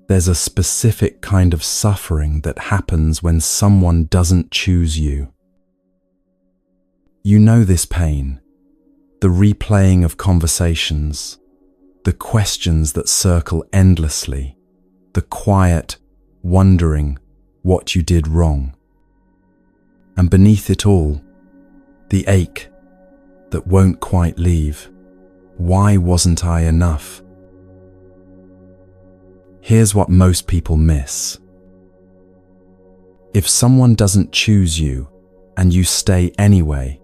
There's a specific kind of suffering that happens when someone doesn't choose you. You know this pain, the replaying of conversations, the questions that circle endlessly, the quiet wondering what you did wrong. And beneath it all, the ache that won't quite leave. Why wasn't I enough? Here's what most people miss. If someone doesn't choose you and you stay anyway,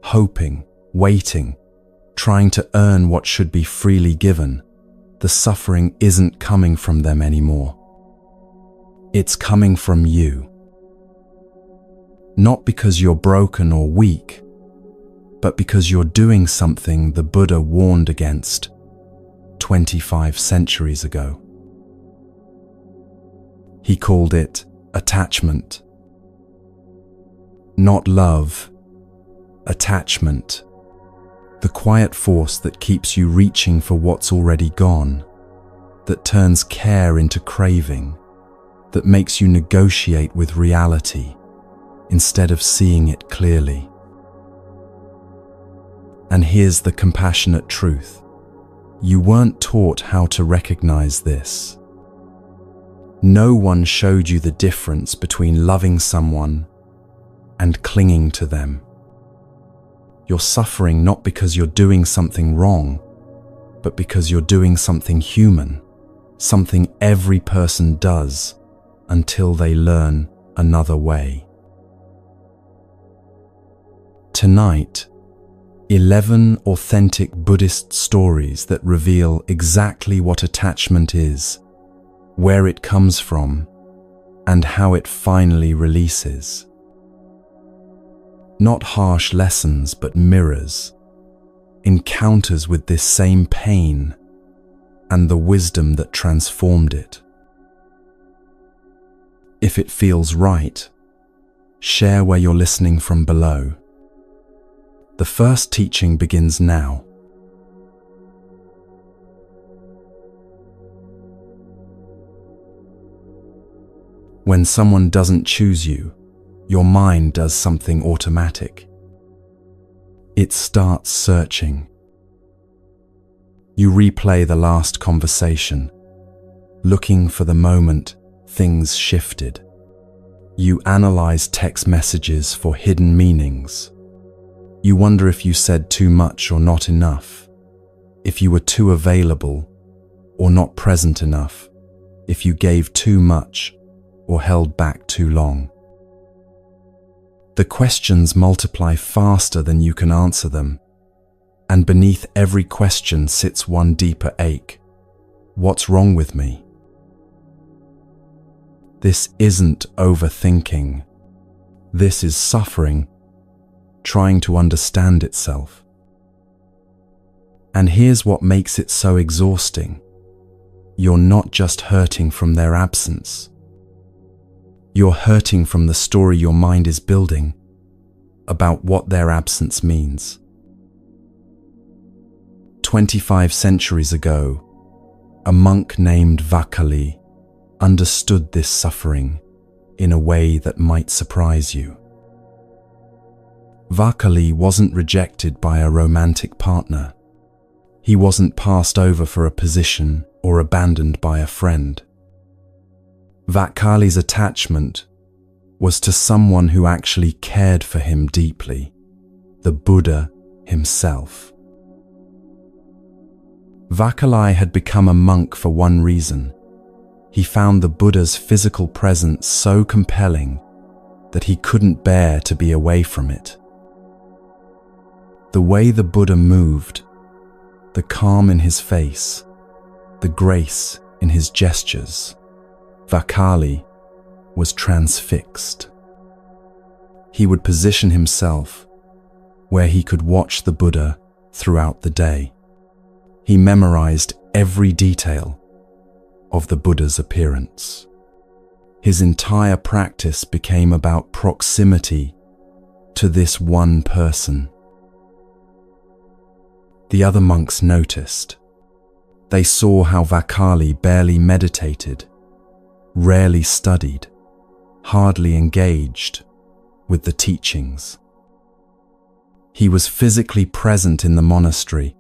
hoping, waiting, trying to earn what should be freely given, the suffering isn't coming from them anymore. It's coming from you. Not because you're broken or weak, but because you're doing something the Buddha warned against 25 centuries ago. He called it attachment. Not love, attachment. The quiet force that keeps you reaching for what's already gone, that turns care into craving, that makes you negotiate with reality instead of seeing it clearly. And here's the compassionate truth. You weren't taught how to recognize this. No one showed you the difference between loving someone and clinging to them. You're suffering not because you're doing something wrong, but because you're doing something human, something every person does until they learn another way. Tonight, 11 authentic Buddhist stories that reveal exactly what attachment is, where it comes from, and how it finally releases. Not harsh lessons, but mirrors, encounters with this same pain and the wisdom that transformed it. If it feels right, share where you're listening from below. The first teaching begins now. When someone doesn't choose you, your mind does something automatic. It starts searching. You replay the last conversation, looking for the moment things shifted. You analyze text messages for hidden meanings. You wonder if you said too much or not enough, if you were too available or not present enough, if you gave too much or held back too long. The questions multiply faster than you can answer them, and beneath every question sits one deeper ache. What's wrong with me? This isn't overthinking. This is suffering, trying to understand itself. And here's what makes it so exhausting. You're not just hurting from their absence. You're hurting from the story your mind is building about what their absence means. 25 centuries ago, a monk named Vakali understood this suffering in a way that might surprise you. Vakali wasn't rejected by a romantic partner. He wasn't passed over for a position or abandoned by a friend. Vakali's attachment was to someone who actually cared for him deeply, the Buddha himself. Vakali had become a monk for one reason. He found the Buddha's physical presence so compelling that he couldn't bear to be away from it. The way the Buddha moved, the calm in his face, the grace in his gestures, Vakali was transfixed. He would position himself where he could watch the Buddha throughout the day. He memorized every detail of the Buddha's appearance. His entire practice became about proximity to this one person. The other monks noticed. They saw how Vakali barely meditated, rarely studied, hardly engaged with the teachings. He was physically present in the monastery,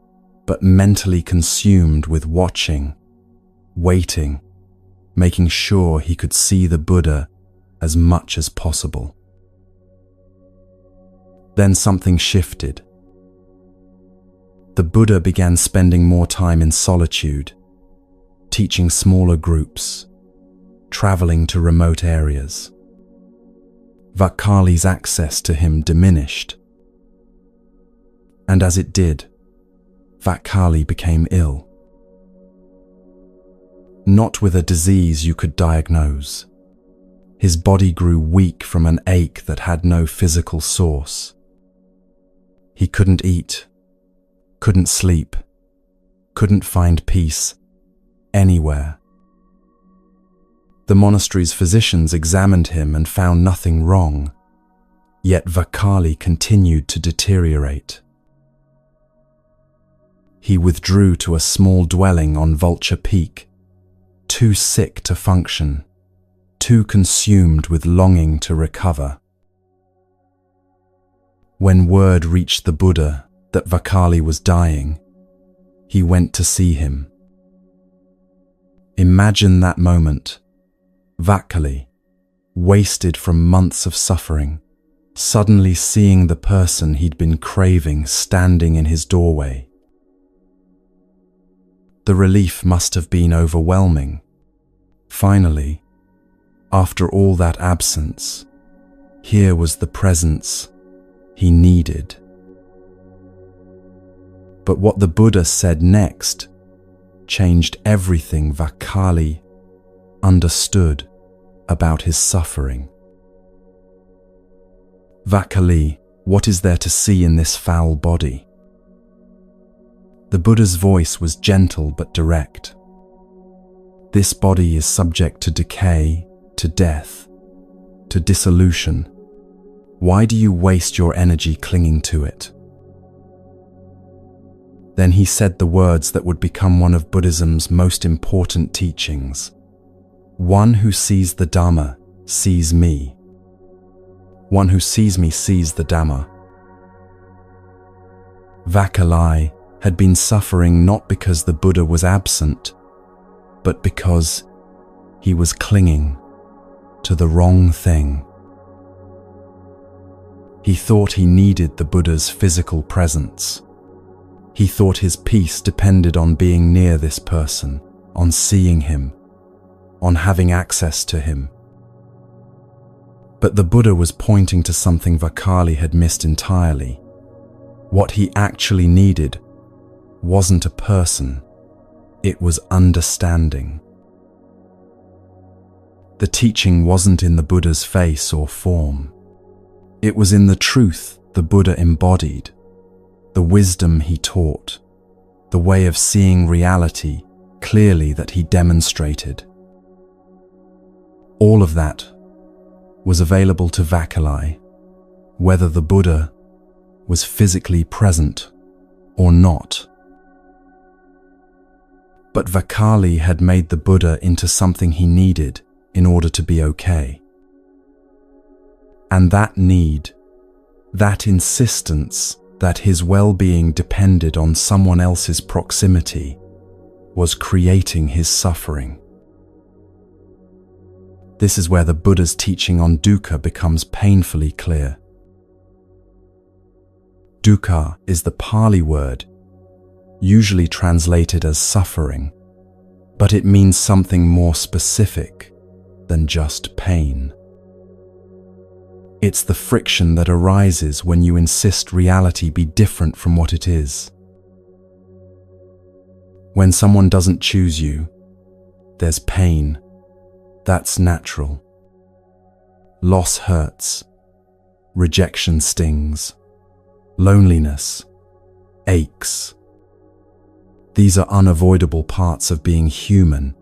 but mentally consumed with watching, waiting, making sure he could see the Buddha as much as possible. Then something shifted. The Buddha began spending more time in solitude, teaching smaller groups, traveling to remote areas. Vakali's access to him diminished. And as it did, Vakali became ill. Not with a disease you could diagnose. His body grew weak from an ache that had no physical source. He couldn't eat, couldn't sleep, couldn't find peace anywhere. The monastery's physicians examined him and found nothing wrong, yet Vakali continued to deteriorate. He withdrew to a small dwelling on Vulture Peak, too sick to function, too consumed with longing to recover. When word reached the Buddha that Vakali was dying, he went to see him. Imagine that moment. Vakali, wasted from months of suffering, suddenly seeing the person he'd been craving standing in his doorway. The relief must have been overwhelming. Finally, after all that absence, here was the presence he needed. But what the Buddha said next changed everything Vakali understood about his suffering. Vakali, what is there to see in this foul body? The Buddha's voice was gentle but direct. This body is subject to decay, to death, to dissolution. Why do you waste your energy clinging to it? Then he said the words that would become one of Buddhism's most important teachings. One who sees the Dhamma sees me. One who sees me sees the Dhamma. Vakali had been suffering not because the Buddha was absent, but because he was clinging to the wrong thing. He thought he needed the Buddha's physical presence. He thought his peace depended on being near this person, on seeing him, on having access to him. But the Buddha was pointing to something Vakali had missed entirely. What he actually needed wasn't a person, it was understanding. The teaching wasn't in the Buddha's face or form. It was in the truth the Buddha embodied, the wisdom he taught, the way of seeing reality clearly that he demonstrated. All of that was available to Vakali, whether the Buddha was physically present or not. But Vakali had made the Buddha into something he needed in order to be okay. And that need, that insistence that his well-being depended on someone else's proximity, was creating his suffering. This is where the Buddha's teaching on dukkha becomes painfully clear. Dukkha is the Pali word, usually translated as suffering, but it means something more specific than just pain. It's the friction that arises when you insist reality be different from what it is. When someone doesn't choose you, there's pain. That's natural. Loss hurts. Rejection stings. Loneliness aches. These are unavoidable parts of being human,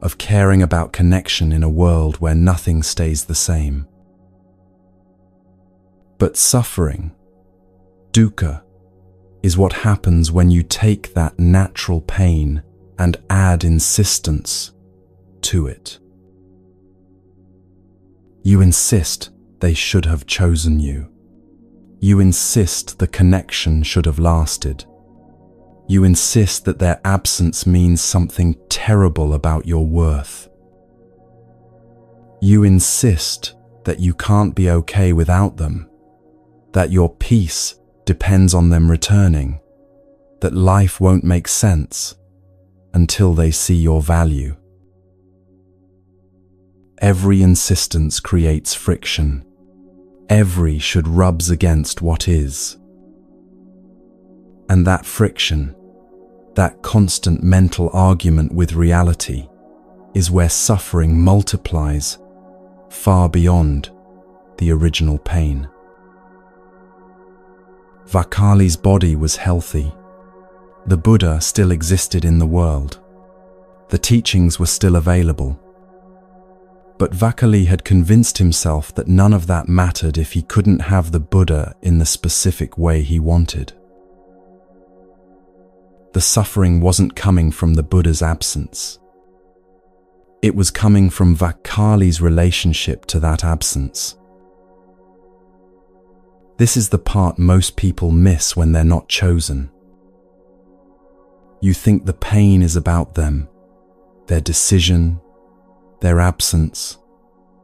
of caring about connection in a world where nothing stays the same. But suffering, dukkha, is what happens when you take that natural pain and add insistence to it. You insist they should have chosen you. You insist the connection should have lasted. You insist that their absence means something terrible about your worth. You insist that you can't be okay without them, that your peace depends on them returning, that life won't make sense until they see your value. Every insistence creates friction. Every should rubs against what is. And that friction, that constant mental argument with reality, is where suffering multiplies far beyond the original pain. Vakali's body was healthy. The Buddha still existed in the world. The teachings were still available. But Vakali had convinced himself that none of that mattered if he couldn't have the Buddha in the specific way he wanted. The suffering wasn't coming from the Buddha's absence. It was coming from Vakali's relationship to that absence. This is the part most people miss when they're not chosen. You think the pain is about them, their decision, their absence,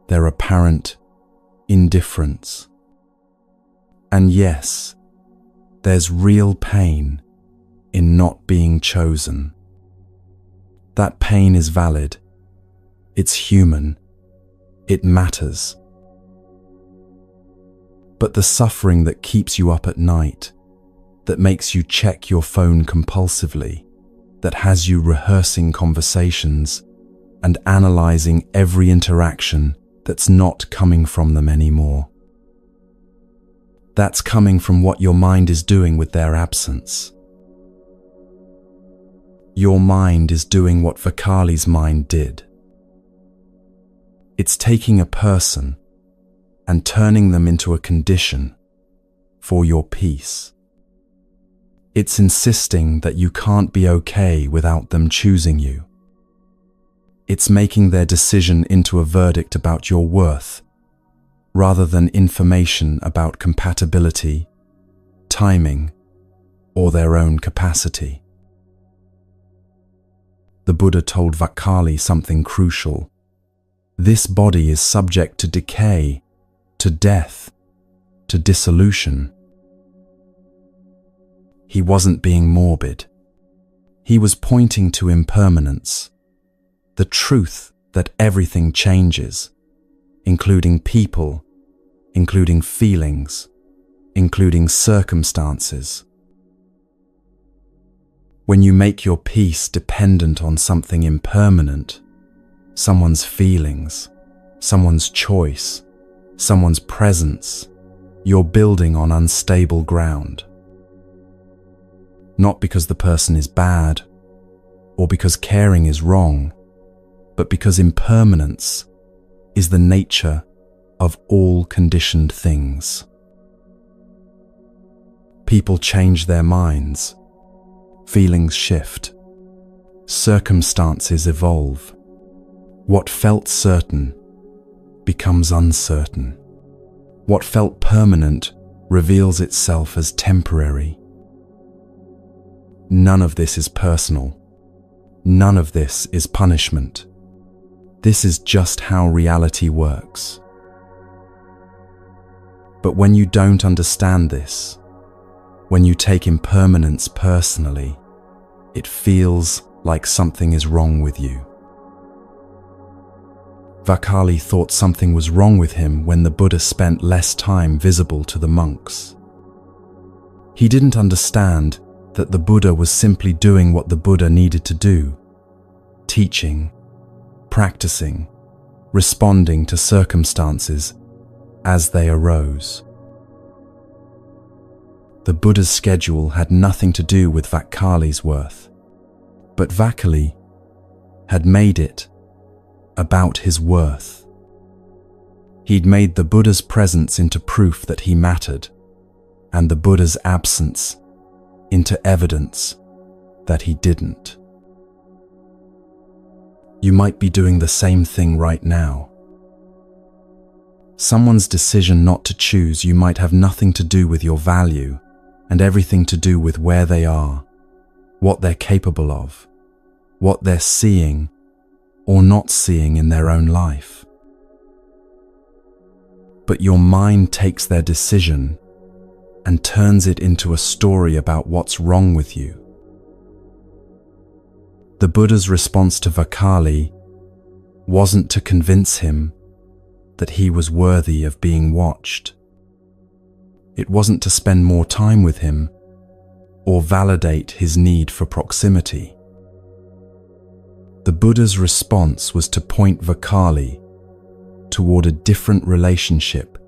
their apparent indifference. And yes, there's real pain in not being chosen. That pain is valid. It's human. It matters. But the suffering that keeps you up at night, that makes you check your phone compulsively, that has you rehearsing conversations and analyzing every interaction that's not coming from them anymore. That's coming from what your mind is doing with their absence. Your mind is doing what Vakali's mind did. It's taking a person and turning them into a condition for your peace. It's insisting that you can't be okay without them choosing you. It's making their decision into a verdict about your worth, rather than information about compatibility, timing, or their own capacity. The Buddha told Vakali something crucial. This body is subject to decay, to death, to dissolution. He wasn't being morbid. He was pointing to impermanence, the truth that everything changes, including people, including feelings, including circumstances. When you make your peace dependent on something impermanent, someone's feelings, someone's choice, someone's presence, you're building on unstable ground. Not because the person is bad, or because caring is wrong, but because impermanence is the nature of all conditioned things. People change their minds, feelings shift, circumstances evolve. What felt certain becomes uncertain. What felt permanent reveals itself as temporary. None of this is personal. None of this is punishment. This is just how reality works. But when you don't understand this, when you take impermanence personally, it feels like something is wrong with you. Vakali thought something was wrong with him when the Buddha spent less time visible to the monks. He didn't understand that the Buddha was simply doing what the Buddha needed to do, teaching, practicing, responding to circumstances as they arose. The Buddha's schedule had nothing to do with Vakali's worth, but Vakali had made it about his worth. He'd made the Buddha's presence into proof that he mattered, and the Buddha's absence into evidence that he didn't. You might be doing the same thing right now. Someone's decision not to choose you might have nothing to do with your value and everything to do with where they are, what they're capable of, what they're seeing or not seeing in their own life. But your mind takes their decision and turns it into a story about what's wrong with you. The Buddha's response to Vakali wasn't to convince him that he was worthy of being watched. It wasn't to spend more time with him or validate his need for proximity. The Buddha's response was to point Vakali toward a different relationship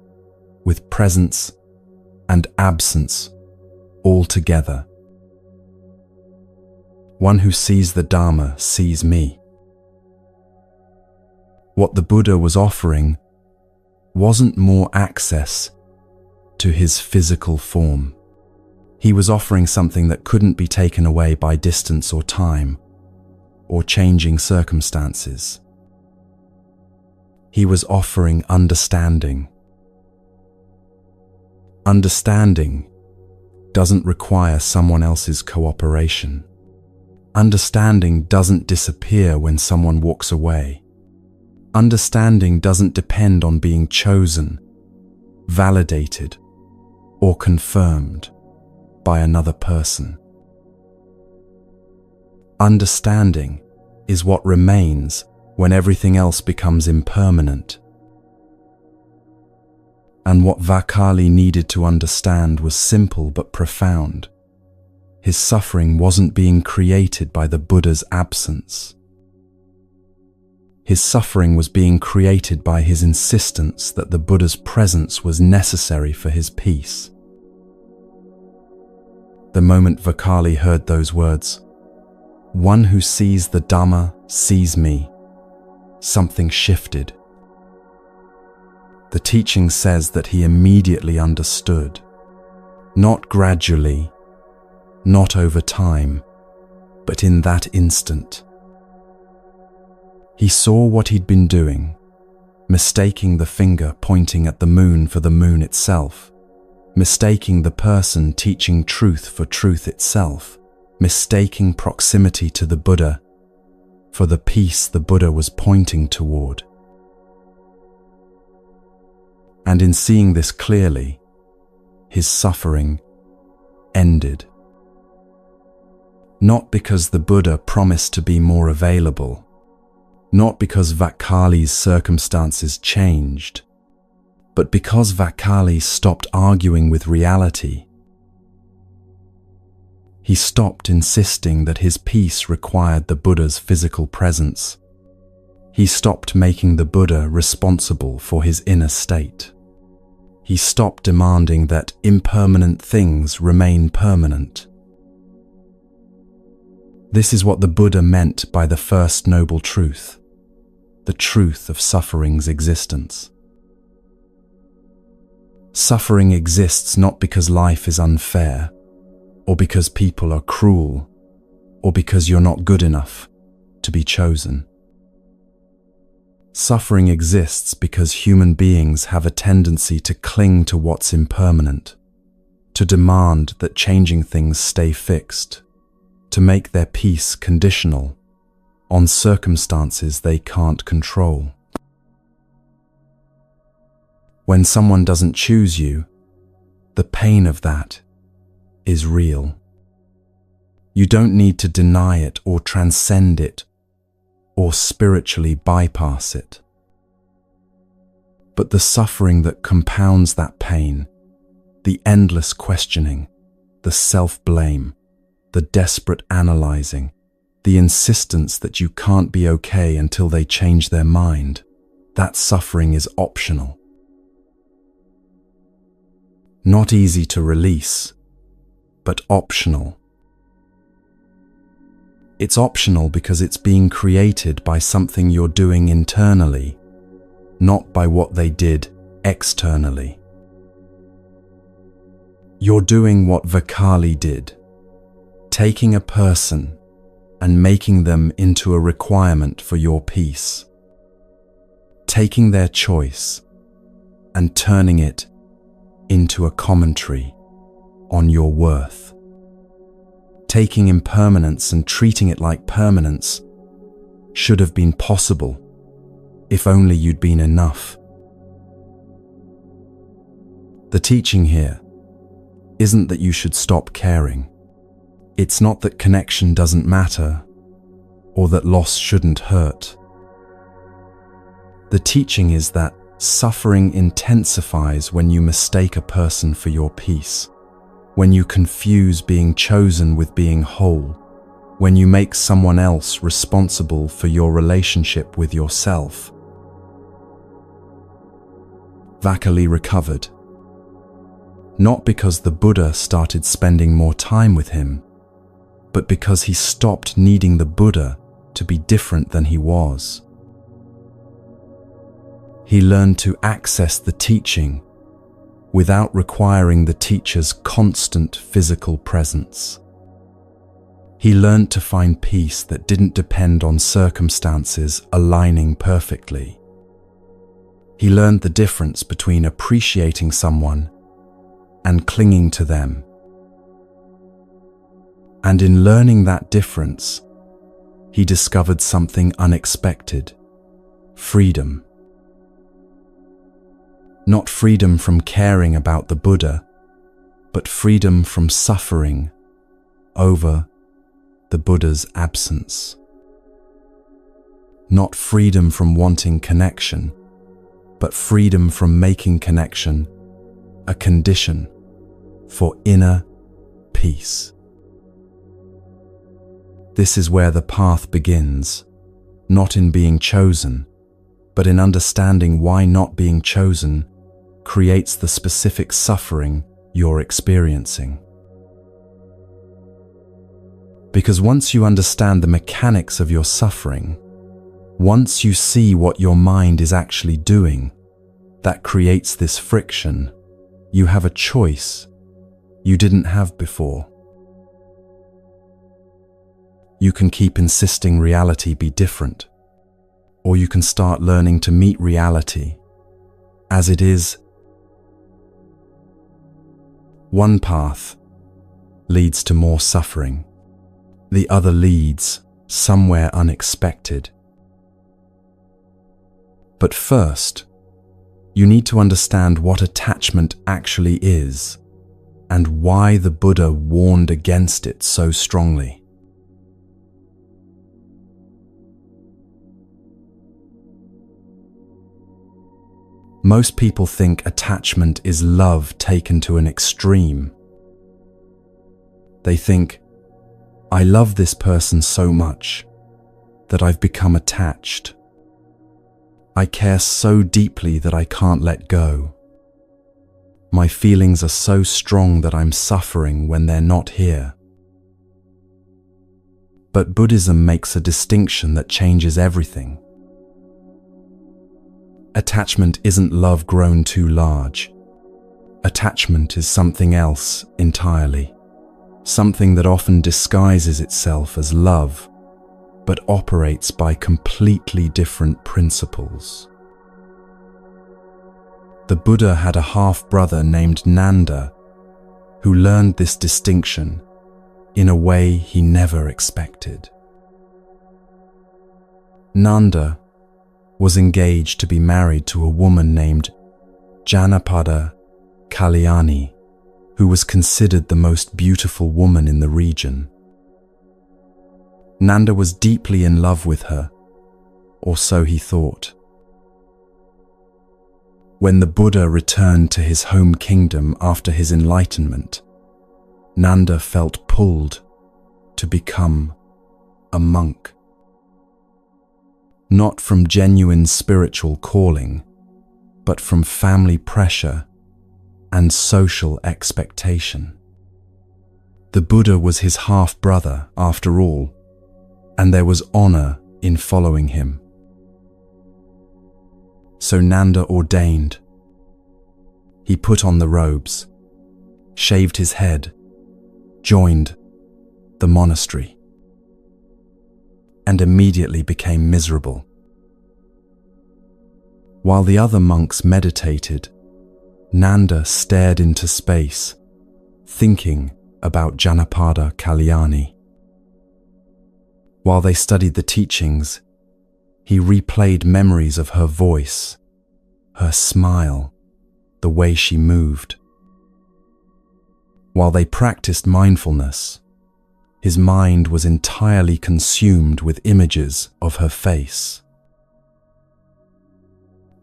with presence and absence altogether. One who sees the Dharma sees me. What the Buddha was offering wasn't more access to his physical form. He was offering something that couldn't be taken away by distance or time, or changing circumstances. He was offering understanding. Understanding doesn't require someone else's cooperation. Understanding doesn't disappear when someone walks away. Understanding doesn't depend on being chosen, validated, or confirmed by another person. Understanding is what remains when everything else becomes impermanent. And what Vakali needed to understand was simple but profound. His suffering wasn't being created by the Buddha's absence. His suffering was being created by his insistence that the Buddha's presence was necessary for his peace. The moment Vakali heard those words, "One who sees the Dhamma sees me," something shifted. The teaching says that he immediately understood, not gradually, not over time, but in that instant. He saw what he'd been doing, mistaking the finger pointing at the moon for the moon itself, mistaking the person teaching truth for truth itself, mistaking proximity to the Buddha for the peace the Buddha was pointing toward. And in seeing this clearly, his suffering ended. Not because the Buddha promised to be more available, not because Vakali's circumstances changed, but because Vakali stopped arguing with reality. He stopped insisting that his peace required the Buddha's physical presence. He stopped making the Buddha responsible for his inner state. He stopped demanding that impermanent things remain permanent. This is what the Buddha meant by the first noble truth, the truth of suffering's existence. Suffering exists not because life is unfair, or because people are cruel, or because you're not good enough to be chosen. Suffering exists because human beings have a tendency to cling to what's impermanent, to demand that changing things stay fixed, to make their peace conditional on circumstances they can't control. When someone doesn't choose you, the pain of that is real. You don't need to deny it or transcend it or spiritually bypass it. But the suffering that compounds that pain, the endless questioning, the self-blame, the desperate analyzing, the insistence that you can't be okay until they change their mind, that suffering is optional. Not easy to release, but optional. It's optional because it's being created by something you're doing internally, not by what they did externally. You're doing what Vakali did, taking a person and making them into a requirement for your peace. Taking their choice and turning it into a commentary on your worth. Taking impermanence and treating it like permanence should have been possible if only you'd been enough. The teaching here isn't that you should stop caring. It's not that connection doesn't matter or that loss shouldn't hurt. The teaching is that suffering intensifies when you mistake a person for your peace, when you confuse being chosen with being whole, when you make someone else responsible for your relationship with yourself. Vakali recovered, not because the Buddha started spending more time with him, but because he stopped needing the Buddha to be different than he was. He learned to access the teaching without requiring the teacher's constant physical presence. He learned to find peace that didn't depend on circumstances aligning perfectly. He learned the difference between appreciating someone and clinging to them. And in learning that difference, he discovered something unexpected: freedom. Not freedom from caring about the Buddha, but freedom from suffering over the Buddha's absence. Not freedom from wanting connection, but freedom from making connection a condition for inner peace. This is where the path begins, not in being chosen, but in understanding why not being chosen creates the specific suffering you're experiencing. Because once you understand the mechanics of your suffering, once you see what your mind is actually doing, that creates this friction, you have a choice you didn't have before. You can keep insisting reality be different, or you can start learning to meet reality as it is. One path leads to more suffering. The other leads somewhere unexpected. But first, you need to understand what attachment actually is and why the Buddha warned against it so strongly. Most people think attachment is love taken to an extreme. They think, I love this person so much that I've become attached. I care so deeply that I can't let go. My feelings are so strong that I'm suffering when they're not here. But Buddhism makes a distinction that changes everything. Attachment isn't love grown too large. Attachment is something else entirely. Something that often disguises itself as love, but operates by completely different principles. The Buddha had a half-brother named Nanda who learned this distinction in a way he never expected. Nanda was engaged to be married to a woman named Janapada Kalyani, who was considered the most beautiful woman in the region. Nanda was deeply in love with her, or so he thought. When the Buddha returned to his home kingdom after his enlightenment, Nanda felt pulled to become a monk. Not from genuine spiritual calling, but from family pressure and social expectation. The Buddha was his half-brother, after all, and there was honor in following him. So Nanda ordained. He put on the robes, shaved his head, joined the monastery. and immediately became miserable. While the other monks meditated, Nanda stared into space, thinking about Janapada Kalyani. While they studied the teachings, he replayed memories of her voice, her smile, the way she moved. While they practiced mindfulness, his mind was entirely consumed with images of her face.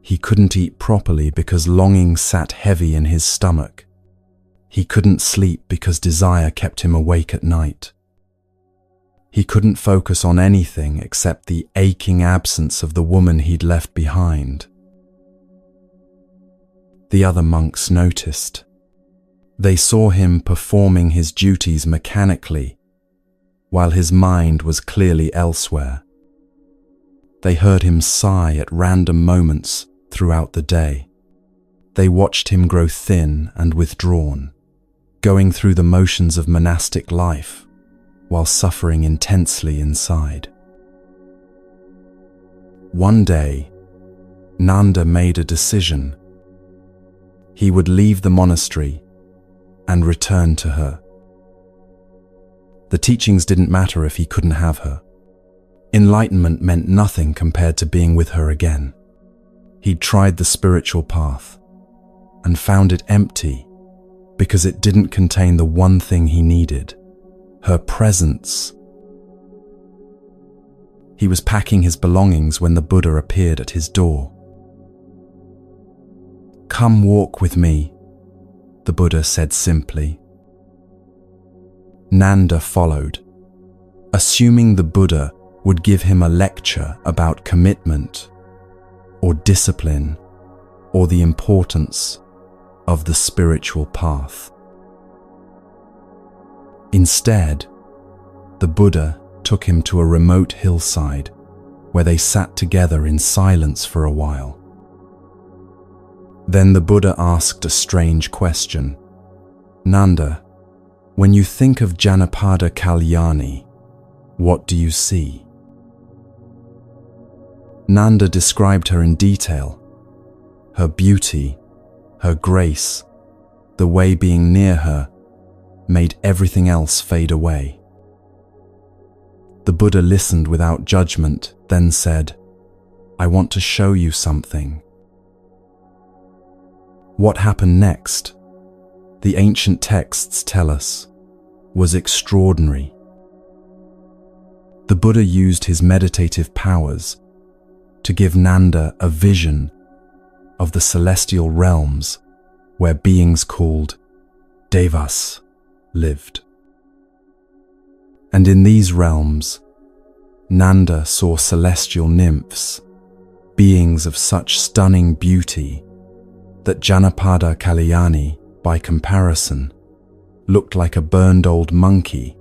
He couldn't eat properly because longing sat heavy in his stomach. He couldn't sleep because desire kept him awake at night. He couldn't focus on anything except the aching absence of the woman he'd left behind. The other monks noticed. They saw him performing his duties mechanically, while his mind was clearly elsewhere. They heard him sigh at random moments throughout the day. They watched him grow thin and withdrawn, going through the motions of monastic life while suffering intensely inside. One day, Nanda made a decision. He would leave the monastery and return to her. The teachings didn't matter if he couldn't have her. Enlightenment meant nothing compared to being with her again. He'd tried the spiritual path and found it empty because it didn't contain the one thing he needed, her presence. He was packing his belongings when the Buddha appeared at his door. "Come walk with me," the Buddha said simply. Nanda followed, assuming the Buddha would give him a lecture about commitment or discipline or the importance of the spiritual path. Instead, the Buddha took him to a remote hillside where they sat together in silence for a while. Then the Buddha asked a strange question. "Nanda, when you think of Janapada Kalyani, what do you see?" Nanda described her in detail. Her beauty, her grace, the way being near her made everything else fade away. The Buddha listened without judgment, then said, "I want to show you something." What happened next, the ancient texts tell us, was extraordinary. The Buddha used his meditative powers to give Nanda a vision of the celestial realms where beings called Devas lived. And in these realms, Nanda saw celestial nymphs, beings of such stunning beauty that Janapada Kalyani, by comparison, looked like a burned old monkey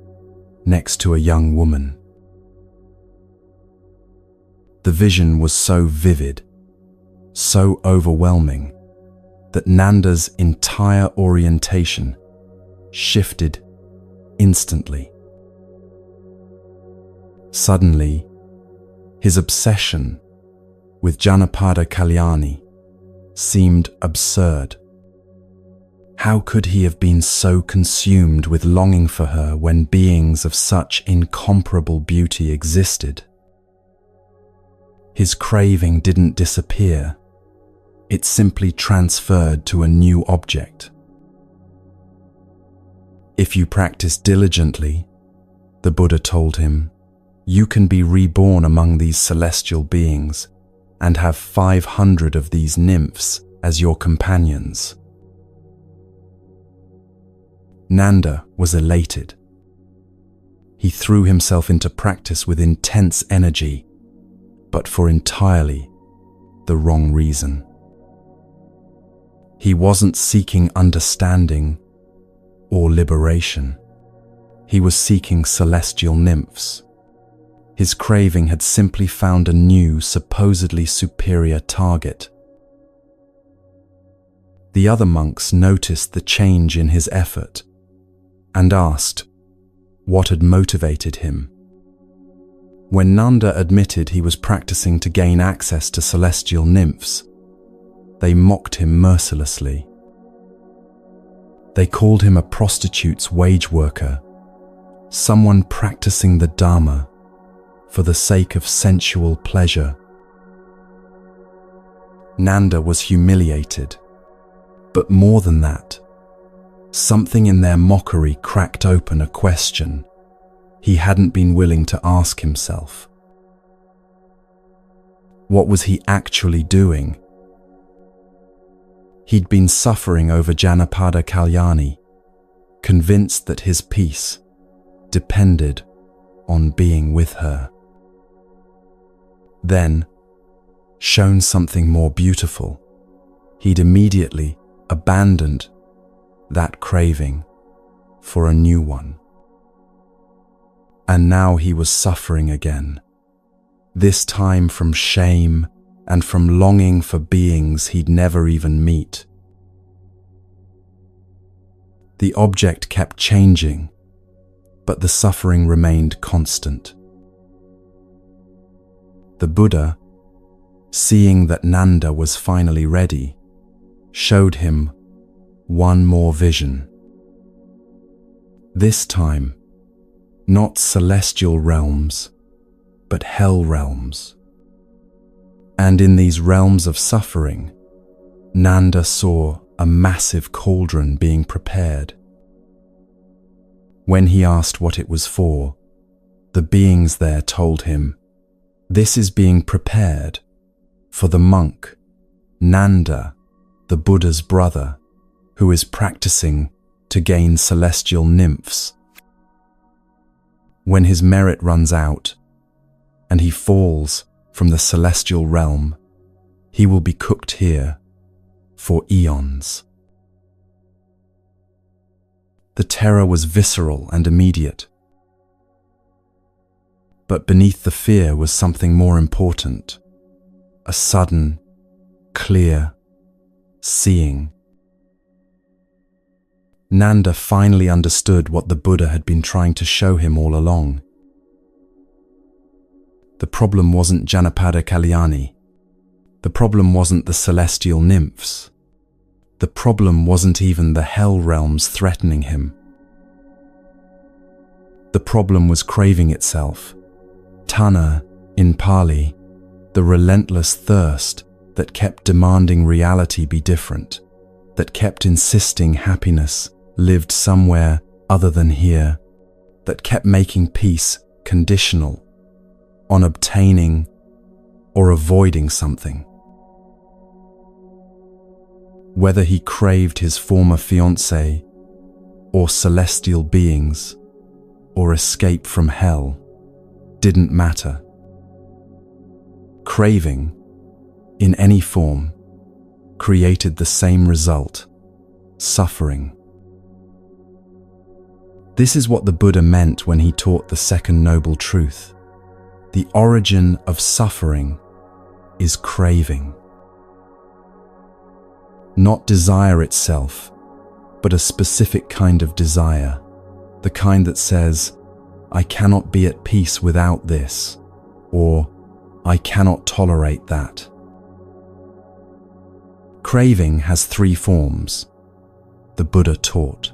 next to a young woman. The vision was so vivid, so overwhelming, that Nanda's entire orientation shifted instantly. Suddenly, his obsession with Janapada Kalyani seemed absurd. How could he have been so consumed with longing for her when beings of such incomparable beauty existed? His craving didn't disappear. It simply transferred to a new object. If you practice diligently, the Buddha told him, you can be reborn among these celestial beings and have 500 of these nymphs as your companions. Nanda was elated. He threw himself into practice with intense energy, but for entirely the wrong reason. He wasn't seeking understanding or liberation. He was seeking celestial nymphs. His craving had simply found a new, supposedly superior target. The other monks noticed the change in his effort and asked what had motivated him. When Nanda admitted he was practicing to gain access to celestial nymphs, they mocked him mercilessly. They called him a prostitute's wage worker, someone practicing the Dharma for the sake of sensual pleasure. Nanda was humiliated, but more than that, something in their mockery cracked open a question he hadn't been willing to ask himself. What was he actually doing? He'd been suffering over Janapada Kalyani, convinced that his peace depended on being with her. Then, shown something more beautiful, he'd immediately abandoned that craving for a new one. And now he was suffering again, this time from shame and from longing for beings he'd never even meet. The object kept changing, but the suffering remained constant. The Buddha, seeing that Nanda was finally ready, showed him one more vision. This time, not celestial realms, but hell realms. And in these realms of suffering, Nanda saw a massive cauldron being prepared. When he asked what it was for, the beings there told him, "This is being prepared for the monk, Nanda, the Buddha's brother, who is practicing to gain celestial nymphs. When his merit runs out and he falls from the celestial realm, he will be cooked here for eons." The terror was visceral and immediate. But beneath the fear was something more important, a sudden, clear seeing. Nanda finally understood what the Buddha had been trying to show him all along. The problem wasn't Janapada Kalyani. The problem wasn't the celestial nymphs. The problem wasn't even the hell realms threatening him. The problem was craving itself. Tanha, in Pali, the relentless thirst that kept demanding reality be different, that kept insisting happiness lived somewhere other than here, that kept making peace conditional on obtaining or avoiding something. Whether he craved his former fiancée, or celestial beings, or escape from hell, didn't matter. Craving, in any form, created the same result: suffering. This is what the Buddha meant when he taught the second noble truth. The origin of suffering is craving. Not desire itself, but a specific kind of desire, the kind that says, "I cannot be at peace without this," or "I cannot tolerate that." Craving has three forms, the Buddha taught.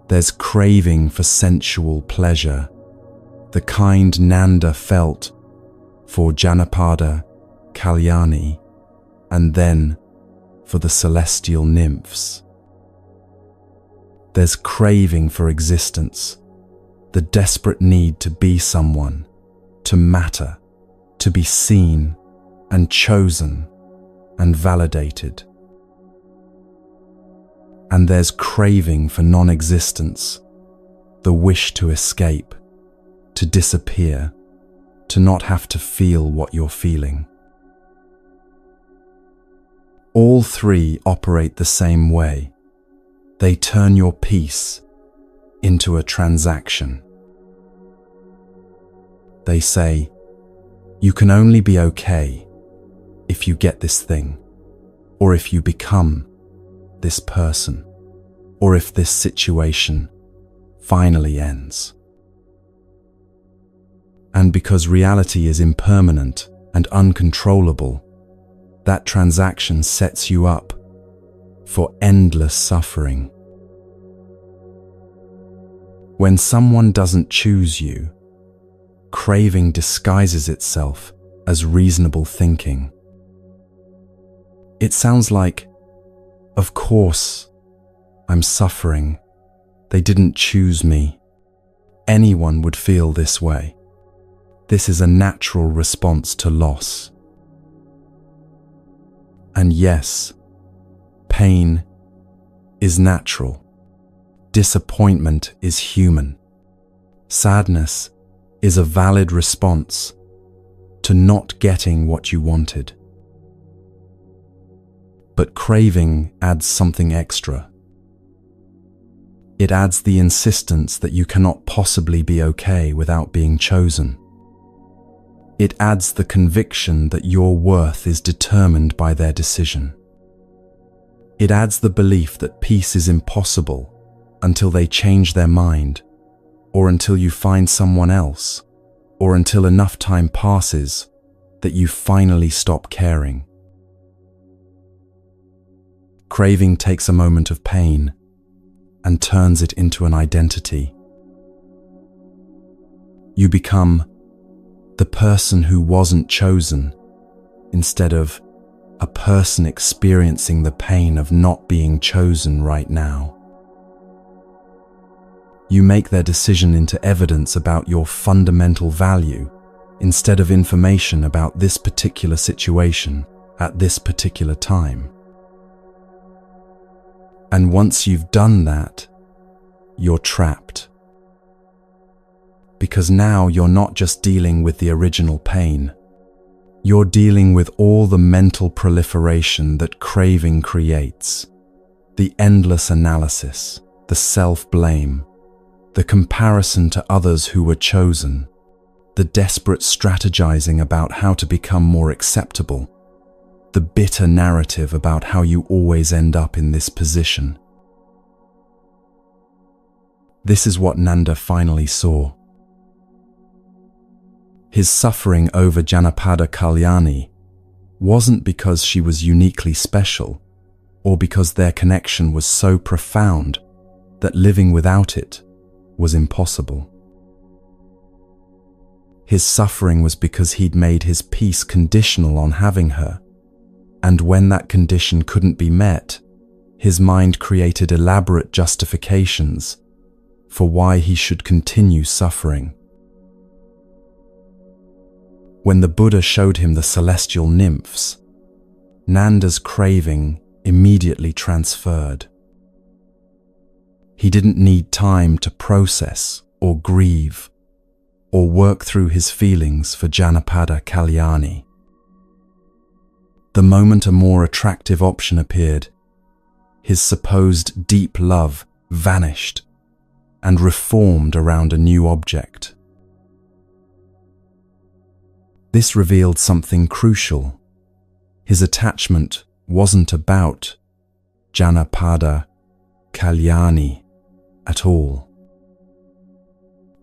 There's craving for sensual pleasure, the kind Nanda felt for Janapada Kalyani, and then for the celestial nymphs. There's craving for existence, the desperate need to be someone, to matter, to be seen and chosen and validated. And there's craving for non-existence, the wish to escape, to disappear, to not have to feel what you're feeling. All three operate the same way. They turn your peace into a transaction. They say, you can only be okay if you get this thing, or if you become this person, or if this situation finally ends. And because reality is impermanent and uncontrollable, that transaction sets you up for endless suffering. When someone doesn't choose you, craving disguises itself as reasonable thinking. It sounds like, of course, I'm suffering. They didn't choose me. Anyone would feel this way. This is a natural response to loss. And yes, pain is natural. Disappointment is human. Sadness is a valid response to not getting what you wanted. But craving adds something extra. It adds the insistence that you cannot possibly be okay without being chosen. It adds the conviction that your worth is determined by their decision. It adds the belief that peace is impossible until they change their mind, or until you find someone else, or until enough time passes that you finally stop caring. Craving takes a moment of pain and turns it into an identity. You become the person who wasn't chosen instead of a person experiencing the pain of not being chosen right now. You make their decision into evidence about your fundamental value instead of information about this particular situation at this particular time. And once you've done that, you're trapped. Because now you're not just dealing with the original pain, you're dealing with all the mental proliferation that craving creates, the endless analysis, the self-blame, the comparison to others who were chosen, the desperate strategizing about how to become more acceptable, the bitter narrative about how you always end up in this position. This is what Nanda finally saw. His suffering over Janapada Kalyani wasn't because she was uniquely special, or because their connection was so profound that living without it was impossible. His suffering was because he'd made his peace conditional on having her, and when that condition couldn't be met, his mind created elaborate justifications for why he should continue suffering. When the Buddha showed him the celestial nymphs, Nanda's craving immediately transferred. He didn't need time to process or grieve or work through his feelings for Janapada Kalyani. The moment a more attractive option appeared, his supposed deep love vanished and reformed around a new object. This revealed something crucial. His attachment wasn't about Janapada Kalyani at all.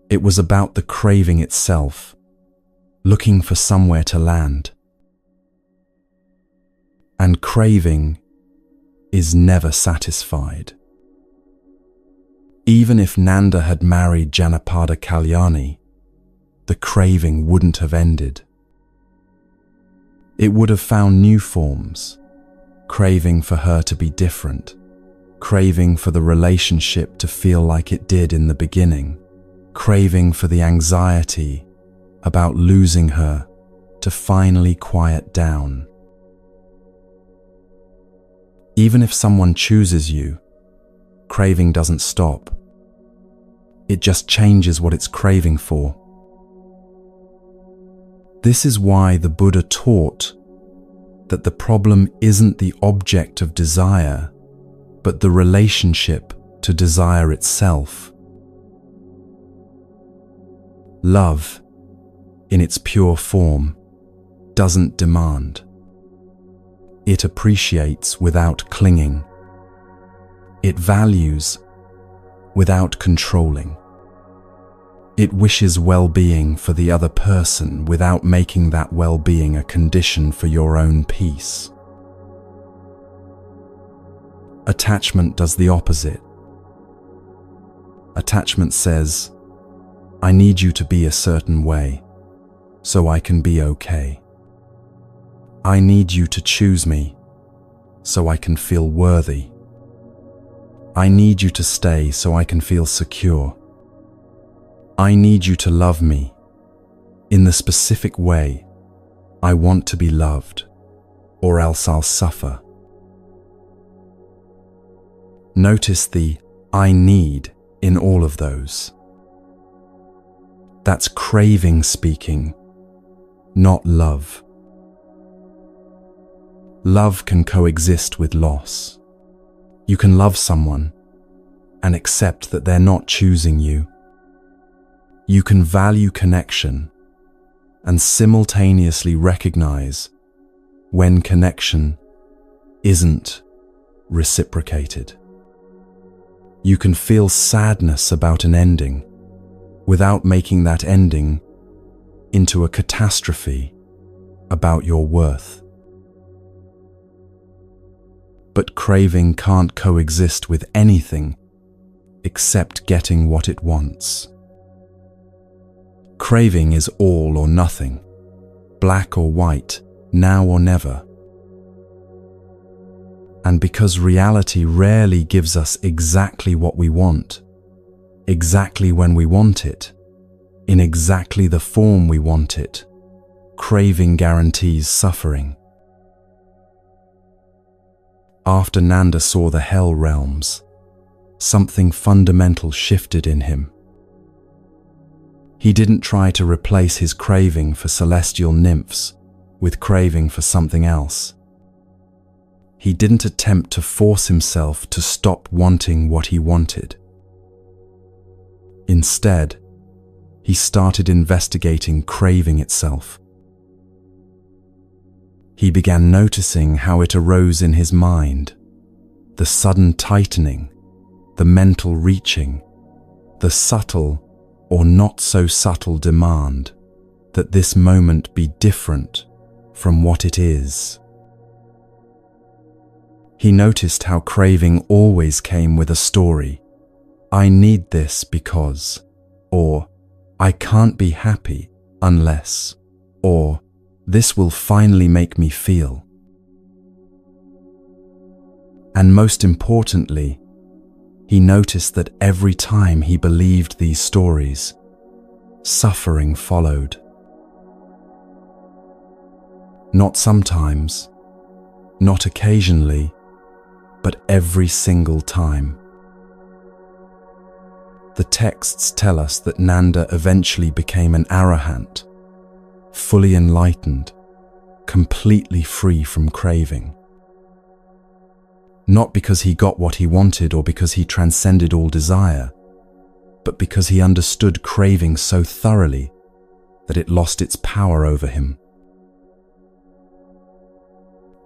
It was about the craving itself, looking for somewhere to land. And craving is never satisfied. Even if Nanda had married Janapada Kalyani, the craving wouldn't have ended. It would have found new forms, craving for her to be different, craving for the relationship to feel like it did in the beginning, craving for the anxiety about losing her to finally quiet down. Even if someone chooses you, craving doesn't stop. It just changes what it's craving for. This is why the Buddha taught that the problem isn't the object of desire, but the relationship to desire itself. Love, in its pure form, doesn't demand. It appreciates without clinging. It values without controlling. It wishes well-being for the other person without making that well-being a condition for your own peace. Attachment does the opposite. Attachment says, I need you to be a certain way, so I can be okay. I need you to choose me, so I can feel worthy. I need you to stay so I can feel secure. I need you to love me in the specific way I want to be loved, or else I'll suffer. Notice the I need in all of those. That's craving speaking, not love. Love can coexist with loss. You can love someone and accept that they're not choosing you. You can value connection and simultaneously recognize when connection isn't reciprocated. You can feel sadness about an ending without making that ending into a catastrophe about your worth. But craving can't coexist with anything except getting what it wants. Craving is all or nothing, black or white, now or never. And because reality rarely gives us exactly what we want, exactly when we want it, in exactly the form we want it, craving guarantees suffering. After Nanda saw the hell realms, something fundamental shifted in him. He didn't try to replace his craving for celestial nymphs with craving for something else. He didn't attempt to force himself to stop wanting what he wanted. Instead, he started investigating craving itself. He began noticing how it arose in his mind, the sudden tightening, the mental reaching, the subtle or not so subtle demand that this moment be different from what it is. He noticed how craving always came with a story. I need this because, or I can't be happy unless, or this will finally make me feel. And most importantly, he noticed that every time he believed these stories, suffering followed. Not sometimes, not occasionally, but every single time. The texts tell us that Nanda eventually became an arahant, fully enlightened, completely free from craving. Not because he got what he wanted or because he transcended all desire, but because he understood craving so thoroughly that it lost its power over him.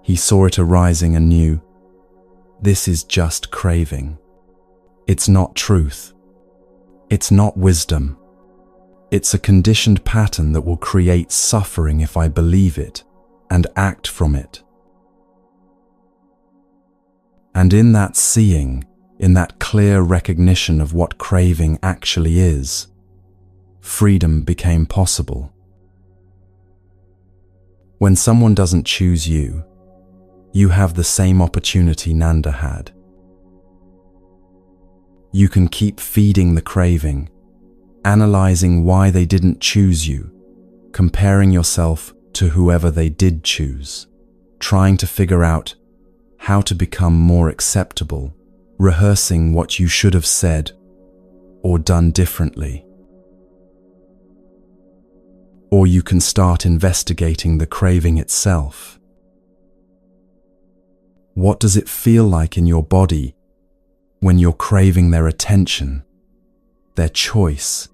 He saw it arising anew. This is just craving. It's not truth. It's not wisdom. It's a conditioned pattern that will create suffering if I believe it and act from it. And in that seeing, in that clear recognition of what craving actually is, freedom became possible. When someone doesn't choose you, you have the same opportunity Nanda had. You can keep feeding the craving, analyzing why they didn't choose you, comparing yourself to whoever they did choose, trying to figure out how to become more acceptable, rehearsing what you should have said or done differently. Or you can start investigating the craving itself. What does it feel like in your body when you're craving their attention, their choice,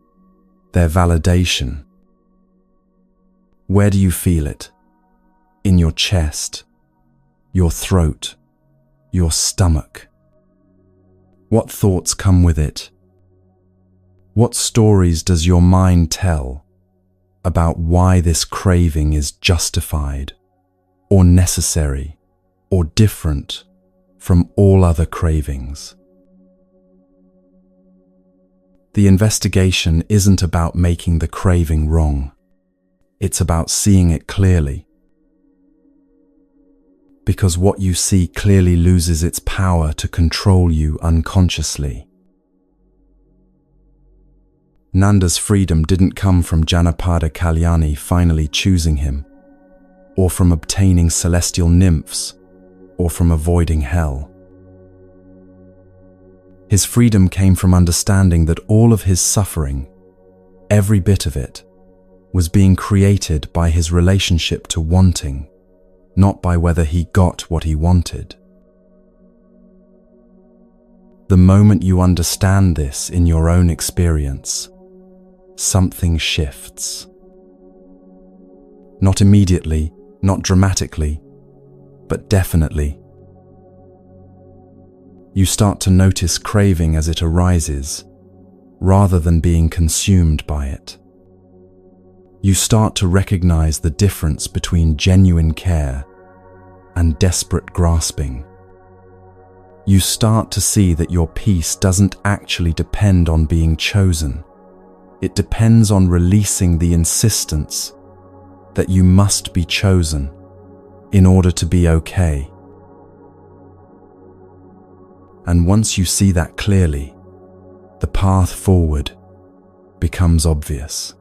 their validation? Where do you feel it? In your chest, your throat, your stomach? What thoughts come with it? What stories does your mind tell about why this craving is justified, or necessary, or different from all other cravings? The investigation isn't about making the craving wrong. It's about seeing it clearly. Because what you see clearly loses its power to control you unconsciously. Nanda's freedom didn't come from Janapada Kalyani finally choosing him, or from obtaining celestial nymphs, or from avoiding hell. His freedom came from understanding that all of his suffering, every bit of it, was being created by his relationship to wanting, not by whether he got what he wanted. The moment you understand this in your own experience, something shifts. Not immediately, not dramatically, but definitely. You start to notice craving as it arises, rather than being consumed by it. You start to recognize the difference between genuine care and desperate grasping. You start to see that your peace doesn't actually depend on being chosen. It depends on releasing the insistence that you must be chosen in order to be okay. And once you see that clearly, the path forward becomes obvious.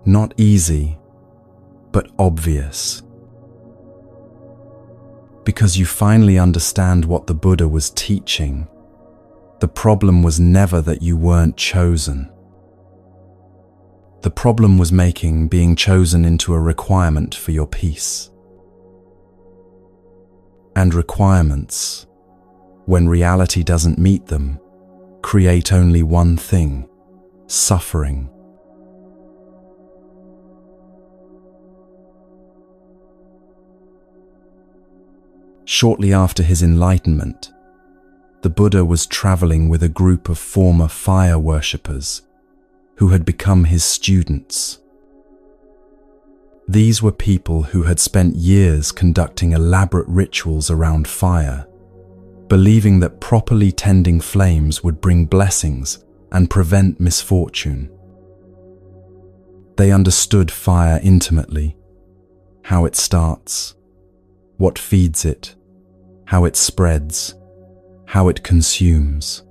Not easy, but obvious. Because you finally understand what the Buddha was teaching. The problem was never that you weren't chosen. The problem was making being chosen into a requirement for your peace. And requirements, when reality doesn't meet them, create only one thing: suffering. Shortly after his enlightenment, the Buddha was traveling with a group of former fire worshippers who had become his students. These were people who had spent years conducting elaborate rituals around fire, believing that properly tending flames would bring blessings and prevent misfortune. They understood fire intimately, how it starts, what feeds it, how it spreads, how it consumes.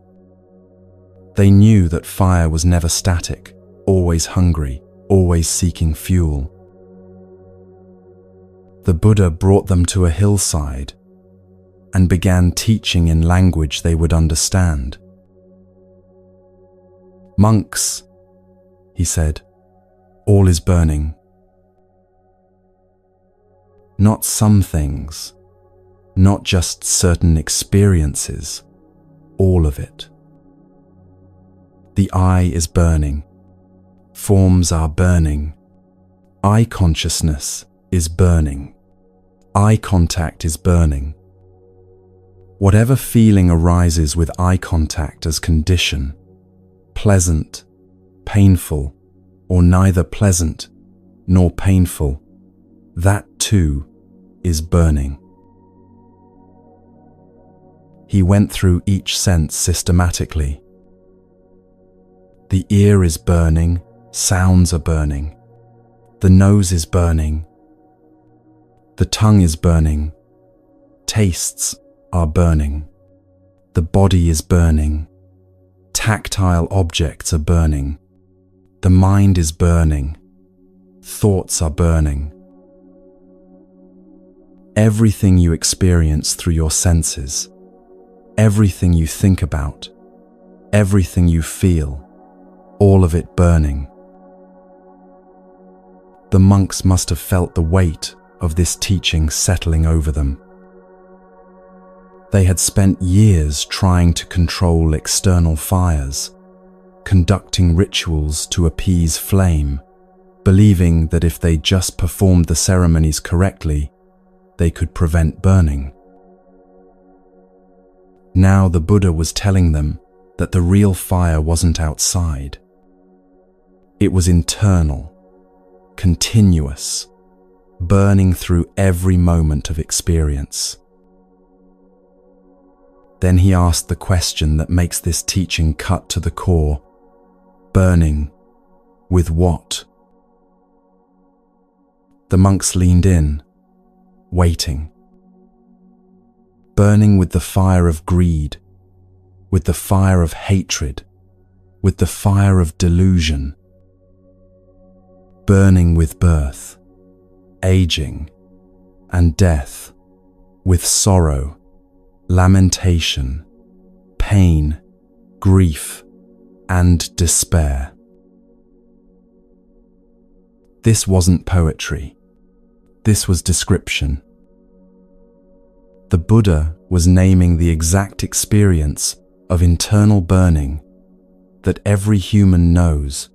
They knew that fire was never static, always hungry, always seeking fuel. The Buddha brought them to a hillside and began teaching in language they would understand. "Monks," he said, "all is burning. Not some things, not just certain experiences, all of it. The eye is burning. Forms are burning. Eye consciousness is burning. Eye contact is burning. Whatever feeling arises with eye contact as condition, pleasant, painful, or neither pleasant nor painful, that too is burning." He went through each sense systematically. The ear is burning, sounds are burning. The nose is burning. The tongue is burning. Tastes are burning. The body is burning. Tactile objects are burning. The mind is burning. Thoughts are burning. Everything you experience through your senses, everything you think about, everything you feel, all of it burning. The monks must have felt the weight of this teaching settling over them. They had spent years trying to control external fires, conducting rituals to appease flame, believing that if they just performed the ceremonies correctly, they could prevent burning. Now the Buddha was telling them that the real fire wasn't outside. It was internal, continuous, burning through every moment of experience. Then he asked the question that makes this teaching cut to the core: burning with what? The monks leaned in, waiting. Burning with the fire of greed, with the fire of hatred, with the fire of delusion. Burning with birth, aging, and death, with sorrow, lamentation, pain, grief, and despair. This wasn't poetry. This was description. The Buddha was naming the exact experience of internal burning that every human knows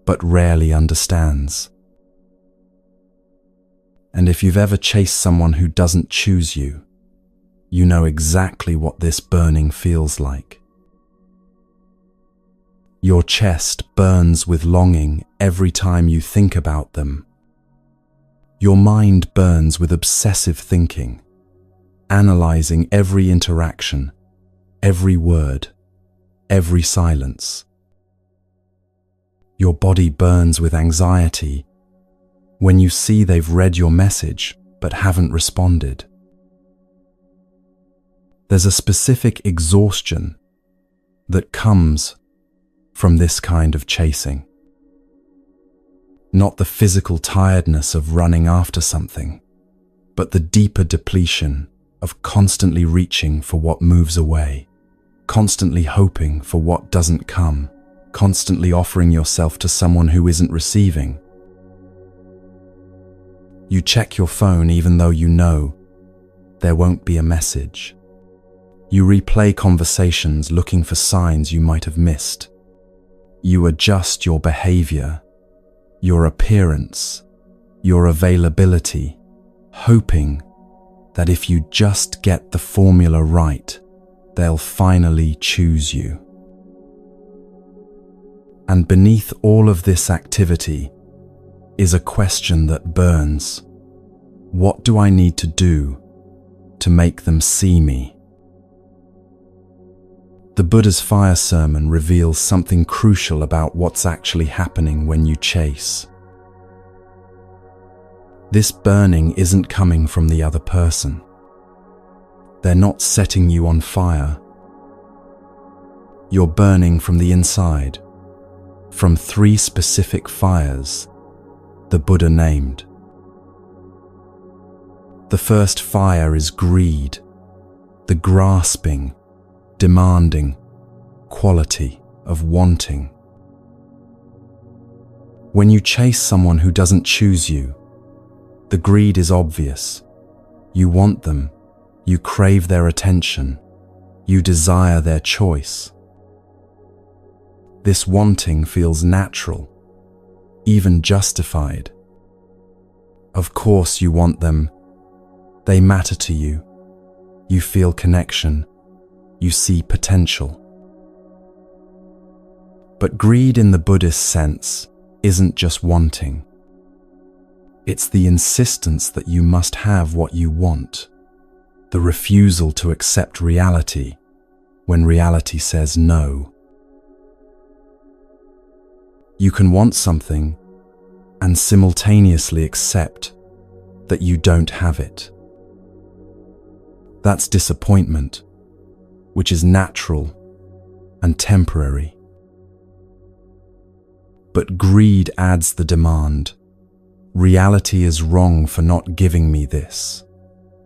but rarely understands. And if you've ever chased someone who doesn't choose you, you know exactly what this burning feels like. Your chest burns with longing every time you think about them. Your mind burns with obsessive thinking, analyzing every interaction, every word, every silence. Your body burns with anxiety when you see they've read your message but haven't responded. There's a specific exhaustion that comes from this kind of chasing. Not the physical tiredness of running after something, but the deeper depletion of constantly reaching for what moves away, constantly hoping for what doesn't come, constantly offering yourself to someone who isn't receiving. You check your phone even though you know there won't be a message. You replay conversations looking for signs you might have missed. You adjust your behavior, your appearance, your availability, hoping that if you just get the formula right, they'll finally choose you. And beneath all of this activity is a question that burns. What do I need to do to make them see me? The Buddha's fire sermon reveals something crucial about what's actually happening when you chase. This burning isn't coming from the other person. They're not setting you on fire. You're burning from the inside, from 3 specific fires the Buddha named. The first fire is greed, the grasping, demanding quality of wanting. When you chase someone who doesn't choose you, the greed is obvious. You want them, you crave their attention, you desire their choice. This wanting feels natural, even justified. Of course you want them. They matter to you. You feel connection. You see potential. But greed in the Buddhist sense isn't just wanting. It's the insistence that you must have what you want, the refusal to accept reality when reality says no. You can want something and simultaneously accept that you don't have it. That's disappointment, which is natural and temporary. But greed adds the demand. Reality is wrong for not giving me this,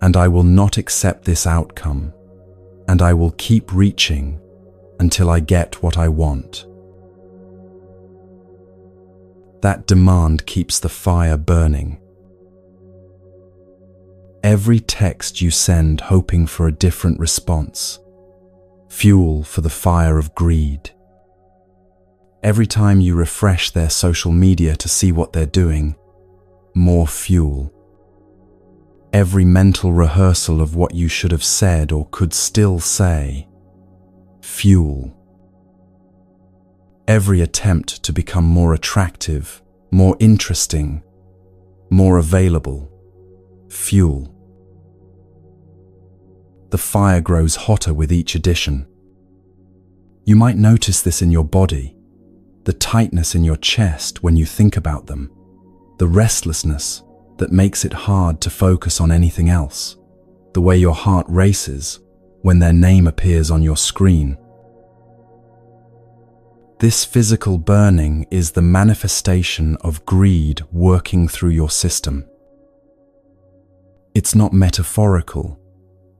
and I will not accept this outcome, and I will keep reaching until I get what I want. That demand keeps the fire burning. Every text you send hoping for a different response, fuel for the fire of greed. Every time you refresh their social media to see what they're doing, more fuel. Every mental rehearsal of what you should have said or could still say, fuel every attempt to become more attractive, more interesting, more available. Fuel. The fire grows hotter with each addition. You might notice this in your body, the tightness in your chest when you think about them, the restlessness that makes it hard to focus on anything else, the way your heart races when their name appears on your screen. This physical burning is the manifestation of greed working through your system. It's not metaphorical.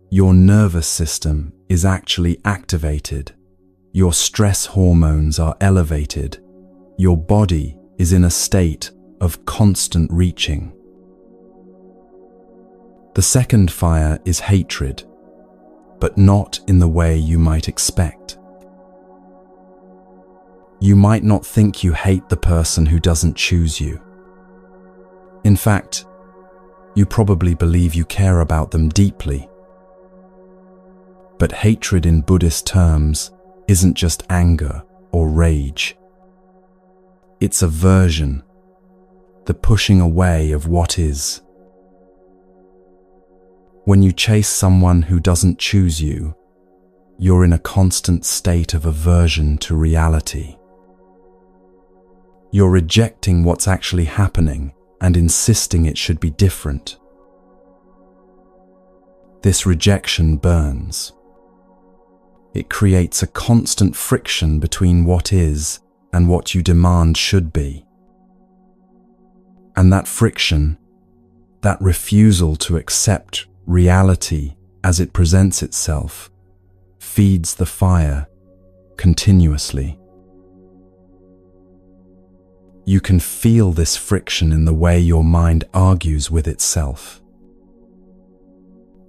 Your nervous system is actually activated. Your stress hormones are elevated. Your body is in a state of constant reaching. The second fire is hatred, but not in the way you might expect. You might not think you hate the person who doesn't choose you. In fact, you probably believe you care about them deeply. But hatred in Buddhist terms isn't just anger or rage. It's aversion, the pushing away of what is. When you chase someone who doesn't choose you, you're in a constant state of aversion to reality. You're rejecting what's actually happening and insisting it should be different. This rejection burns. It creates a constant friction between what is and what you demand should be. And that friction, that refusal to accept reality as it presents itself, feeds the fire continuously. You can feel this friction in the way your mind argues with itself.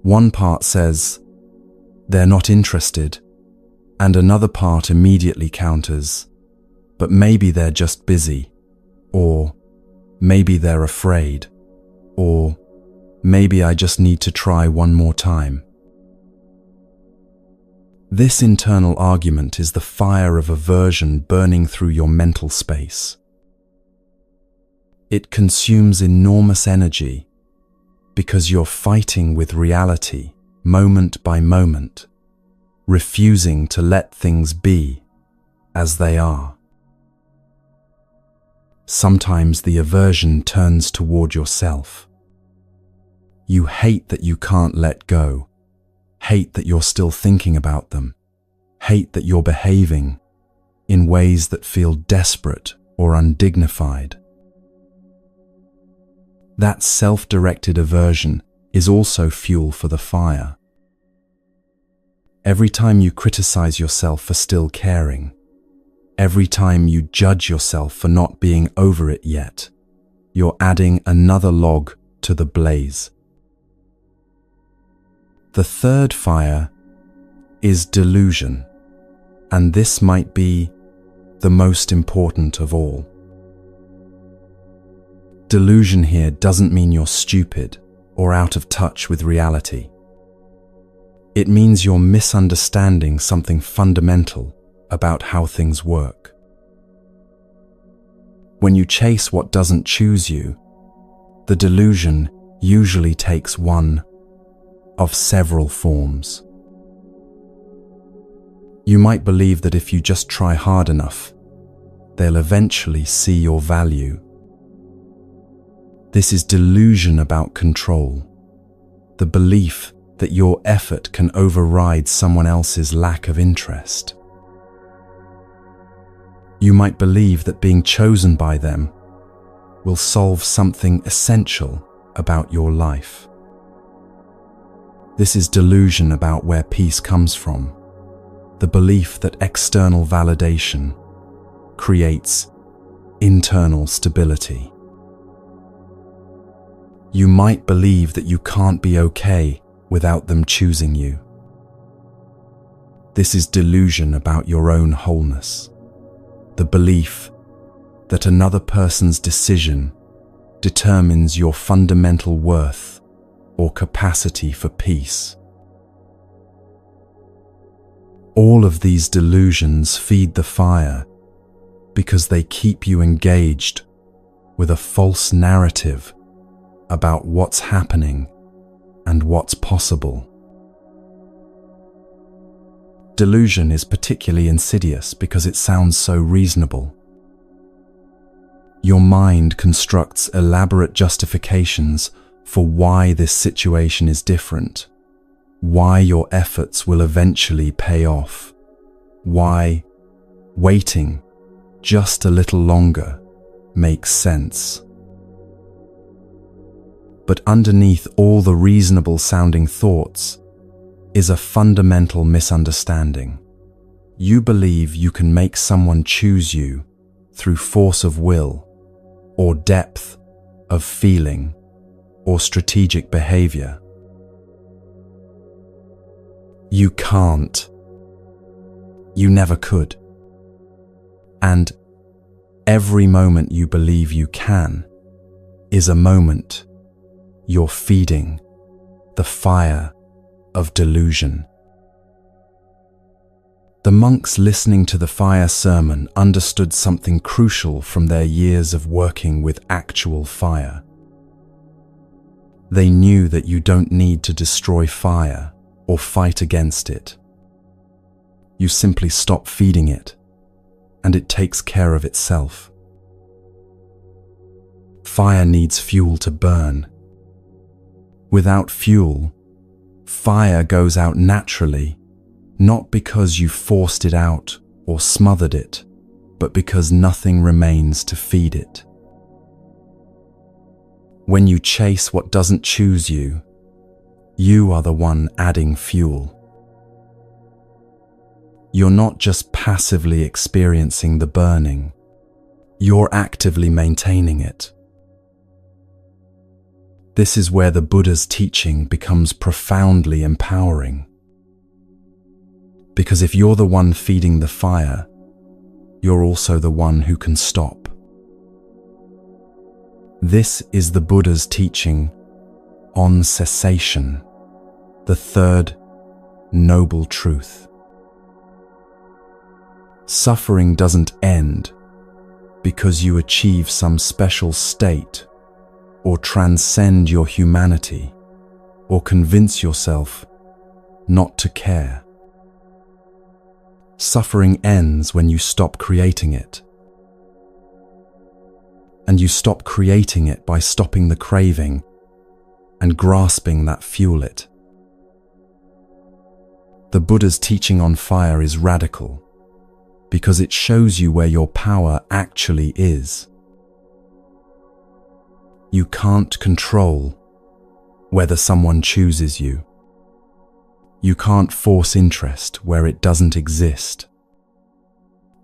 One part says, "They're not interested," and another part immediately counters, "But maybe they're just busy," or "Maybe they're afraid," or "Maybe I just need to try one more time." This internal argument is the fire of aversion burning through your mental space. It consumes enormous energy because you're fighting with reality moment by moment, refusing to let things be as they are. Sometimes the aversion turns toward yourself. You hate that you can't let go, hate that you're still thinking about them, hate that you're behaving in ways that feel desperate or undignified. That self-directed aversion is also fuel for the fire. Every time you criticize yourself for still caring, every time you judge yourself for not being over it yet, you're adding another log to the blaze. The third fire is delusion, and this might be the most important of all. Delusion here doesn't mean you're stupid or out of touch with reality. It means you're misunderstanding something fundamental about how things work. When you chase what doesn't choose you, the delusion usually takes one of several forms. You might believe that if you just try hard enough, they'll eventually see your value. This is delusion about control, the belief that your effort can override someone else's lack of interest. You might believe that being chosen by them will solve something essential about your life. This is delusion about where peace comes from, the belief that external validation creates internal stability. You might believe that you can't be okay without them choosing you. This is delusion about your own wholeness, the belief that another person's decision determines your fundamental worth or capacity for peace. All of these delusions feed the fire because they keep you engaged with a false narrative about what's happening and what's possible. Delusion is particularly insidious because it sounds so reasonable. Your mind constructs elaborate justifications for why this situation is different, why your efforts will eventually pay off, why waiting just a little longer makes sense. But underneath all the reasonable-sounding thoughts is a fundamental misunderstanding. You believe you can make someone choose you through force of will, or depth of feeling, or strategic behavior. You can't. You never could. And every moment you believe you can is a moment you're feeding the fire of delusion. The monks listening to the fire sermon understood something crucial from their years of working with actual fire. They knew that you don't need to destroy fire or fight against it. You simply stop feeding it, and it takes care of itself. Fire needs fuel to burn. Without fuel, fire goes out naturally, not because you forced it out or smothered it, but because nothing remains to feed it. When you chase what doesn't choose you, you are the one adding fuel. You're not just passively experiencing the burning, you're actively maintaining it. This is where the Buddha's teaching becomes profoundly empowering. Because if you're the one feeding the fire, you're also the one who can stop. This is the Buddha's teaching on cessation, the third noble truth. Suffering doesn't end because you achieve some special state or transcend your humanity or convince yourself not to care. Suffering ends when you stop creating it. And you stop creating it by stopping the craving and grasping that fuel it. The Buddha's teaching on fire is radical because it shows you where your power actually is. You can't control whether someone chooses you. You can't force interest where it doesn't exist.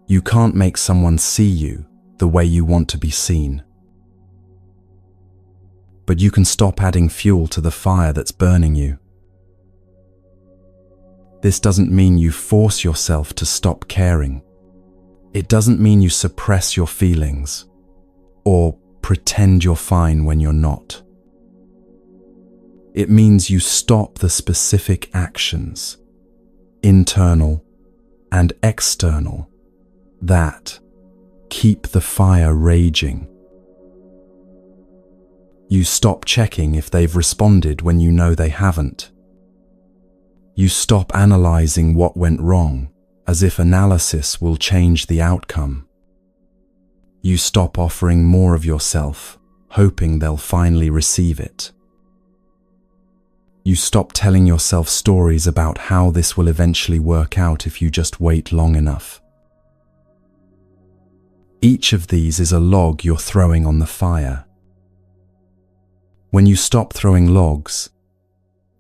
You can't make someone see you the way you want to be seen. But you can stop adding fuel to the fire that's burning you. This doesn't mean you force yourself to stop caring. It doesn't mean you suppress your feelings or pretend you're fine when you're not. It means you stop the specific actions, internal and external, that keep the fire raging. You stop checking if they've responded when you know they haven't. You stop analyzing what went wrong, as if analysis will change the outcome. You stop offering more of yourself, hoping they'll finally receive it. You stop telling yourself stories about how this will eventually work out if you just wait long enough. Each of these is a log you're throwing on the fire. When you stop throwing logs,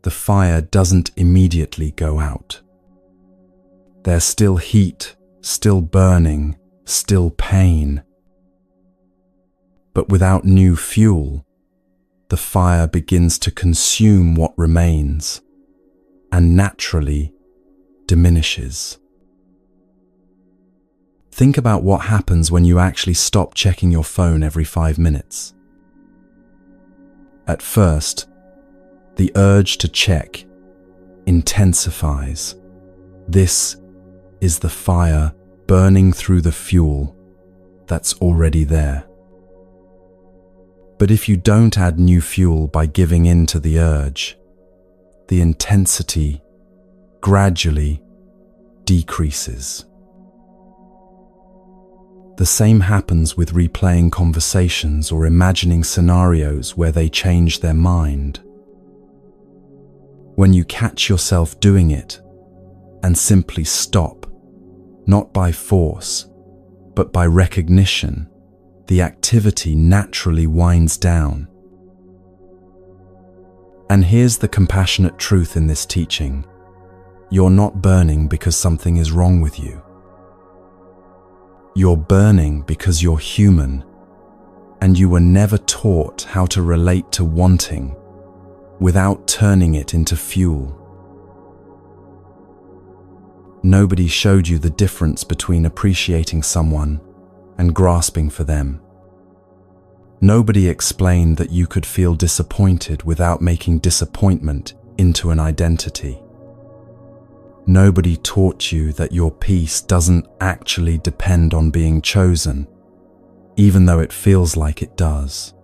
the fire doesn't immediately go out. There's still heat, still burning, still pain. But without new fuel, the fire begins to consume what remains and naturally diminishes. Think about what happens when you actually stop checking your phone every 5 minutes. At first, the urge to check intensifies. This is the fire burning through the fuel that's already there. But if you don't add new fuel by giving in to the urge, the intensity gradually decreases. The same happens with replaying conversations or imagining scenarios where they change their mind. When you catch yourself doing it and simply stop, not by force, but by recognition, the activity naturally winds down. And here's the compassionate truth in this teaching. You're not burning because something is wrong with you. You're burning because you're human, and you were never taught how to relate to wanting without turning it into fuel. Nobody showed you the difference between appreciating someone and grasping for them. Nobody explained that you could feel disappointed without making disappointment into an identity. Nobody taught you that your peace doesn't actually depend on being chosen, even though it feels like it does.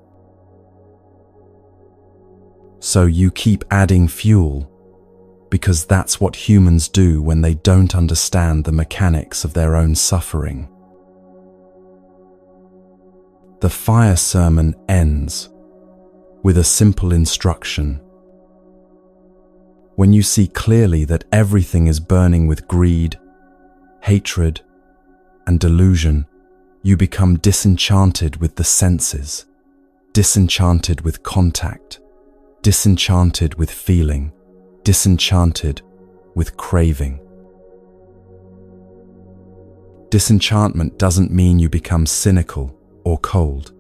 So you keep adding fuel, because that's what humans do when they don't understand the mechanics of their own suffering. The fire sermon ends with a simple instruction. When you see clearly that everything is burning with greed, hatred, and delusion, you become disenchanted with the senses, disenchanted with contact, disenchanted with feeling, disenchanted with craving. Disenchantment doesn't mean you become cynical or cold.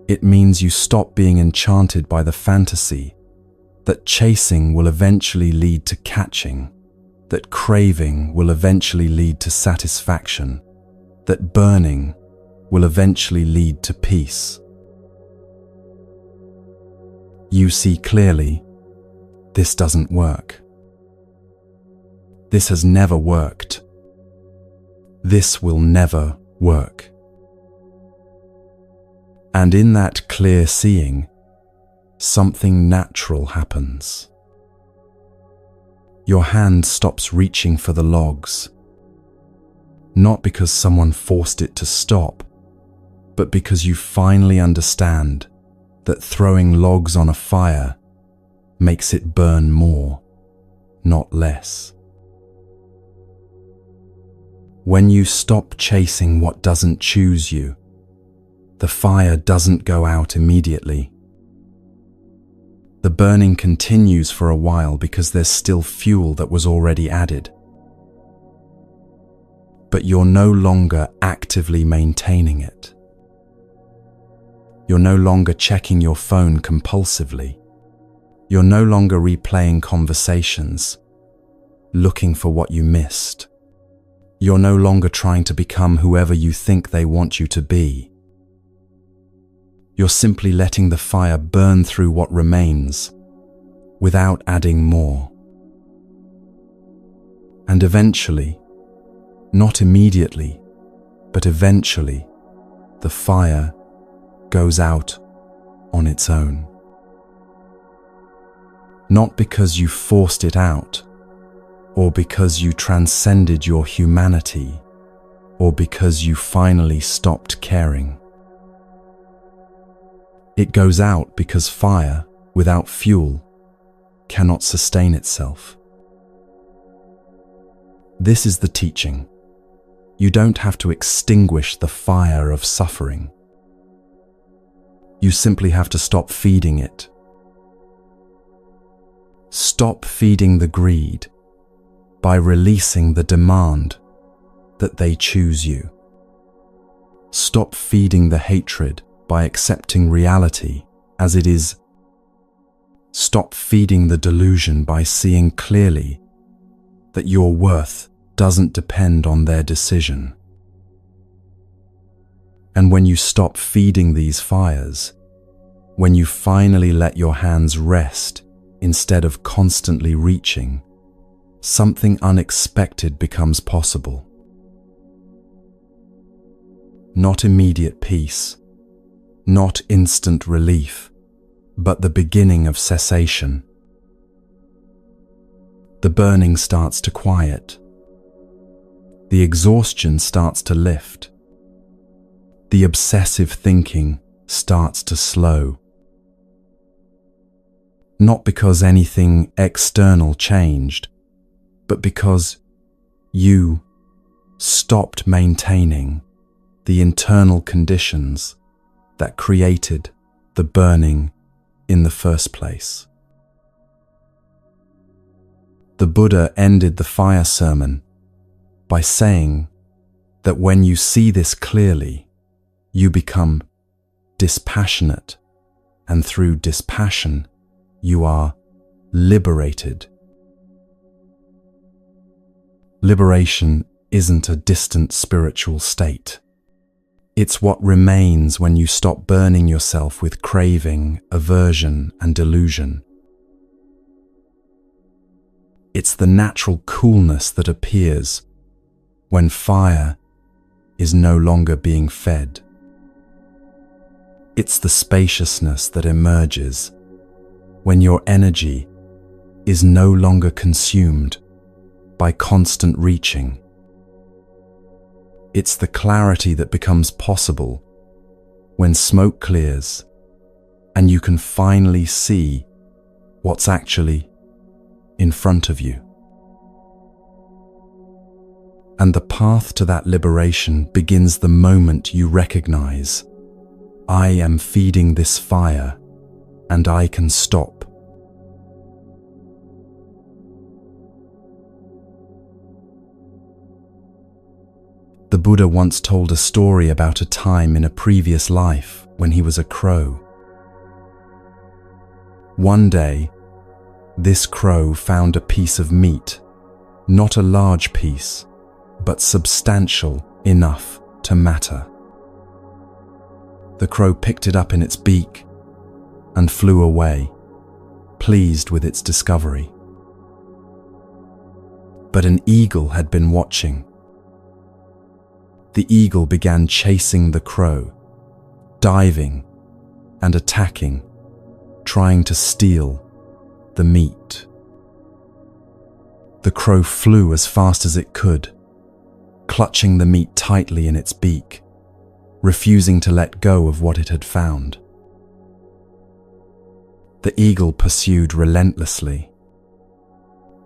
It means you stop being enchanted by the fantasy that chasing will eventually lead to catching, that craving will eventually lead to satisfaction, that burning will eventually lead to peace. You see clearly, this doesn't work. This has never worked. This will never work. And in that clear seeing, something natural happens. Your hand stops reaching for the logs, not because someone forced it to stop, but because you finally understand that throwing logs on a fire makes it burn more, not less. When you stop chasing what doesn't choose you, the fire doesn't go out immediately. The burning continues for a while because there's still fuel that was already added. But you're no longer actively maintaining it. You're no longer checking your phone compulsively. You're no longer replaying conversations, looking for what you missed. You're no longer trying to become whoever you think they want you to be. You're simply letting the fire burn through what remains without adding more. And eventually, not immediately, but eventually, the fire goes out on its own. Not because you forced it out, or because you transcended your humanity, or because you finally stopped caring. It goes out because fire, without fuel, cannot sustain itself. This is the teaching. You don't have to extinguish the fire of suffering. You simply have to stop feeding it. Stop feeding the greed by releasing the demand that they choose you. Stop feeding the hatred by accepting reality as it is. Stop feeding the delusion by seeing clearly that your worth doesn't depend on their decision. And when you stop feeding these fires, when you finally let your hands rest instead of constantly reaching, something unexpected becomes possible. not immediate peace, not instant relief, but the beginning of cessation. The burning starts to quiet. The exhaustion starts to lift. The obsessive thinking starts to slow. Not because anything external changed, but because you stopped maintaining the internal conditions that created the burning in the first place. The Buddha ended the fire sermon by saying that when you see this clearly, you become dispassionate, and through dispassion, you are liberated. Liberation isn't a distant spiritual state. It's what remains when you stop burning yourself with craving, aversion, and delusion. It's the natural coolness that appears when fire is no longer being fed. It's the spaciousness that emerges when your energy is no longer consumed by constant reaching. It's the clarity that becomes possible when smoke clears and you can finally see what's actually in front of you. And the path to that liberation begins the moment you recognize, I am feeding this fire and I can stop. The Buddha once told a story about a time in a previous life when he was a crow. One day, this crow found a piece of meat, not a large piece, but substantial enough to matter. The crow picked it up in its beak and flew away, pleased with its discovery. But an eagle had been watching. The eagle began chasing the crow, diving and attacking, trying to steal the meat. The crow flew as fast as it could, clutching the meat tightly in its beak, refusing to let go of what it had found. The eagle pursued relentlessly.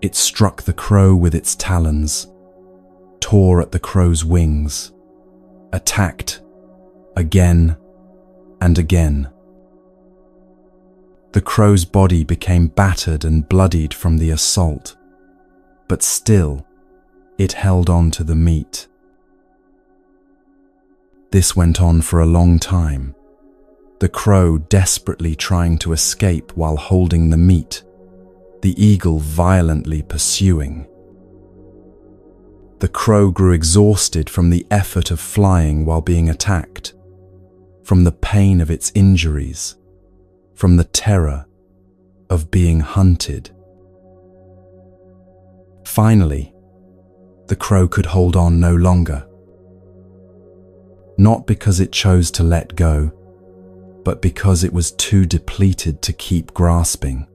It struck the crow with its talons, tore at the crow's wings, attacked again and again. The crow's body became battered and bloodied from the assault, but still it held on to the meat. This went on for a long time, the crow desperately trying to escape while holding the meat, the eagle violently pursuing. The crow grew exhausted from the effort of flying while being attacked, from the pain of its injuries, from the terror of being hunted. Finally, the crow could hold on no longer. Not because it chose to let go, but because it was too depleted to keep grasping.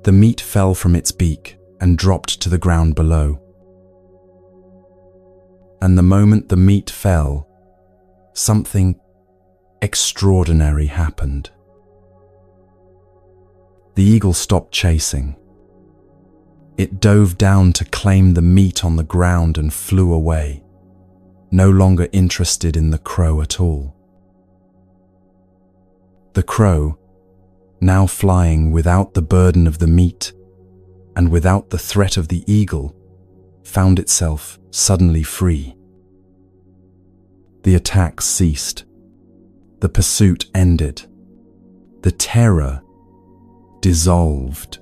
The meat fell from its beak and dropped to the ground below. And the moment the meat fell, something extraordinary happened. The eagle stopped chasing. It dove down to claim the meat on the ground and flew away, no longer interested in the crow at all. The crow, now flying without the burden of the meat and without the threat of the eagle, found itself suddenly free. The attack ceased. The pursuit ended. The terror dissolved.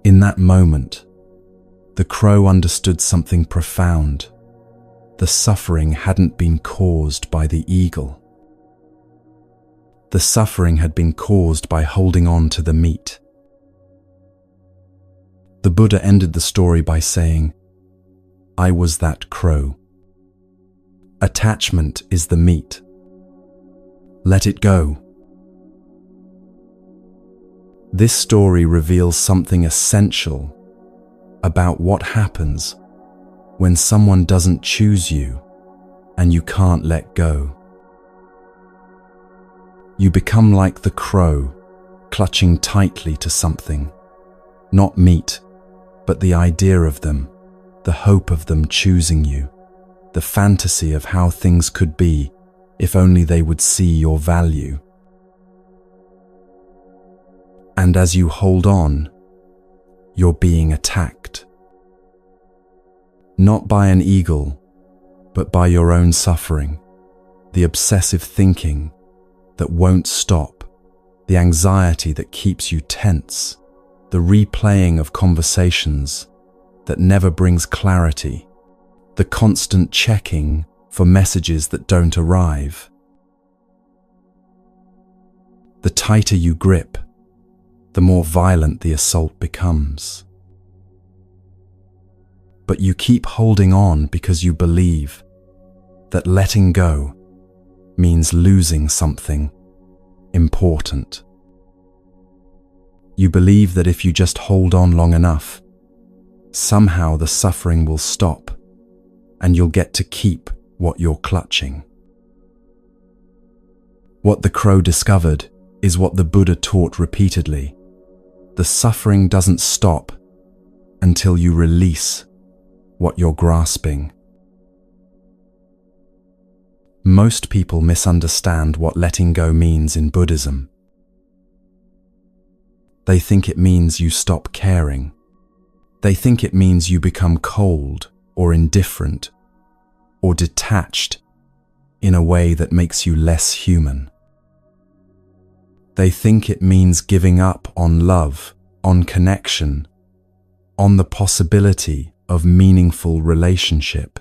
In that moment, the crow understood something profound. The suffering hadn't been caused by the eagle. The suffering had been caused by holding on to the meat. The Buddha ended the story by saying, I was that crow. Attachment is the meat. Let it go. This story reveals something essential about what happens when someone doesn't choose you and you can't let go. You become like the crow, clutching tightly to something, not meat, but the idea of them, the hope of them choosing you, the fantasy of how things could be if only they would see your value. And as you hold on, you're being attacked. Not by an eagle, but by your own suffering, the obsessive thinking that won't stop, the anxiety that keeps you tense, the replaying of conversations that never brings clarity, the constant checking for messages that don't arrive. The tighter you grip, the more violent the assault becomes. But you keep holding on because you believe that letting go means losing something important. You believe that if you just hold on long enough, somehow the suffering will stop and you'll get to keep what you're clutching. What the crow discovered is what the Buddha taught repeatedly. The suffering doesn't stop until you release what you're grasping. Most people misunderstand what letting go means in Buddhism. They think it means you stop caring. They think it means you become cold or indifferent or detached in a way that makes you less human. They think it means giving up on love, on connection, on the possibility of meaningful relationship.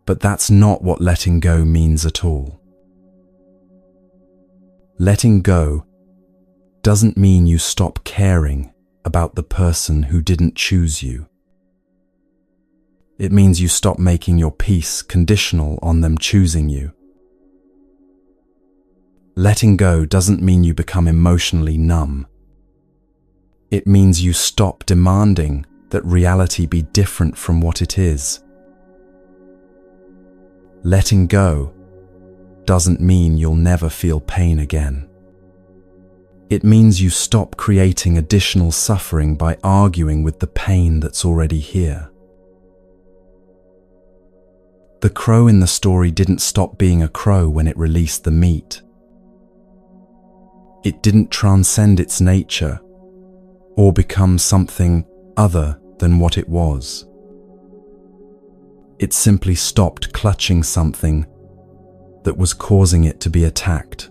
But that's not what letting go means at all. Letting go doesn't mean you stop caring about the person who didn't choose you. It means you stop making your peace conditional on them choosing you. Letting go doesn't mean you become emotionally numb. It means you stop demanding that reality be different from what it is. Letting go doesn't mean you'll never feel pain again. It means you stop creating additional suffering by arguing with the pain that's already here. The crow in the story didn't stop being a crow when it released the meat. It didn't transcend its nature or become something other than what it was. It simply stopped clutching something that was causing it to be attacked.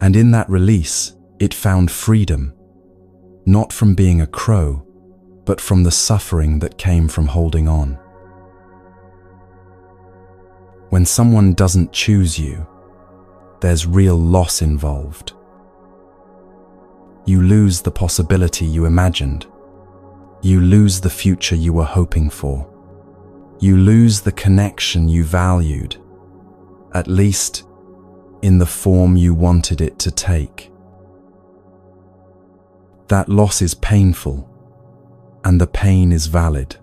And in that release, it found freedom, not from being a crow, but from the suffering that came from holding on. When someone doesn't choose you, there's real loss involved. You lose the possibility you imagined. You lose the future you were hoping for. You lose the connection you valued, at least in the form you wanted it to take. That loss is painful, and the pain is valid.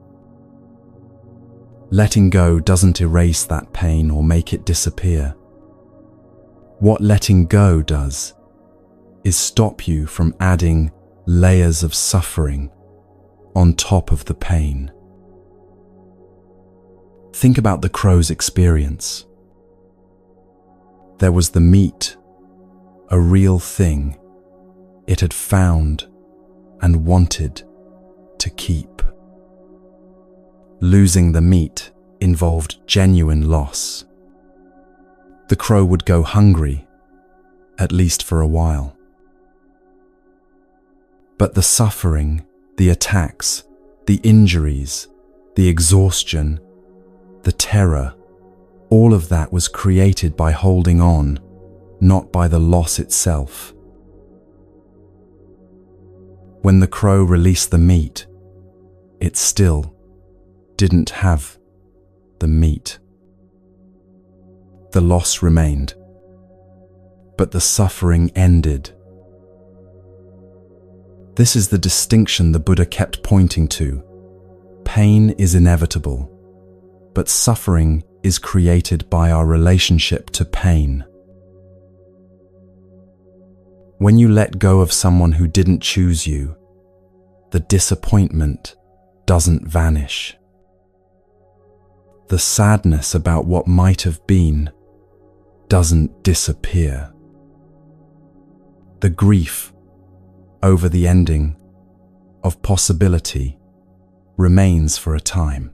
Letting go doesn't erase that pain or make it disappear. What letting go does is stop you from adding layers of suffering on top of the pain. Think about the crow's experience. There was the meat, a real thing it had found and wanted to keep. Losing the meat involved genuine loss. The crow would go hungry, at least for a while. But the suffering, the attacks, the injuries, the exhaustion, the terror, all of that was created by holding on, not by the loss itself. When the crow released the meat, it still didn't have the meat. The loss remained, but the suffering ended. This is the distinction the Buddha kept pointing to. Pain is inevitable, but suffering is created by our relationship to pain. When you let go of someone who didn't choose you, the disappointment doesn't vanish. The sadness about what might have been doesn't disappear. The grief over the ending of possibility remains for a time.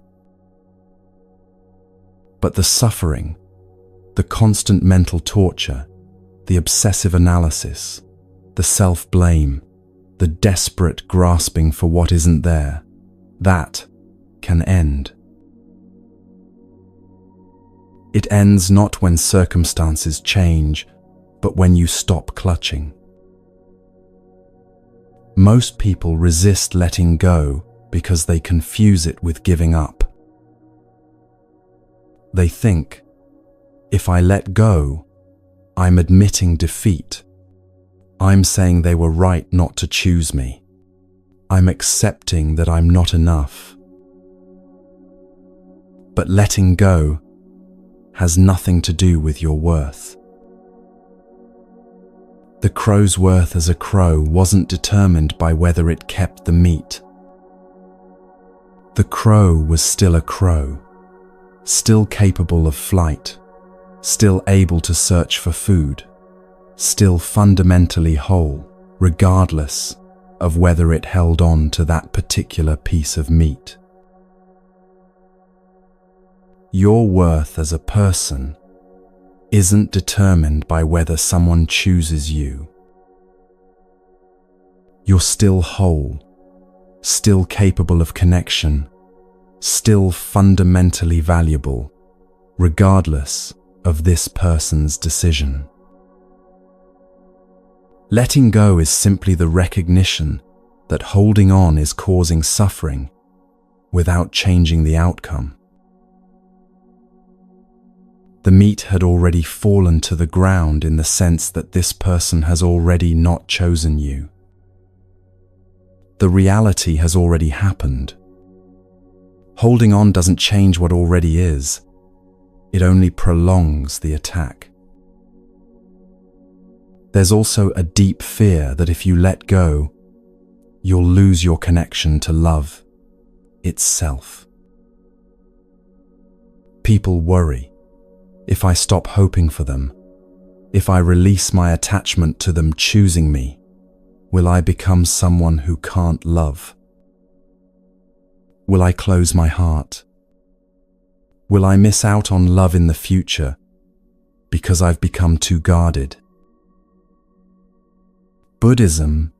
But the suffering, the constant mental torture, the obsessive analysis, the self-blame, the desperate grasping for what isn't there, that can end. It ends not when circumstances change, but when you stop clutching. Most people resist letting go because they confuse it with giving up. They think, if I let go, I'm admitting defeat. I'm saying they were right not to choose me. I'm accepting that I'm not enough. But letting go has nothing to do with your worth. The crow's worth as a crow wasn't determined by whether it kept the meat. The crow was still a crow, still capable of flight, still able to search for food, still fundamentally whole, regardless of whether it held on to that particular piece of meat. Your worth as a person isn't determined by whether someone chooses you. You're still whole, still capable of connection, still fundamentally valuable, regardless of this person's decision. Letting go is simply the recognition that holding on is causing suffering without changing the outcome. The meat had already fallen to the ground in the sense that this person has already not chosen you. The reality has already happened. Holding on doesn't change what already is. It only prolongs the attack. There's also a deep fear that if you let go, you'll lose your connection to love itself. People worry. If I stop hoping for them, if I release my attachment to them choosing me, will I become someone who can't love? Will I close my heart? Will I miss out on love in the future because I've become too guarded? Buddhism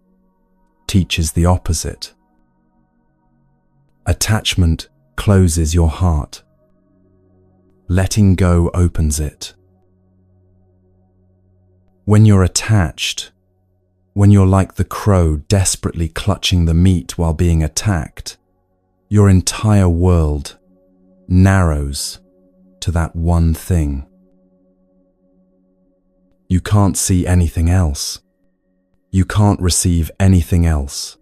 teaches the opposite. Attachment closes your heart. Letting go opens it. When you're attached, when you're like the crow desperately clutching the meat while being attacked, your entire world narrows to that one thing. You can't see anything else. You can't receive anything else.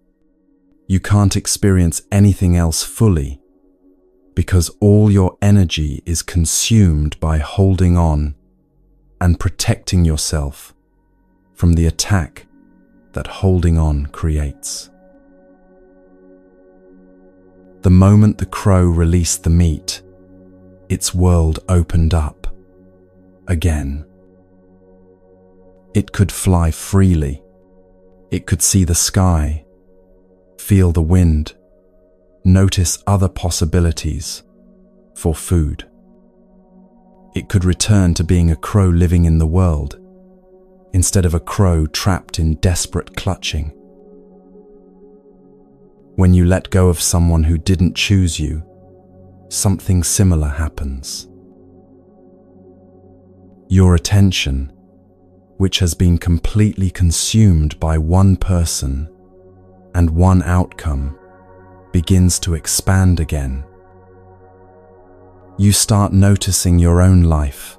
You can't experience anything else fully, because all your energy is consumed by holding on and protecting yourself from the attack that holding on creates. The moment the crow released the meat, its world opened up again. It could fly freely. It could see the sky, feel the wind, notice other possibilities for food. It could return to being a crow living in the world, instead of a crow trapped in desperate clutching. When you let go of someone who didn't choose you, something similar happens. Your attention, which has been completely consumed by one person and one outcome, begins to expand again, You start noticing your own life,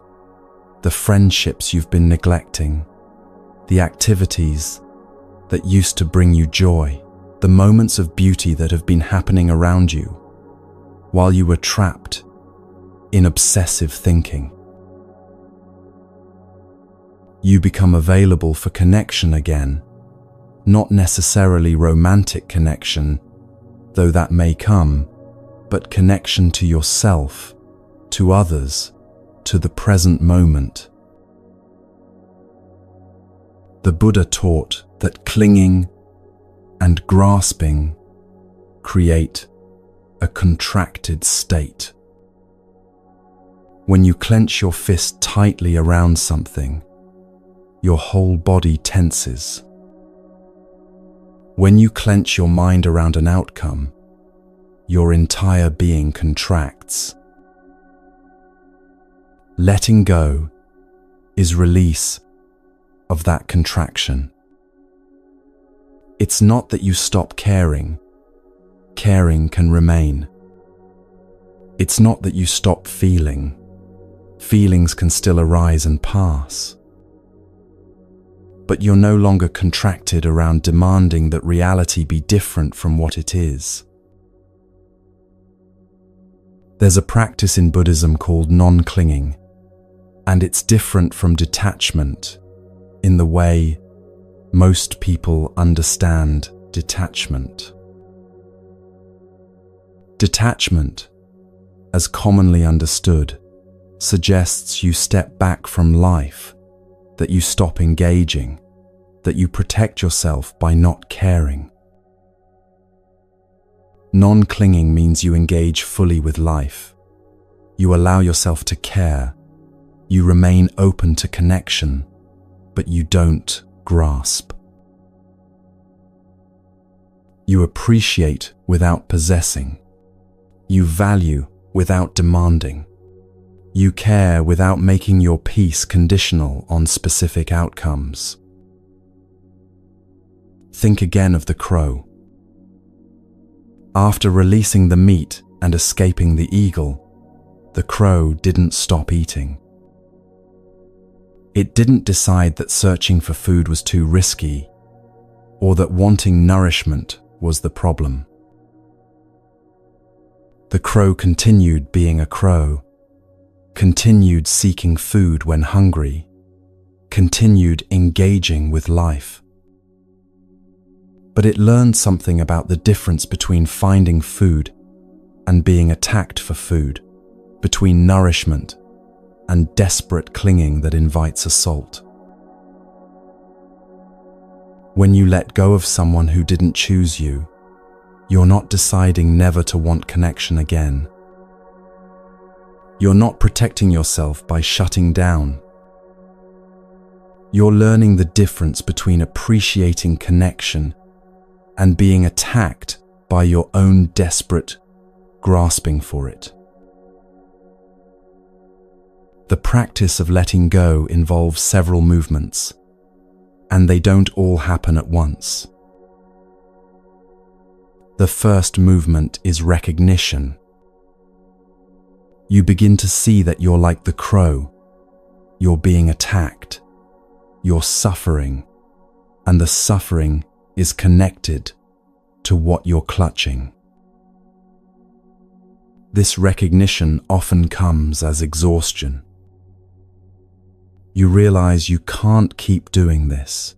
the friendships you've been neglecting, the activities that used to bring you joy, the moments of beauty that have been happening around you while you were trapped in obsessive thinking. You become available for connection again, not necessarily romantic connection, though that may come, but connection to yourself, to others, to the present moment. The Buddha taught that clinging and grasping create a contracted state. When you clench your fist tightly around something, your whole body tenses. When you clench your mind around an outcome, your entire being contracts. Letting go is release of that contraction. It's not that you stop caring. Caring can remain. It's not that you stop feeling. Feelings can still arise and pass. But you're no longer contracted around demanding that reality be different from what it is. There's a practice in Buddhism called non-clinging, and it's different from detachment in the way most people understand detachment. Detachment, as commonly understood, suggests you step back from life, that you stop engaging, that you protect yourself by not caring. Non-clinging means you engage fully with life. You allow yourself to care. You remain open to connection, but you don't grasp. You appreciate without possessing. You value without demanding. You care without making your peace conditional on specific outcomes. Think again of the crow. After releasing the meat and escaping the eagle, the crow didn't stop eating. It didn't decide that searching for food was too risky, or that wanting nourishment was the problem. The crow continued being a crow, continued seeking food when hungry, continued engaging with life. But it learned something about the difference between finding food and being attacked for food, between nourishment and desperate clinging that invites assault. When you let go of someone who didn't choose you, you're not deciding never to want connection again. You're not protecting yourself by shutting down. You're learning the difference between appreciating connection and being attacked by your own desperate grasping for it. The practice of letting go involves several movements, and they don't all happen at once. The first movement is recognition. You begin to see that you're like the crow. You're being attacked. You're suffering, and the suffering is connected to what you're clutching. This recognition often comes as exhaustion. You realize you can't keep doing this.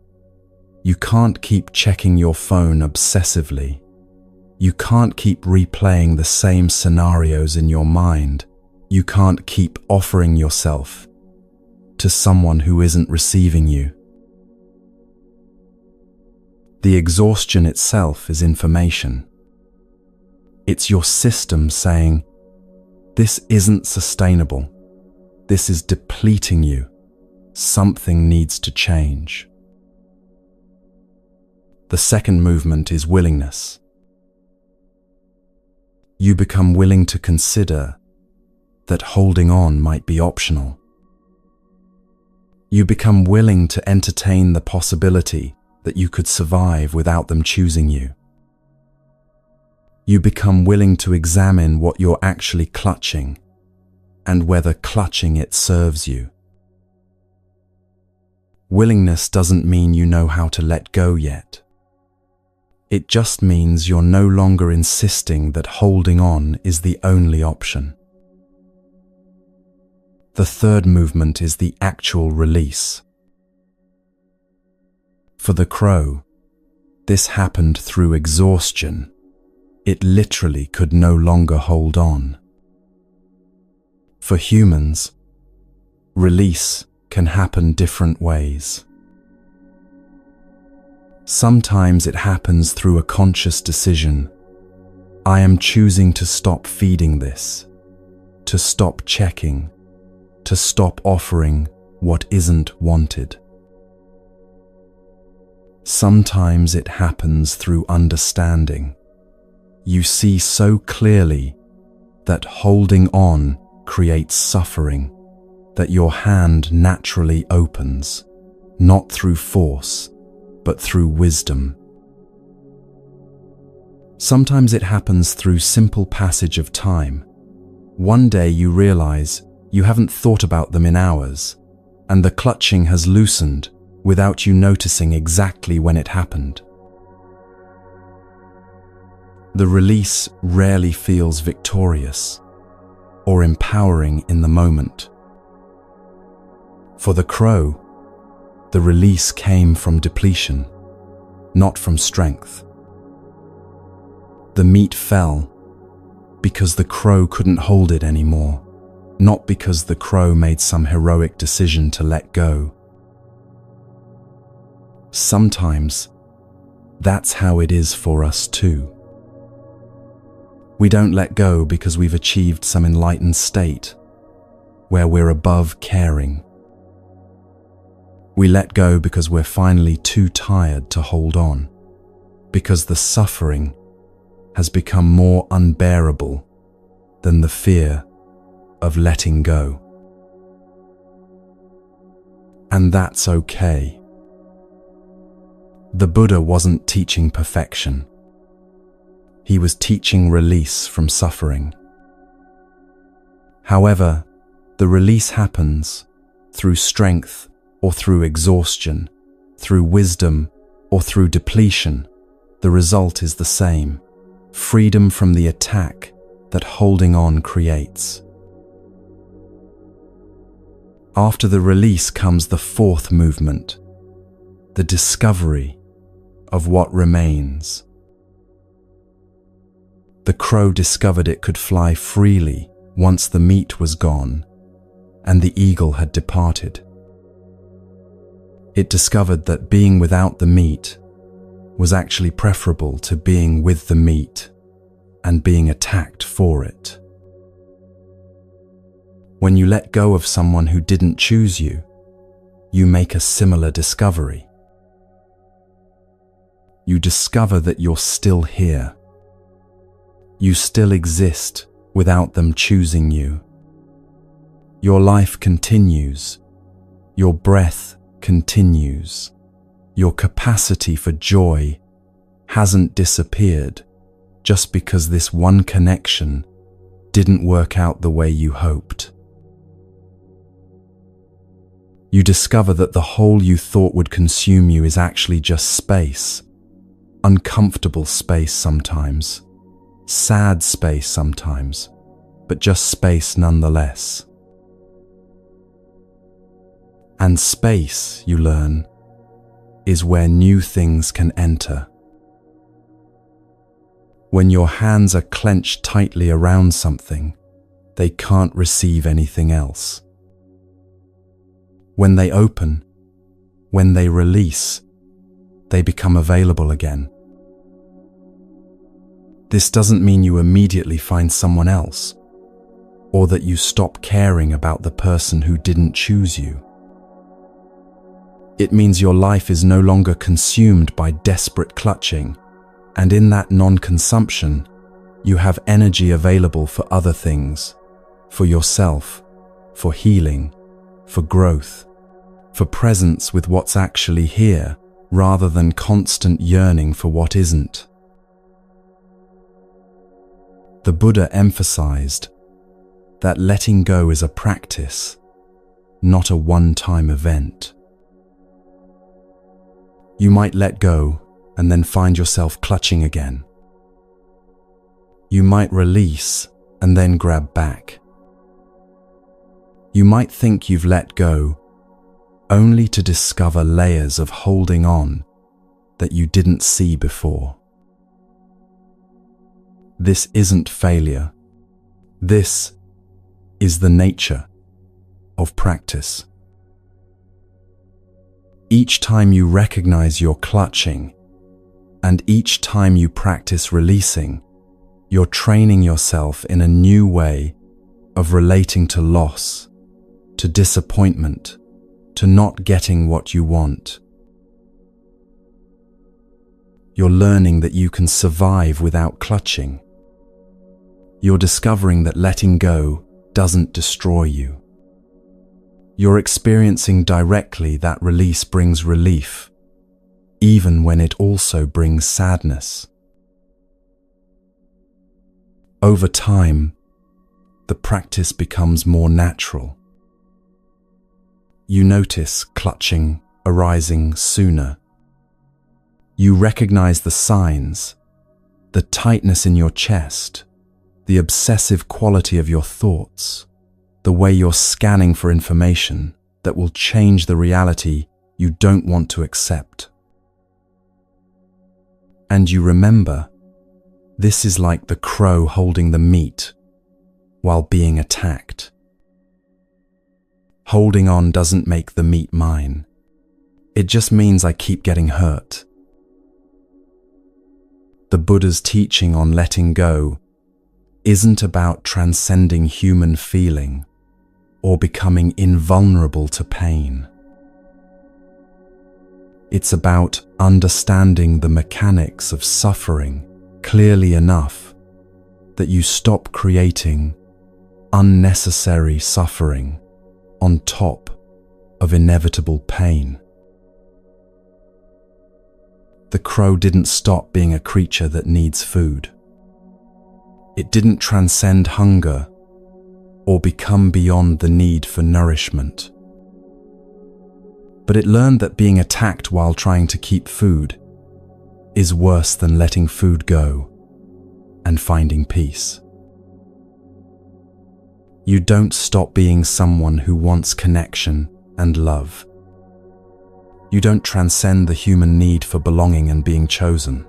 You can't keep checking your phone obsessively. You can't keep replaying the same scenarios in your mind. You can't keep offering yourself to someone who isn't receiving you. The exhaustion itself is information. It's your system saying, this isn't sustainable. This is depleting you. Something needs to change. The second movement is willingness. You become willing to consider that holding on might be optional. You become willing to entertain the possibility that you could survive without them choosing you. You become willing to examine what you're actually clutching and whether clutching it serves you. Willingness doesn't mean you know how to let go yet. It just means you're no longer insisting that holding on is the only option. The third movement is the actual release. For the crow, this happened through exhaustion. It literally could no longer hold on. For humans, release can happen different ways. Sometimes it happens through a conscious decision. I am choosing to stop feeding this, to stop checking, to stop offering what isn't wanted. Sometimes it happens through understanding. You see so clearly that holding on creates suffering, that your hand naturally opens, not through force, but through wisdom. Sometimes it happens through simple passage of time. One day you realize you haven't thought about them in hours, and the clutching has loosened without you noticing exactly when it happened. The release rarely feels victorious or empowering in the moment. For the crow, the release came from depletion, not from strength. The meat fell because the crow couldn't hold it anymore, not because the crow made some heroic decision to let go. Sometimes that's how it is for us too. We don't let go because we've achieved some enlightened state where we're above caring. We let go because we're finally too tired to hold on, because the suffering has become more unbearable than the fear of letting go. And that's okay. The Buddha wasn't teaching perfection. He was teaching release from suffering. However, the release happens through strength or through exhaustion, through wisdom or through depletion. The result is the same: freedom from the attack that holding on creates. After the release comes the fourth movement, the discovery of what remains. The crow discovered it could fly freely once the meat was gone and the eagle had departed. It discovered that being without the meat was actually preferable to being with the meat and being attacked for it. When you let go of someone who didn't choose you, you make a similar discovery. You discover that you're still here. You still exist without them choosing you. Your life continues. Your breath continues. Your capacity for joy hasn't disappeared just because this one connection didn't work out the way you hoped. You discover that the hole you thought would consume you is actually just space. Uncomfortable space sometimes, sad space sometimes, but just space nonetheless. And space, you learn, is where new things can enter. When your hands are clenched tightly around something, they can't receive anything else. When they open, when they release, they become available again. This doesn't mean you immediately find someone else, or that you stop caring about the person who didn't choose you. It means your life is no longer consumed by desperate clutching, and in that non-consumption, you have energy available for other things, for yourself, for healing, for growth, for presence with what's actually here, rather than constant yearning for what isn't. The Buddha emphasized, that letting go is a practice, not a one-time event. You might let go and then find yourself clutching again. You might release and then grab back. You might think you've let go, only to discover layers of holding on that you didn't see before. This isn't failure. This is the nature of practice. Each time you recognize you're clutching, and each time you practice releasing, you're training yourself in a new way of relating to loss, to disappointment, to not getting what you want. You're learning that you can survive without clutching. You're discovering that letting go doesn't destroy you. You're experiencing directly that release brings relief, even when it also brings sadness. Over time, the practice becomes more natural. You notice clutching arising sooner. You recognize the signs, the tightness in your chest, the obsessive quality of your thoughts, the way you're scanning for information that will change the reality you don't want to accept. And you remember, this is like the crow holding the meat while being attacked. Holding on doesn't make the meat mine. It just means I keep getting hurt. The Buddha's teaching on letting go isn't about transcending human feeling or becoming invulnerable to pain. It's about understanding the mechanics of suffering clearly enough that you stop creating unnecessary suffering on top of inevitable pain. The crow didn't stop being a creature that needs food. It didn't transcend hunger or become beyond the need for nourishment. But it learned that being attacked while trying to keep food is worse than letting food go and finding peace. You don't stop being someone who wants connection and love. You don't transcend the human need for belonging and being chosen.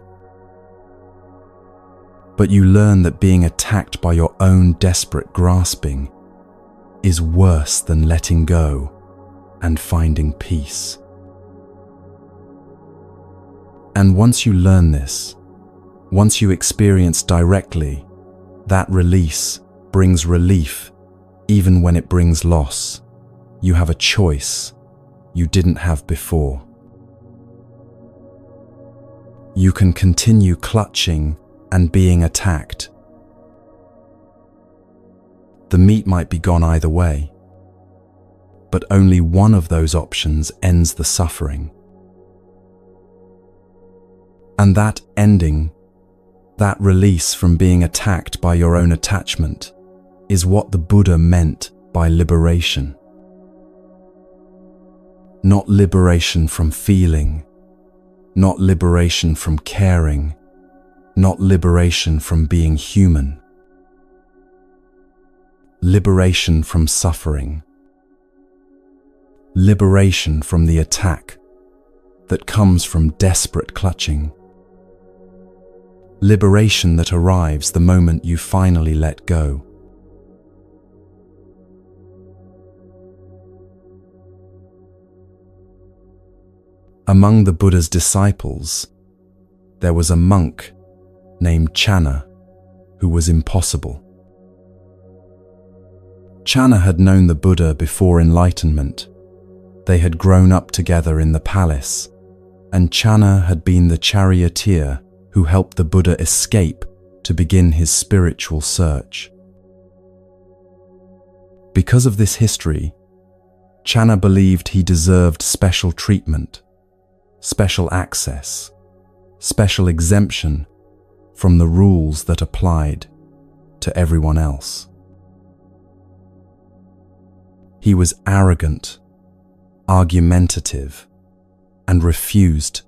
But you learn that being attacked by your own desperate grasping is worse than letting go and finding peace. And once you learn this, once you experience directly that release brings relief even when it brings loss, you have a choice you didn't have before. You can continue clutching and being attacked. The meat might be gone either way, but only one of those options ends the suffering. And that ending, that release from being attacked by your own attachment, is what the Buddha meant by liberation. Not liberation from feeling, not liberation from caring, not liberation from being human. Liberation from suffering. Liberation from the attack that comes from desperate clutching. Liberation that arrives the moment you finally let go. Among the Buddha's disciples, there was a monk named Channa who was impossible. Channa had known the Buddha before enlightenment. They had grown up together in the palace, and Channa had been the charioteer who helped the Buddha escape to begin his spiritual search. Because of this history, Channa believed he deserved special treatment, special access, special exemption from the rules that applied to everyone else. He was arrogant, argumentative, and refused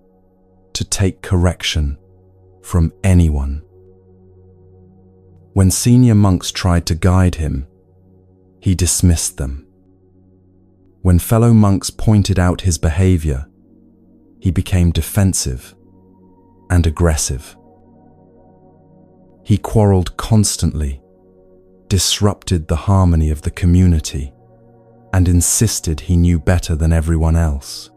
to take correction from anyone. When senior monks tried to guide him, he dismissed them. When fellow monks pointed out his behavior, he became defensive and aggressive. He quarreled constantly, disrupted the harmony of the community, and insisted he knew better than everyone else.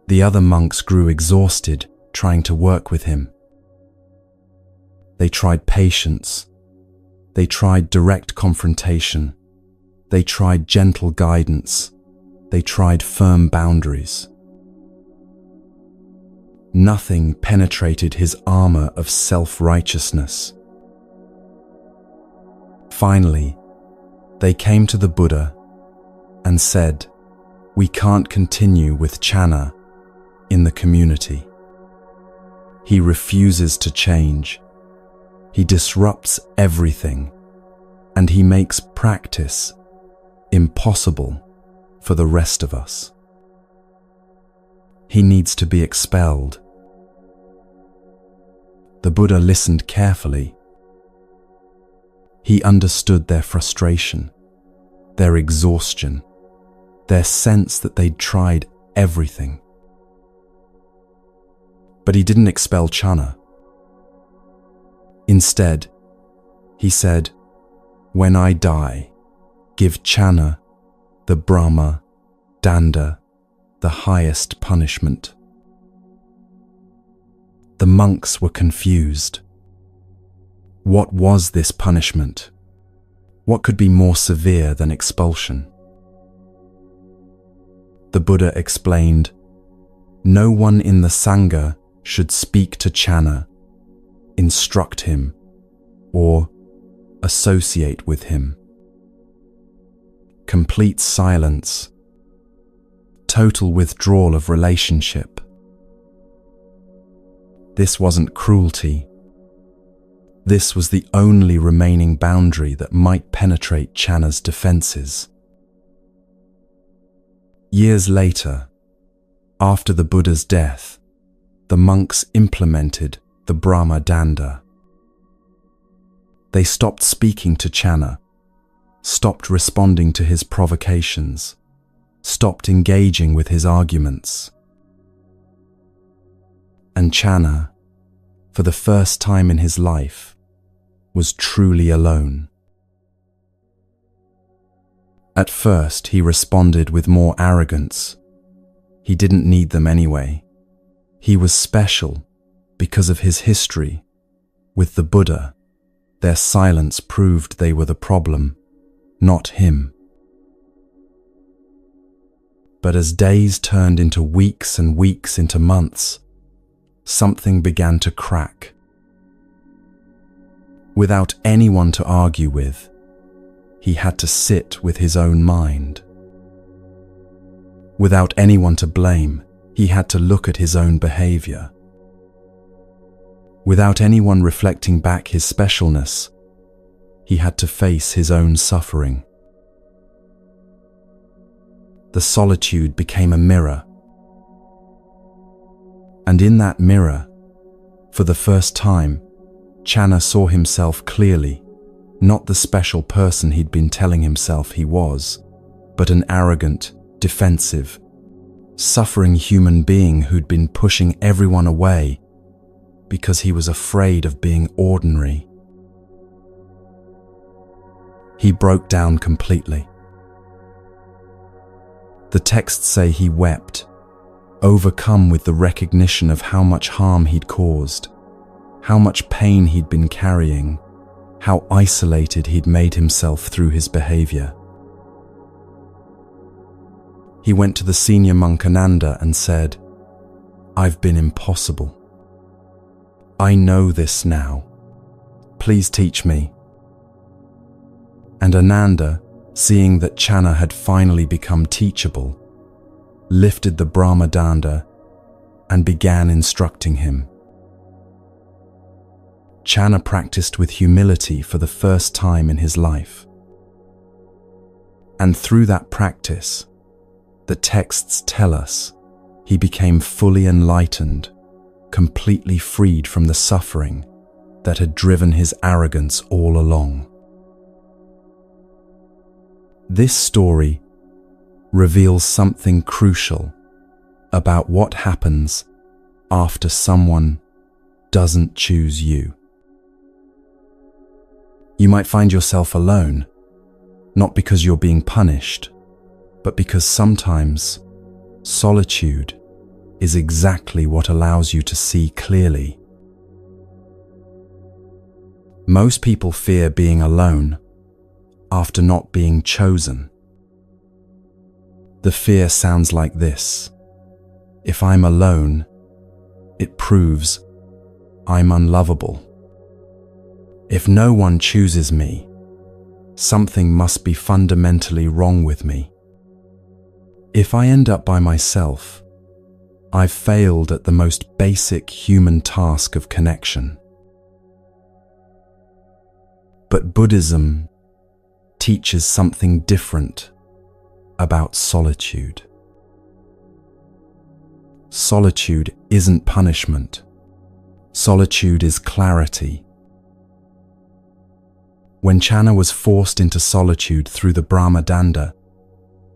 The other monks grew exhausted trying to work with him. They tried patience. They tried direct confrontation. They tried gentle guidance. They tried firm boundaries. Nothing penetrated his armor of self-righteousness. Finally, they came to the Buddha and said, "We can't continue with Channa in the community. He refuses to change. He disrupts everything, and he makes practice impossible for the rest of us. He needs to be expelled." The Buddha listened carefully. He understood their frustration, their exhaustion, their sense that they'd tried everything. But he didn't expel Channa. Instead, he said, "When I die, give Channa, the Brahma, Danda, the highest punishment." The monks were confused. What was this punishment? What could be more severe than expulsion? The Buddha explained, "No one in the Sangha should speak to Channa, instruct him, or associate with him. Complete silence, total withdrawal of relationship. This wasn't cruelty. This was the only remaining boundary that might penetrate Channa's defenses." Years later, after the Buddha's death, the monks implemented the Brahma Danda. They stopped speaking to Channa, stopped responding to his provocations, stopped engaging with his arguments. And Channa, for the first time in his life, was truly alone. At first, he responded with more arrogance. He didn't need them anyway. He was special because of his history. With the Buddha, their silence proved they were the problem, not him. But as days turned into weeks and weeks into months, something began to crack. Without anyone to argue with, he had to sit with his own mind. Without anyone to blame, he had to look at his own behavior. Without anyone reflecting back his specialness, he had to face his own suffering. The solitude became a mirror. And in that mirror, for the first time, Channa saw himself clearly, not the special person he'd been telling himself he was, but an arrogant, defensive, suffering human being who'd been pushing everyone away because he was afraid of being ordinary. He broke down completely. The texts say he wept, overcome with the recognition of how much harm he'd caused, how much pain he'd been carrying, how isolated he'd made himself through his behavior. He went to the senior monk Ananda and said, "I've been impossible. I know this now. Please teach me." And Ananda, seeing that Channa had finally become teachable, lifted the Brahma Danda and began instructing him. Channa practiced with humility for the first time in his life. And through that practice, the texts tell us he became fully enlightened, completely freed from the suffering that had driven his arrogance all along. This story reveals something crucial about what happens after someone doesn't choose you. You might find yourself alone, not because you're being punished, but because sometimes solitude is exactly what allows you to see clearly. Most people fear being alone after not being chosen. The fear sounds like this: if I'm alone, it proves I'm unlovable. If no one chooses me, something must be fundamentally wrong with me. If I end up by myself, I've failed at the most basic human task of connection. But Buddhism teaches something different about solitude. Solitude isn't punishment. Solitude is clarity. When Channa was forced into solitude through the Brahmadanda,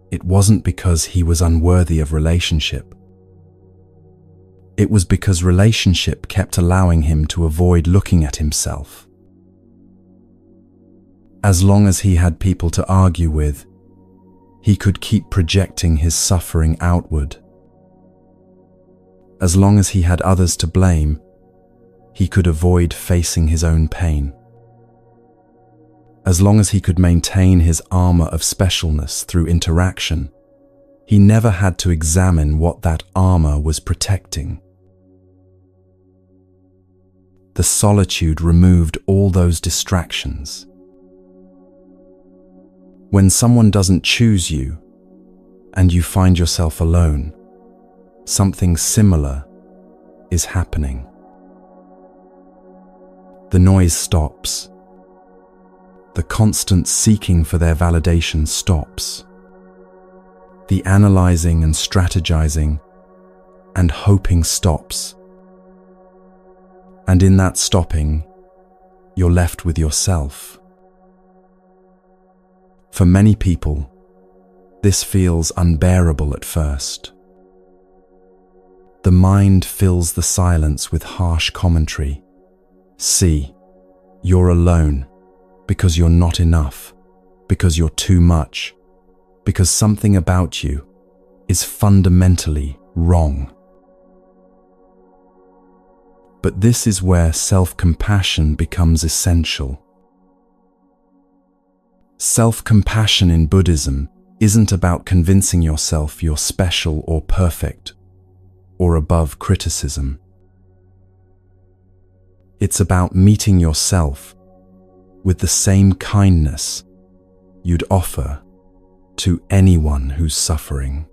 it wasn't because he was unworthy of relationship. It was because relationship kept allowing him to avoid looking at himself. As long as he had people to argue with, he could keep projecting his suffering outward. As long as he had others to blame, he could avoid facing his own pain. As long as he could maintain his armor of specialness through interaction, he never had to examine what that armor was protecting. The solitude removed all those distractions. When someone doesn't choose you, and you find yourself alone, something similar is happening. The noise stops. The constant seeking for their validation stops. The analyzing and strategizing and hoping stops. And in that stopping, you're left with yourself. For many people, this feels unbearable at first. The mind fills the silence with harsh commentary. See, you're alone because you're not enough, because you're too much, because something about you is fundamentally wrong. But this is where self-compassion becomes essential. Self-compassion in Buddhism isn't about convincing yourself you're special or perfect, or above criticism. It's about meeting yourself with the same kindness you'd offer to anyone who's suffering.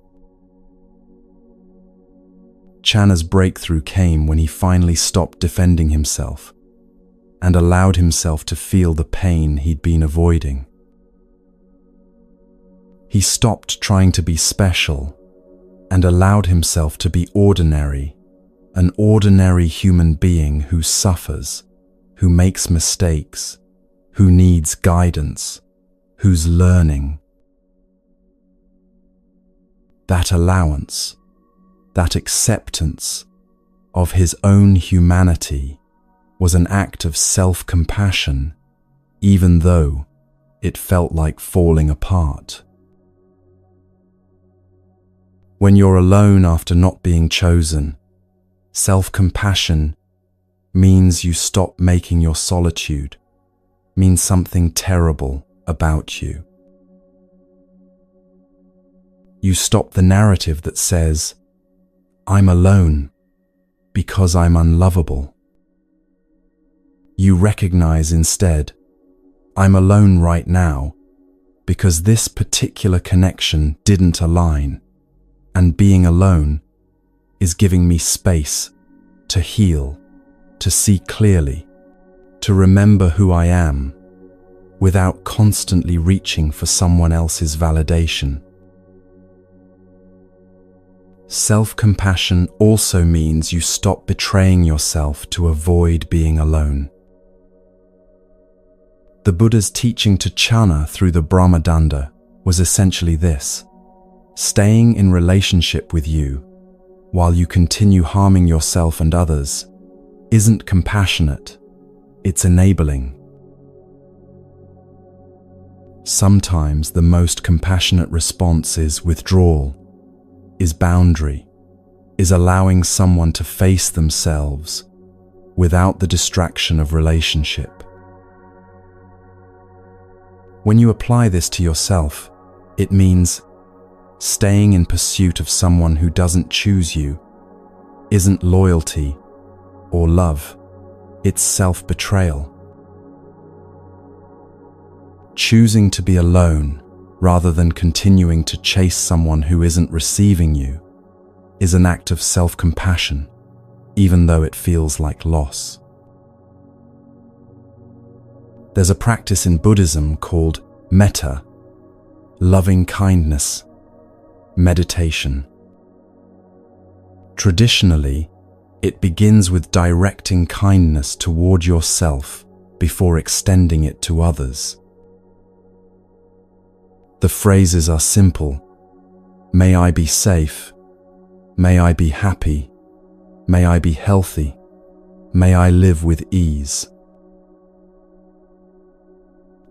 Channa's breakthrough came when he finally stopped defending himself and allowed himself to feel the pain he'd been avoiding. He stopped trying to be special and allowed himself to be ordinary, an ordinary human being who suffers, who makes mistakes, who needs guidance, who's learning. That allowance, that acceptance of his own humanity was an act of self-compassion, even though it felt like falling apart. When you're alone after not being chosen, self-compassion means you stop making your solitude mean something terrible about you. You stop the narrative that says, I'm alone because I'm unlovable. You recognize instead, I'm alone right now because this particular connection didn't align, and being alone is giving me space to heal, to see clearly, to remember who I am without constantly reaching for someone else's validation. Self-compassion also means you stop betraying yourself to avoid being alone. The Buddha's teaching to Channa through the Brahmadanda was essentially this: staying in relationship with you while you continue harming yourself and others isn't compassionate, it's enabling. Sometimes the most compassionate response is withdrawal, is boundary, is allowing someone to face themselves without the distraction of relationship. When you apply this to yourself, it means staying in pursuit of someone who doesn't choose you isn't loyalty or love, it's self-betrayal. Choosing to be alone rather than continuing to chase someone who isn't receiving you is an act of self-compassion, even though it feels like loss. There's a practice in Buddhism called metta, loving kindness, meditation. Traditionally, it begins with directing kindness toward yourself before extending it to others. The phrases are simple: may I be safe, may I be happy, may I be healthy, may I live with ease.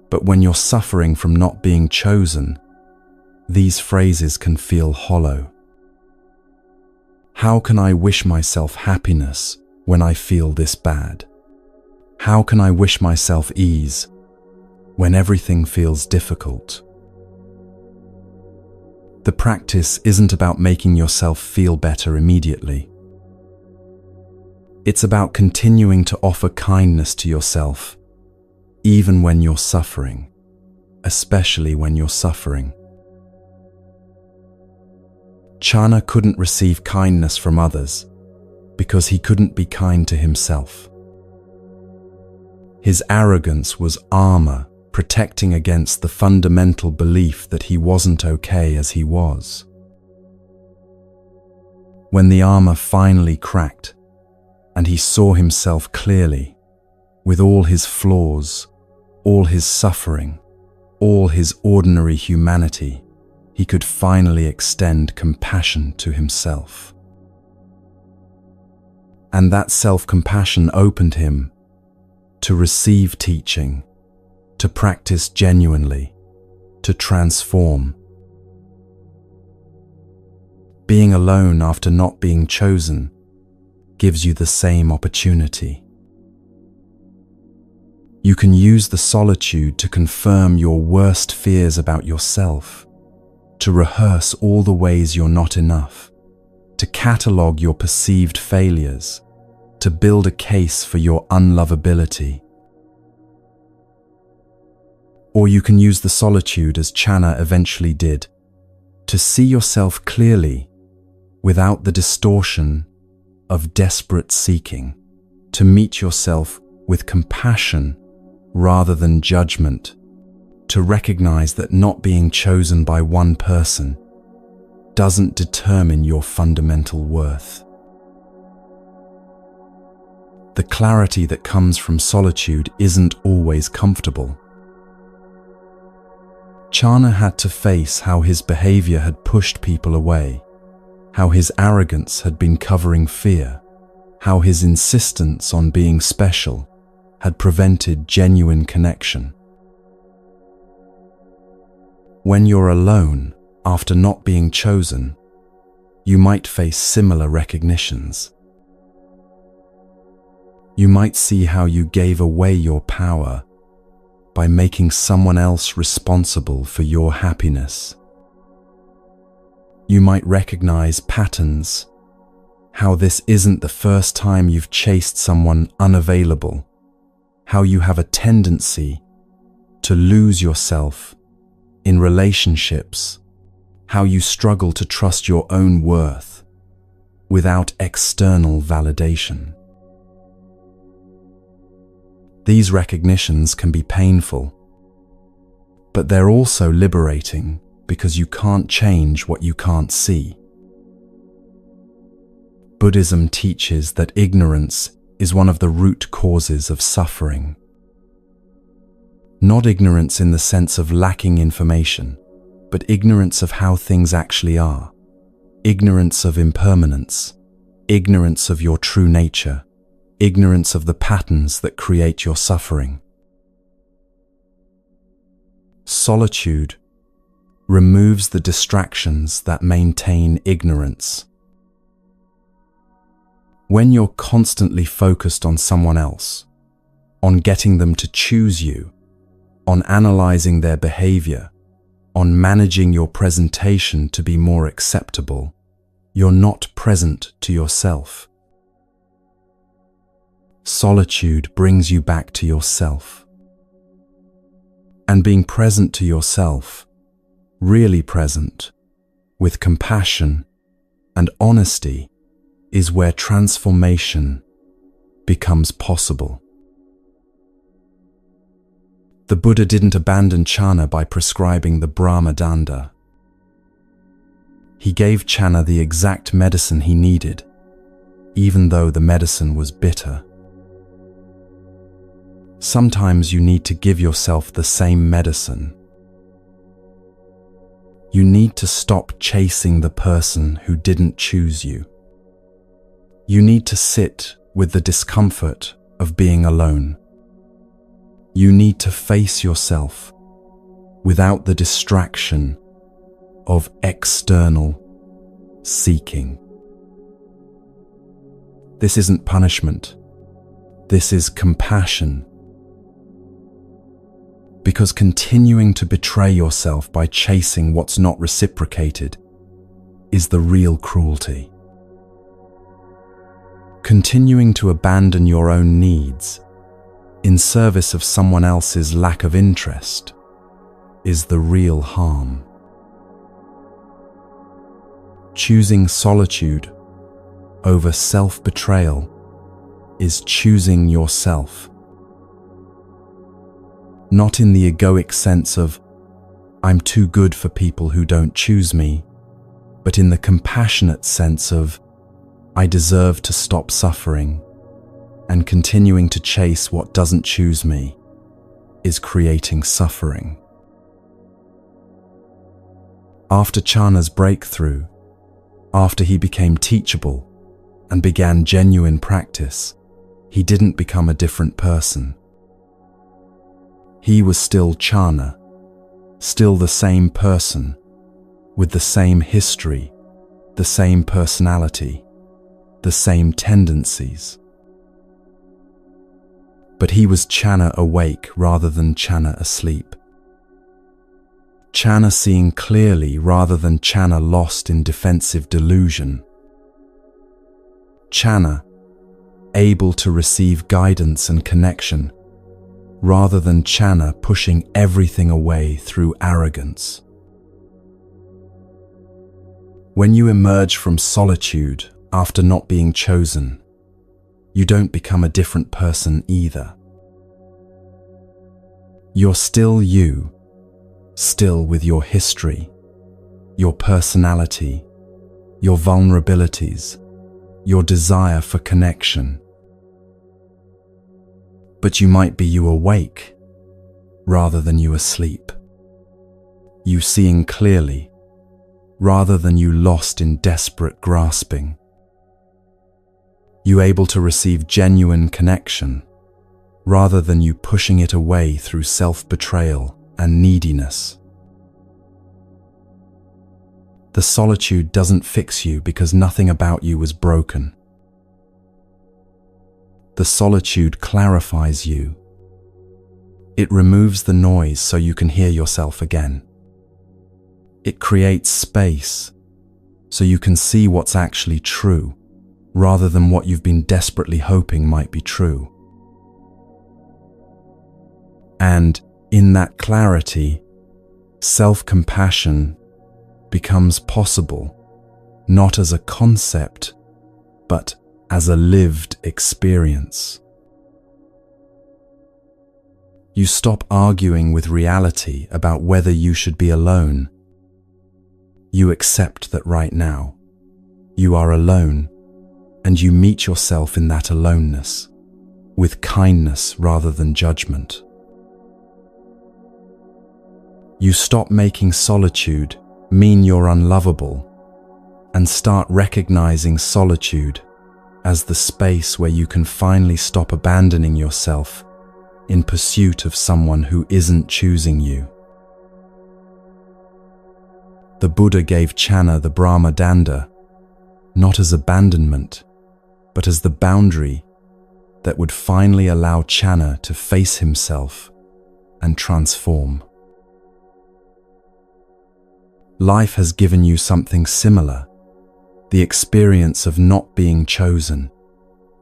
But when you're suffering from not being chosen, these phrases can feel hollow. How can I wish myself happiness when I feel this bad? How can I wish myself ease when everything feels difficult? The practice isn't about making yourself feel better immediately. It's about continuing to offer kindness to yourself, even when you're suffering, especially when you're suffering. Channa couldn't receive kindness from others because he couldn't be kind to himself. His arrogance was armor protecting against the fundamental belief that he wasn't okay as he was. When the armor finally cracked and he saw himself clearly, with all his flaws, all his suffering, all his ordinary humanity, he could finally extend compassion to himself. And that self-compassion opened him to receive teaching, to practice genuinely, to transform. Being alone after not being chosen gives you the same opportunity. You can use the solitude to confirm your worst fears about yourself, to rehearse all the ways you're not enough, to catalogue your perceived failures, to build a case for your unlovability. Or you can use the solitude as Channa eventually did, to see yourself clearly without the distortion of desperate seeking, to meet yourself with compassion rather than judgment, to recognize that not being chosen by one person doesn't determine your fundamental worth. The clarity that comes from solitude isn't always comfortable. Channa had to face how his behavior had pushed people away, how his arrogance had been covering fear, how his insistence on being special had prevented genuine connection. When you're alone after not being chosen, you might face similar recognitions. You might see how you gave away your power by making someone else responsible for your happiness. You might recognize patterns, how this isn't the first time you've chased someone unavailable, how you have a tendency to lose yourself in relationships, how you struggle to trust your own worth without external validation. These recognitions can be painful, but they're also liberating because you can't change what you can't see. Buddhism teaches that ignorance is one of the root causes of suffering. Not ignorance in the sense of lacking information, but ignorance of how things actually are. Ignorance of impermanence, ignorance of your true nature, ignorance of the patterns that create your suffering. Solitude removes the distractions that maintain ignorance. When you're constantly focused on someone else, on getting them to choose you, on analyzing their behavior, on managing your presentation to be more acceptable, you're not present to yourself. Solitude brings you back to yourself. And being present to yourself, really present, with compassion and honesty, is where transformation becomes possible. The Buddha didn't abandon jhana by prescribing the Brahma Danda. He gave jhana the exact medicine he needed, even though the medicine was bitter. Sometimes you need to give yourself the same medicine. You need to stop chasing the person who didn't choose you. You need to sit with the discomfort of being alone. You need to face yourself without the distraction of external seeking. This isn't punishment. This is compassion. Because continuing to betray yourself by chasing what's not reciprocated is the real cruelty. Continuing to abandon your own needs in service of someone else's lack of interest is the real harm. Choosing solitude over self-betrayal is choosing yourself. Not in the egoic sense of, I'm too good for people who don't choose me, but in the compassionate sense of, I deserve to stop suffering, and continuing to chase what doesn't choose me is creating suffering. After Jhana's breakthrough, after he became teachable and began genuine practice, he didn't become a different person. He was still Jhana, still the same person, with the same history, the same personality, the same tendencies. But he was Jhana awake rather than Jhana asleep. Jhana seeing clearly rather than Jhana lost in defensive delusion. Jhana able to receive guidance and connection rather than Jhana pushing everything away through arrogance. When you emerge from solitude after not being chosen, you don't become a different person either. You're still you, still with your history, your personality, your vulnerabilities, your desire for connection. But you might be you awake rather than you asleep. You seeing clearly rather than you lost in desperate grasping. You able to receive genuine connection rather than you pushing it away through self-betrayal and neediness. The solitude doesn't fix you because nothing about you was broken. The solitude clarifies you. It removes the noise so you can hear yourself again. It creates space so you can see what's actually true, rather than what you've been desperately hoping might be true. And in that clarity, self-compassion becomes possible, not as a concept, but as a lived experience. You stop arguing with reality about whether you should be alone. You accept that right now, you are alone, and you meet yourself in that aloneness, with kindness rather than judgment. You stop making solitude mean you're unlovable, and start recognizing solitude as the space where you can finally stop abandoning yourself in pursuit of someone who isn't choosing you. The Buddha gave Channa the Brahma Danda, not as abandonment, but as the boundary that would finally allow Channa to face himself and transform. Life has given you something similar, the experience of not being chosen,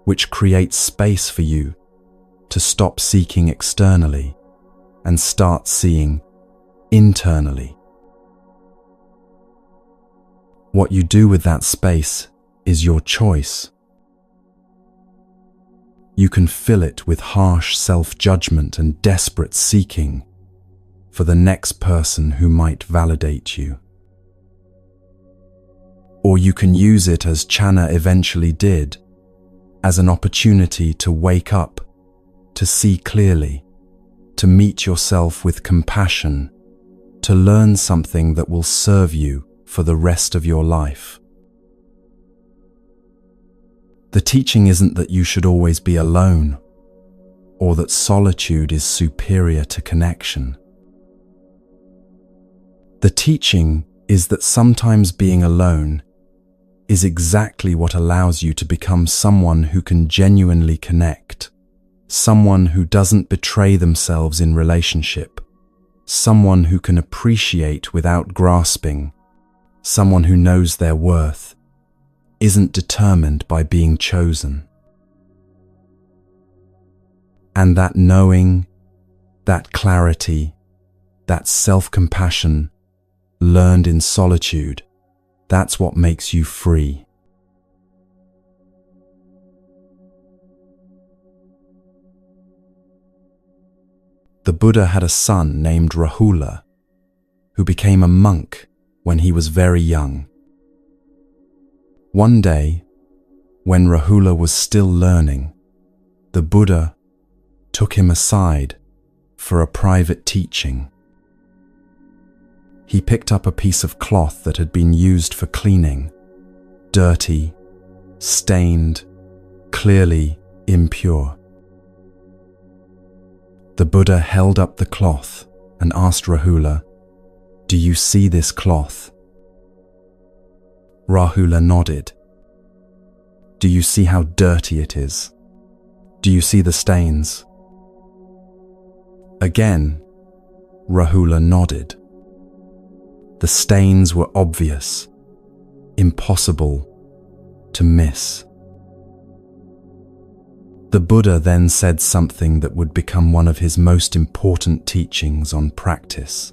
which creates space for you to stop seeking externally and start seeing internally. What you do with that space is your choice. You can fill it with harsh self-judgment and desperate seeking for the next person who might validate you. Or you can use it, as Channa eventually did, as an opportunity to wake up, to see clearly, to meet yourself with compassion, to learn something that will serve you for the rest of your life. The teaching isn't that you should always be alone, or that solitude is superior to connection. The teaching is that sometimes being alone is exactly what allows you to become someone who can genuinely connect, someone who doesn't betray themselves in relationship, someone who can appreciate without grasping, someone who knows their worth, isn't determined by being chosen. And that knowing, that clarity, that self-compassion learned in solitude, that's what makes you free. The Buddha had a son named Rahula, who became a monk when he was very young. One day, when Rahula was still learning, the Buddha took him aside for a private teaching. He picked up a piece of cloth that had been used for cleaning, dirty, stained, clearly impure. The Buddha held up the cloth and asked Rahula, "Do you see this cloth?" Rahula nodded. "Do you see how dirty it is? Do you see the stains?" Again, Rahula nodded. The stains were obvious, impossible to miss. The Buddha then said something that would become one of his most important teachings on practice.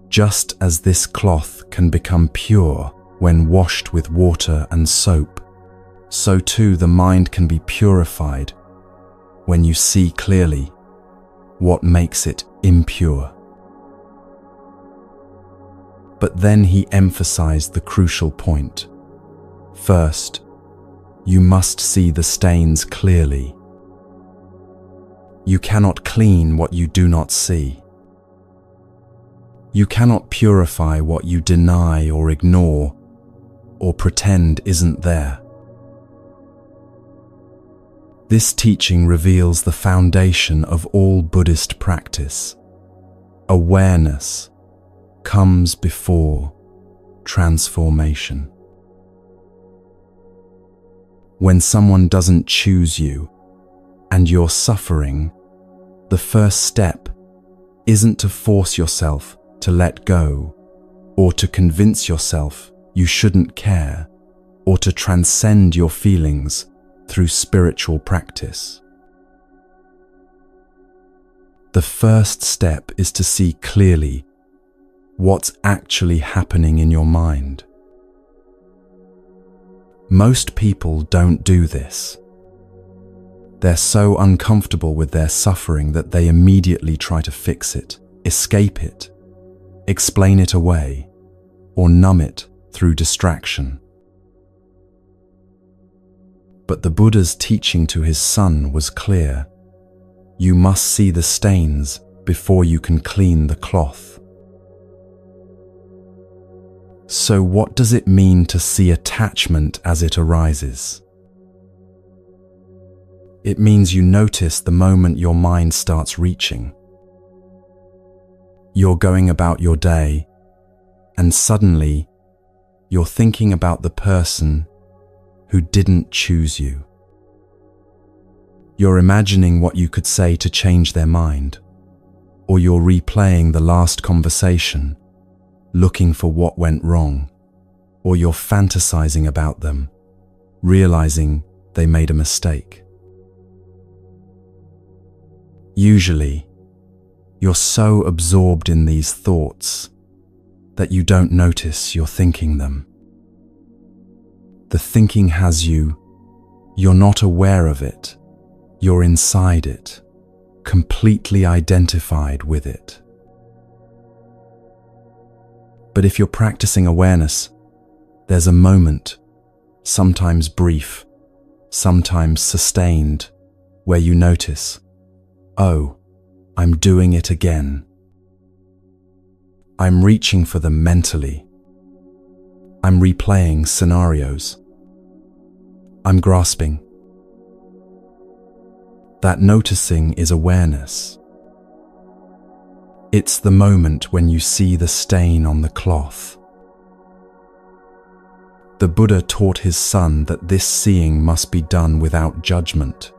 Just as this cloth can become pure when washed with water and soap, so too the mind can be purified when you see clearly what makes it impure. But then he emphasized the crucial point. First, you must see the stains clearly. You cannot clean what you do not see. You cannot purify what you deny or ignore or pretend isn't there. This teaching reveals the foundation of all Buddhist practice. Awareness comes before transformation. When someone doesn't choose you and you're suffering, the first step isn't to force yourself to let go, or to convince yourself you shouldn't care, or to transcend your feelings through spiritual practice. The first step is to see clearly what's actually happening in your mind. Most people don't do this. They're so uncomfortable with their suffering that they immediately try to fix it, escape it, explain it away, or numb it through distraction. But the Buddha's teaching to his son was clear. You must see the stains before you can clean the cloth. So what does it mean to see attachment as it arises? It means you notice the moment your mind starts reaching. You're going about your day, and suddenly you're thinking about the person who didn't choose you. You're imagining what you could say to change their mind, or you're replaying the last conversation, looking for what went wrong, or you're fantasizing about them, realizing they made a mistake. Usually, you're so absorbed in these thoughts that you don't notice you're thinking them. The thinking has you, you're not aware of it, you're inside it, completely identified with it. But if you're practicing awareness, there's a moment, sometimes brief, sometimes sustained, where you notice, oh, I'm doing it again. I'm reaching for them mentally. I'm replaying scenarios. I'm grasping. That noticing is awareness. It's the moment when you see the stain on the cloth. The Buddha taught his son that this seeing must be done without judgment.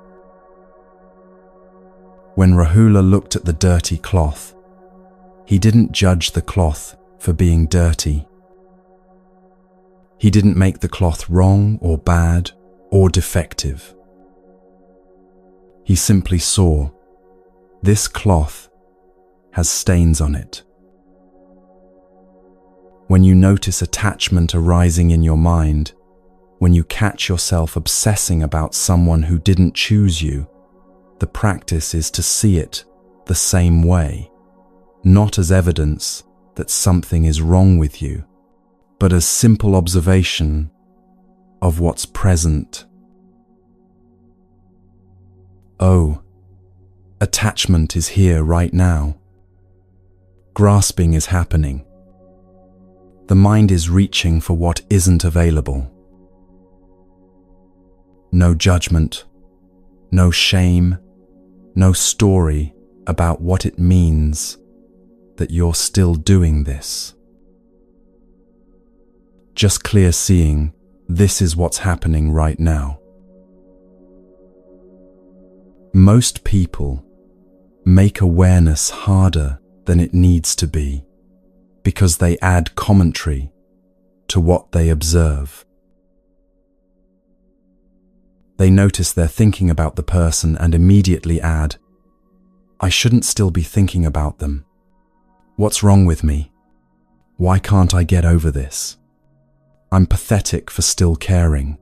When Rahula looked at the dirty cloth, he didn't judge the cloth for being dirty. He didn't make the cloth wrong or bad or defective. He simply saw, this cloth has stains on it. When you notice attachment arising in your mind, when you catch yourself obsessing about someone who didn't choose you, the practice is to see it the same way, not as evidence that something is wrong with you, but as simple observation of what's present. Oh, attachment is here right now. Grasping is happening. The mind is reaching for what isn't available. No judgment, no shame, no story about what it means that you're still doing this. Just clear seeing, this is what's happening right now. Most people make awareness harder than it needs to be because they add commentary to what they observe. They notice they're thinking about the person and immediately add, I shouldn't still be thinking about them. What's wrong with me? Why can't I get over this? I'm pathetic for still caring.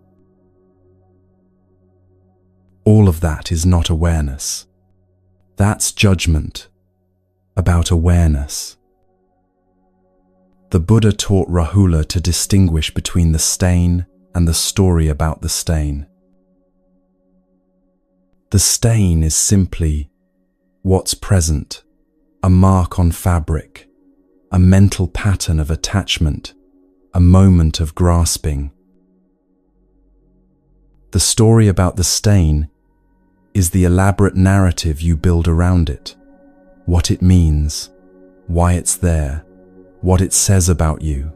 All of that is not awareness. That's judgment about awareness. The Buddha taught Rahula to distinguish between the stain and the story about the stain. The stain is simply what's present, a mark on fabric, a mental pattern of attachment, a moment of grasping. The story about the stain is the elaborate narrative you build around it, what it means, why it's there, what it says about you,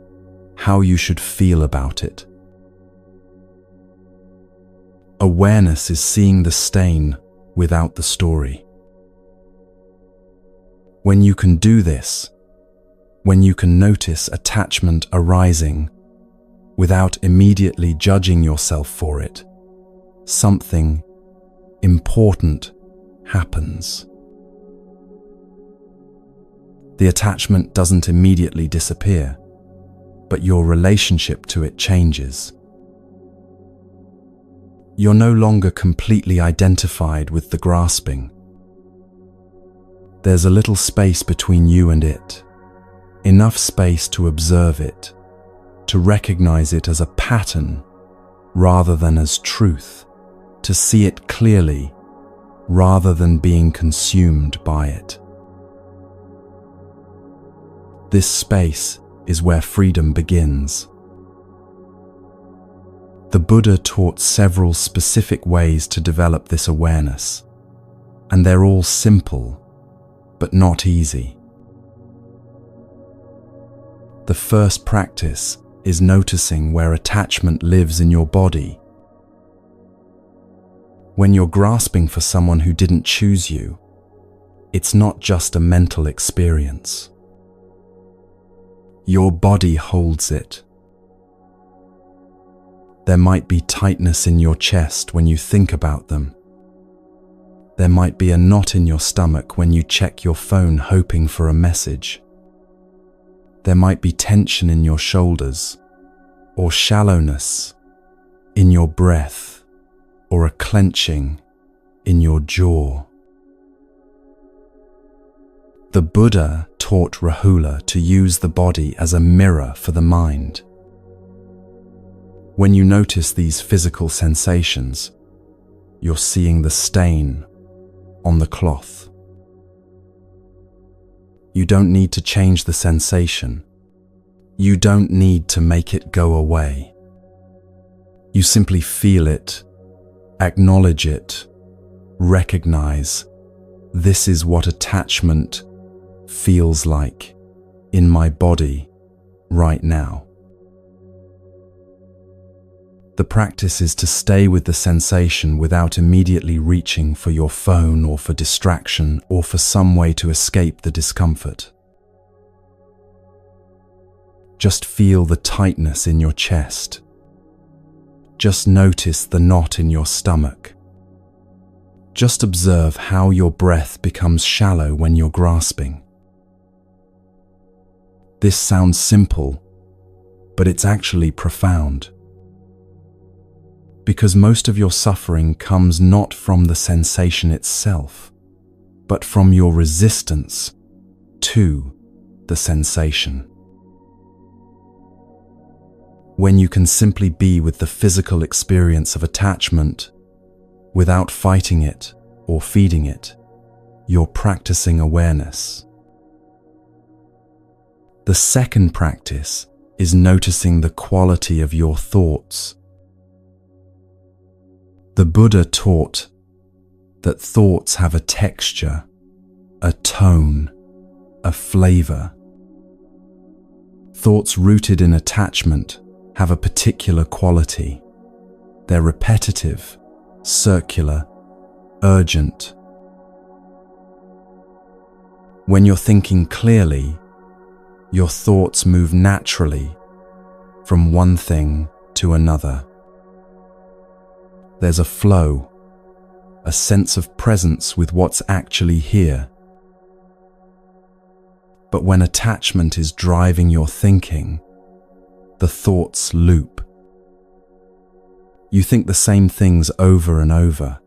how you should feel about it. Awareness is seeing the stain without the story. When you can do this, when you can notice attachment arising without immediately judging yourself for it, something important happens. The attachment doesn't immediately disappear, but your relationship to it changes. You're no longer completely identified with the grasping. There's a little space between you and it, enough space to observe it, to recognize it as a pattern rather than as truth, to see it clearly rather than being consumed by it. This space is where freedom begins. The Buddha taught several specific ways to develop this awareness, and they're all simple, but not easy. The first practice is noticing where attachment lives in your body. When you're grasping for someone who didn't choose you, it's not just a mental experience. Your body holds it. There might be tightness in your chest when you think about them. There might be a knot in your stomach when you check your phone hoping for a message. There might be tension in your shoulders, or shallowness in your breath, or a clenching in your jaw. The Buddha taught Rahula to use the body as a mirror for the mind. When you notice these physical sensations, you're seeing the stain on the cloth. You don't need to change the sensation. You don't need to make it go away. You simply feel it, acknowledge it, recognize this is what attachment feels like in my body right now. The practice is to stay with the sensation without immediately reaching for your phone or for distraction or for some way to escape the discomfort. Just feel the tightness in your chest. Just notice the knot in your stomach. Just observe how your breath becomes shallow when you're grasping. This sounds simple, but it's actually profound. Because most of your suffering comes not from the sensation itself, but from your resistance to the sensation. When you can simply be with the physical experience of attachment without fighting it or feeding it, you're practicing awareness. The second practice is noticing the quality of your thoughts. The Buddha taught that thoughts have a texture, a tone, a flavor. Thoughts rooted in attachment have a particular quality. They're repetitive, circular, urgent. When you're thinking clearly, your thoughts move naturally from one thing to another. There's a flow, a sense of presence with what's actually here. But when attachment is driving your thinking, the thoughts loop. You think the same things over and over,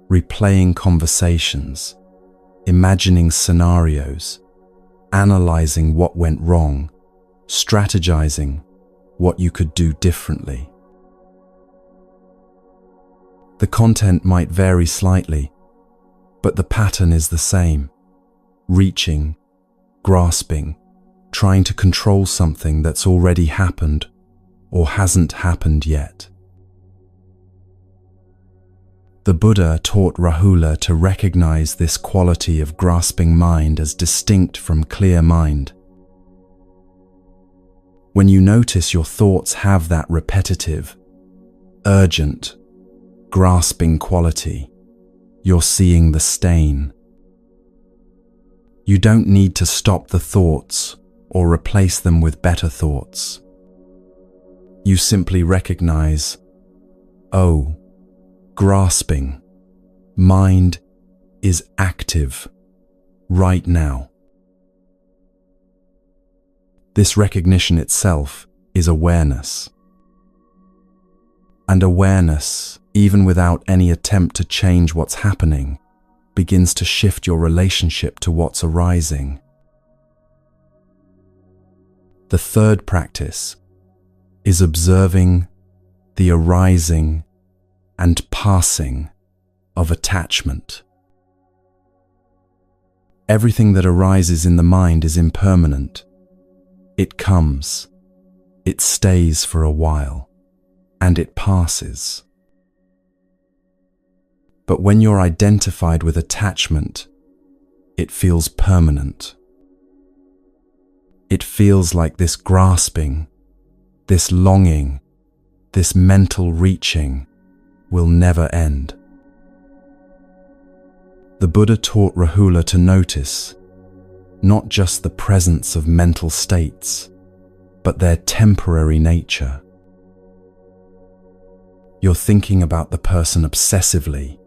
replaying conversations, imagining scenarios, analyzing what went wrong, strategizing what you could do differently. The content might vary slightly, but the pattern is the same. Reaching, grasping, trying to control something that's already happened or hasn't happened yet. The Buddha taught Rahula to recognize this quality of grasping mind as distinct from clear mind. When you notice your thoughts have that repetitive, urgent, grasping quality, you're seeing the stain. You don't need to stop the thoughts or replace them with better thoughts. You simply recognize, oh, grasping, mind is active right now. This recognition itself is awareness. And awareness even without any attempt to change what's happening, begins to shift your relationship to what's arising. The third practice is observing the arising and passing of attachment. Everything that arises in the mind is impermanent. It comes, it stays for a while, and it passes. But when you're identified with attachment, it feels permanent. It feels like this grasping, this longing, this mental reaching will never end. The Buddha taught Rahula to notice not just the presence of mental states, but their temporary nature. You're thinking about the person obsessively.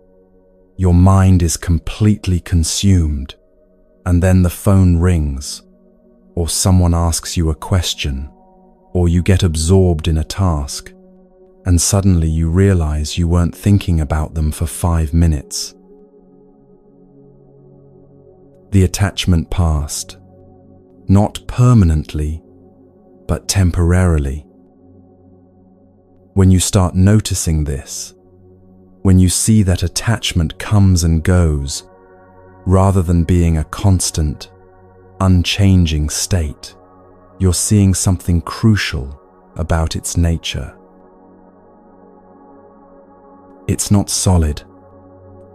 Your mind is completely consumed, and then the phone rings, or someone asks you a question, or you get absorbed in a task, and suddenly you realize you weren't thinking about them for 5 minutes. The attachment passed, not permanently, but temporarily. When you start noticing this, when you see that attachment comes and goes, rather than being a constant, unchanging state, you're seeing something crucial about its nature. It's not solid.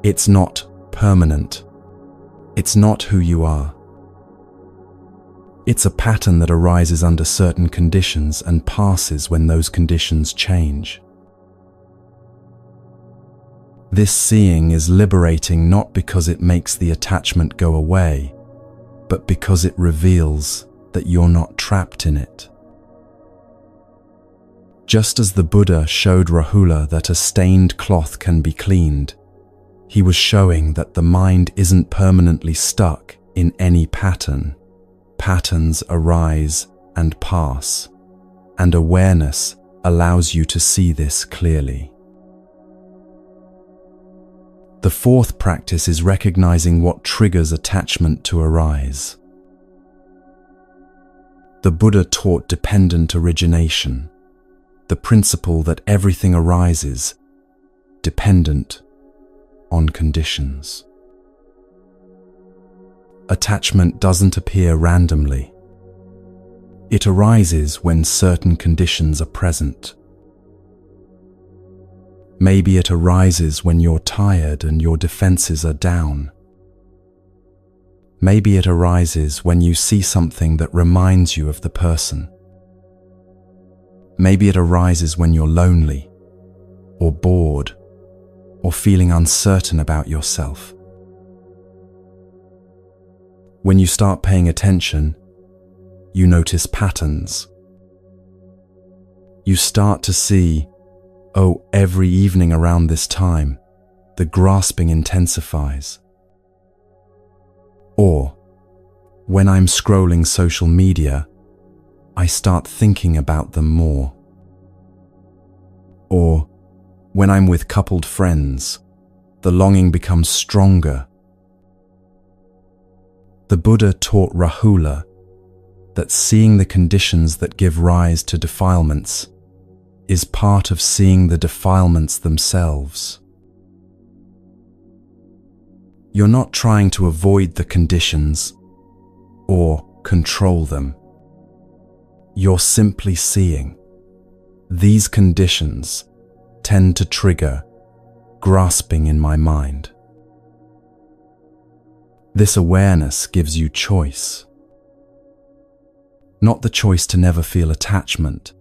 It's not permanent. It's not who you are. It's a pattern that arises under certain conditions and passes when those conditions change. This seeing is liberating not because it makes the attachment go away, but because it reveals that you're not trapped in it. Just as the Buddha showed Rahula that a stained cloth can be cleaned, he was showing that the mind isn't permanently stuck in any pattern. Patterns arise and pass, and awareness allows you to see this clearly. The fourth practice is recognizing what triggers attachment to arise. The Buddha taught dependent origination, the principle that everything arises dependent on conditions. Attachment doesn't appear randomly. It arises when certain conditions are present. Maybe it arises when you're tired and your defenses are down. Maybe it arises when you see something that reminds you of the person. Maybe it arises when you're lonely, or bored, or feeling uncertain about yourself. When you start paying attention, you notice patterns. You start to see, oh, every evening around this time, the grasping intensifies. Or, when I'm scrolling social media, I start thinking about them more. Or, when I'm with coupled friends, the longing becomes stronger. The Buddha taught Rahula that seeing the conditions that give rise to defilements is part of seeing the defilements themselves. You're not trying to avoid the conditions or control them. You're simply seeing. These conditions tend to trigger grasping in my mind. This awareness gives you choice. Not the choice to never feel attachment,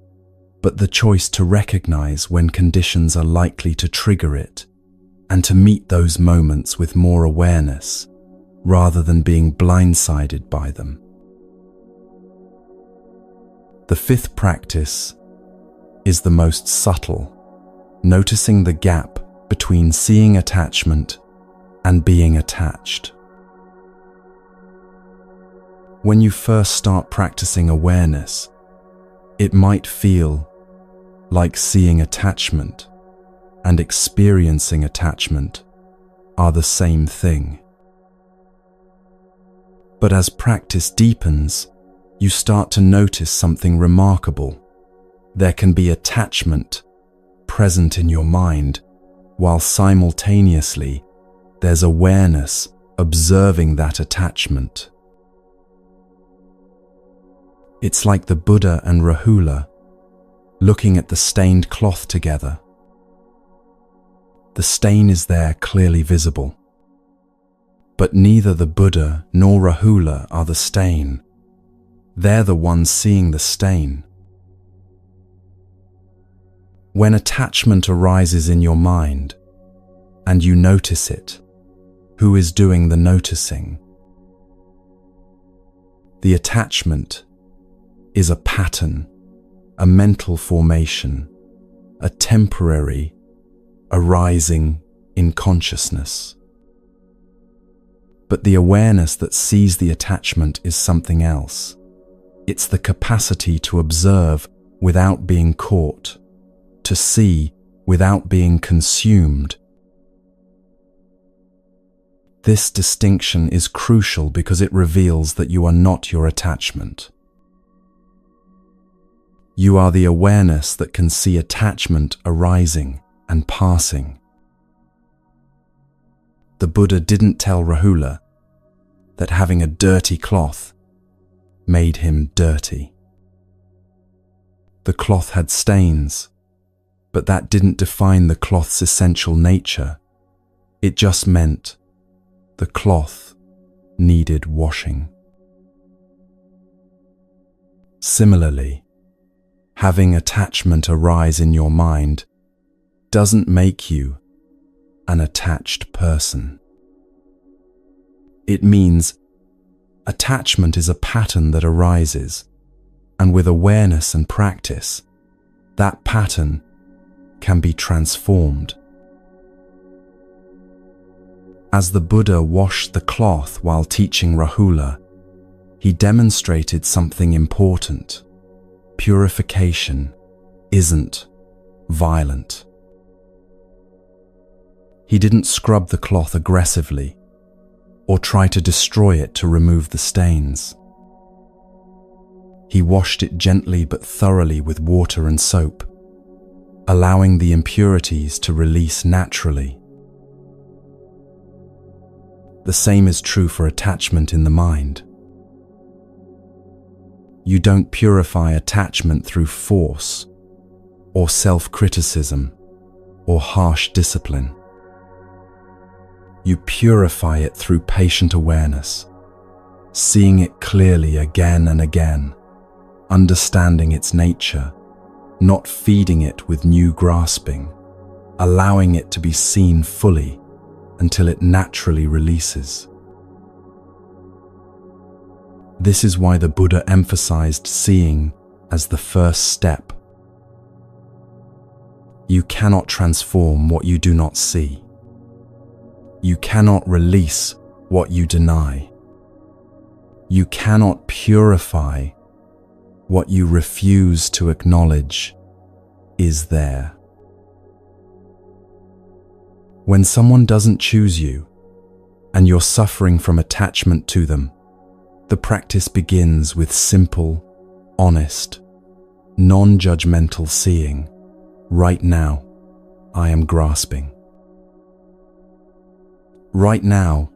but the choice to recognize when conditions are likely to trigger it, and to meet those moments with more awareness, rather than being blindsided by them. The fifth practice is the most subtle, noticing the gap between seeing attachment and being attached. When you first start practicing awareness, it might feel like seeing attachment, and experiencing attachment are the same thing. But as practice deepens, you start to notice something remarkable. There can be attachment present in your mind, while simultaneously there's awareness observing that attachment. It's like the Buddha and Rahula looking at the stained cloth together. The stain is there, clearly visible. But neither the Buddha nor Rahula are the stain. They're the ones seeing the stain. When attachment arises in your mind and you notice it, who is doing the noticing? The attachment is a pattern, a mental formation, a temporary arising in consciousness. But the awareness that sees the attachment is something else. It's the capacity to observe without being caught, to see without being consumed. This distinction is crucial because it reveals that you are not your attachment. You are the awareness that can see attachment arising and passing. The Buddha didn't tell Rahula that having a dirty cloth made him dirty. The cloth had stains, but that didn't define the cloth's essential nature. It just meant the cloth needed washing. Similarly, having attachment arise in your mind doesn't make you an attached person. It means attachment is a pattern that arises, and with awareness and practice, that pattern can be transformed. As the Buddha washed the cloth while teaching Rahula, he demonstrated something important. Purification isn't violent. He didn't scrub the cloth aggressively or try to destroy it to remove the stains. He washed it gently but thoroughly with water and soap, allowing the impurities to release naturally. The same is true for attachment in the mind. You don't purify attachment through force or self-criticism or harsh discipline. You purify it through patient awareness, seeing it clearly again and again, understanding its nature, not feeding it with new grasping, allowing it to be seen fully until it naturally releases. This is why the Buddha emphasized seeing as the first step. You cannot transform what you do not see. You cannot release what you deny. You cannot purify what you refuse to acknowledge is there. When someone doesn't choose you and you're suffering from attachment to them, the practice begins with simple, honest, non-judgmental seeing. Right now, I am grasping. Right now,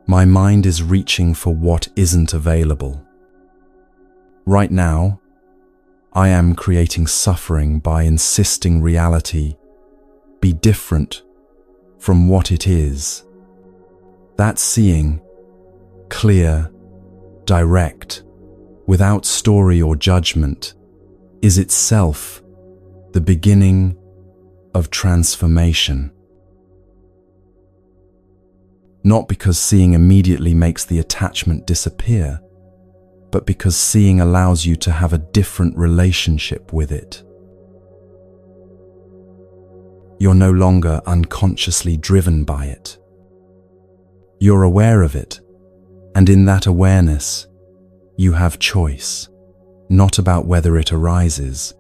my mind is reaching for what isn't available. Right now, I am creating suffering by insisting reality be different from what it is. That seeing, clear, direct, without story or judgment, is itself the beginning of transformation. Not because seeing immediately makes the attachment disappear, but because seeing allows you to have a different relationship with it. You're no longer unconsciously driven by it. You're aware of it, and in that awareness, you have choice, not about whether it arises,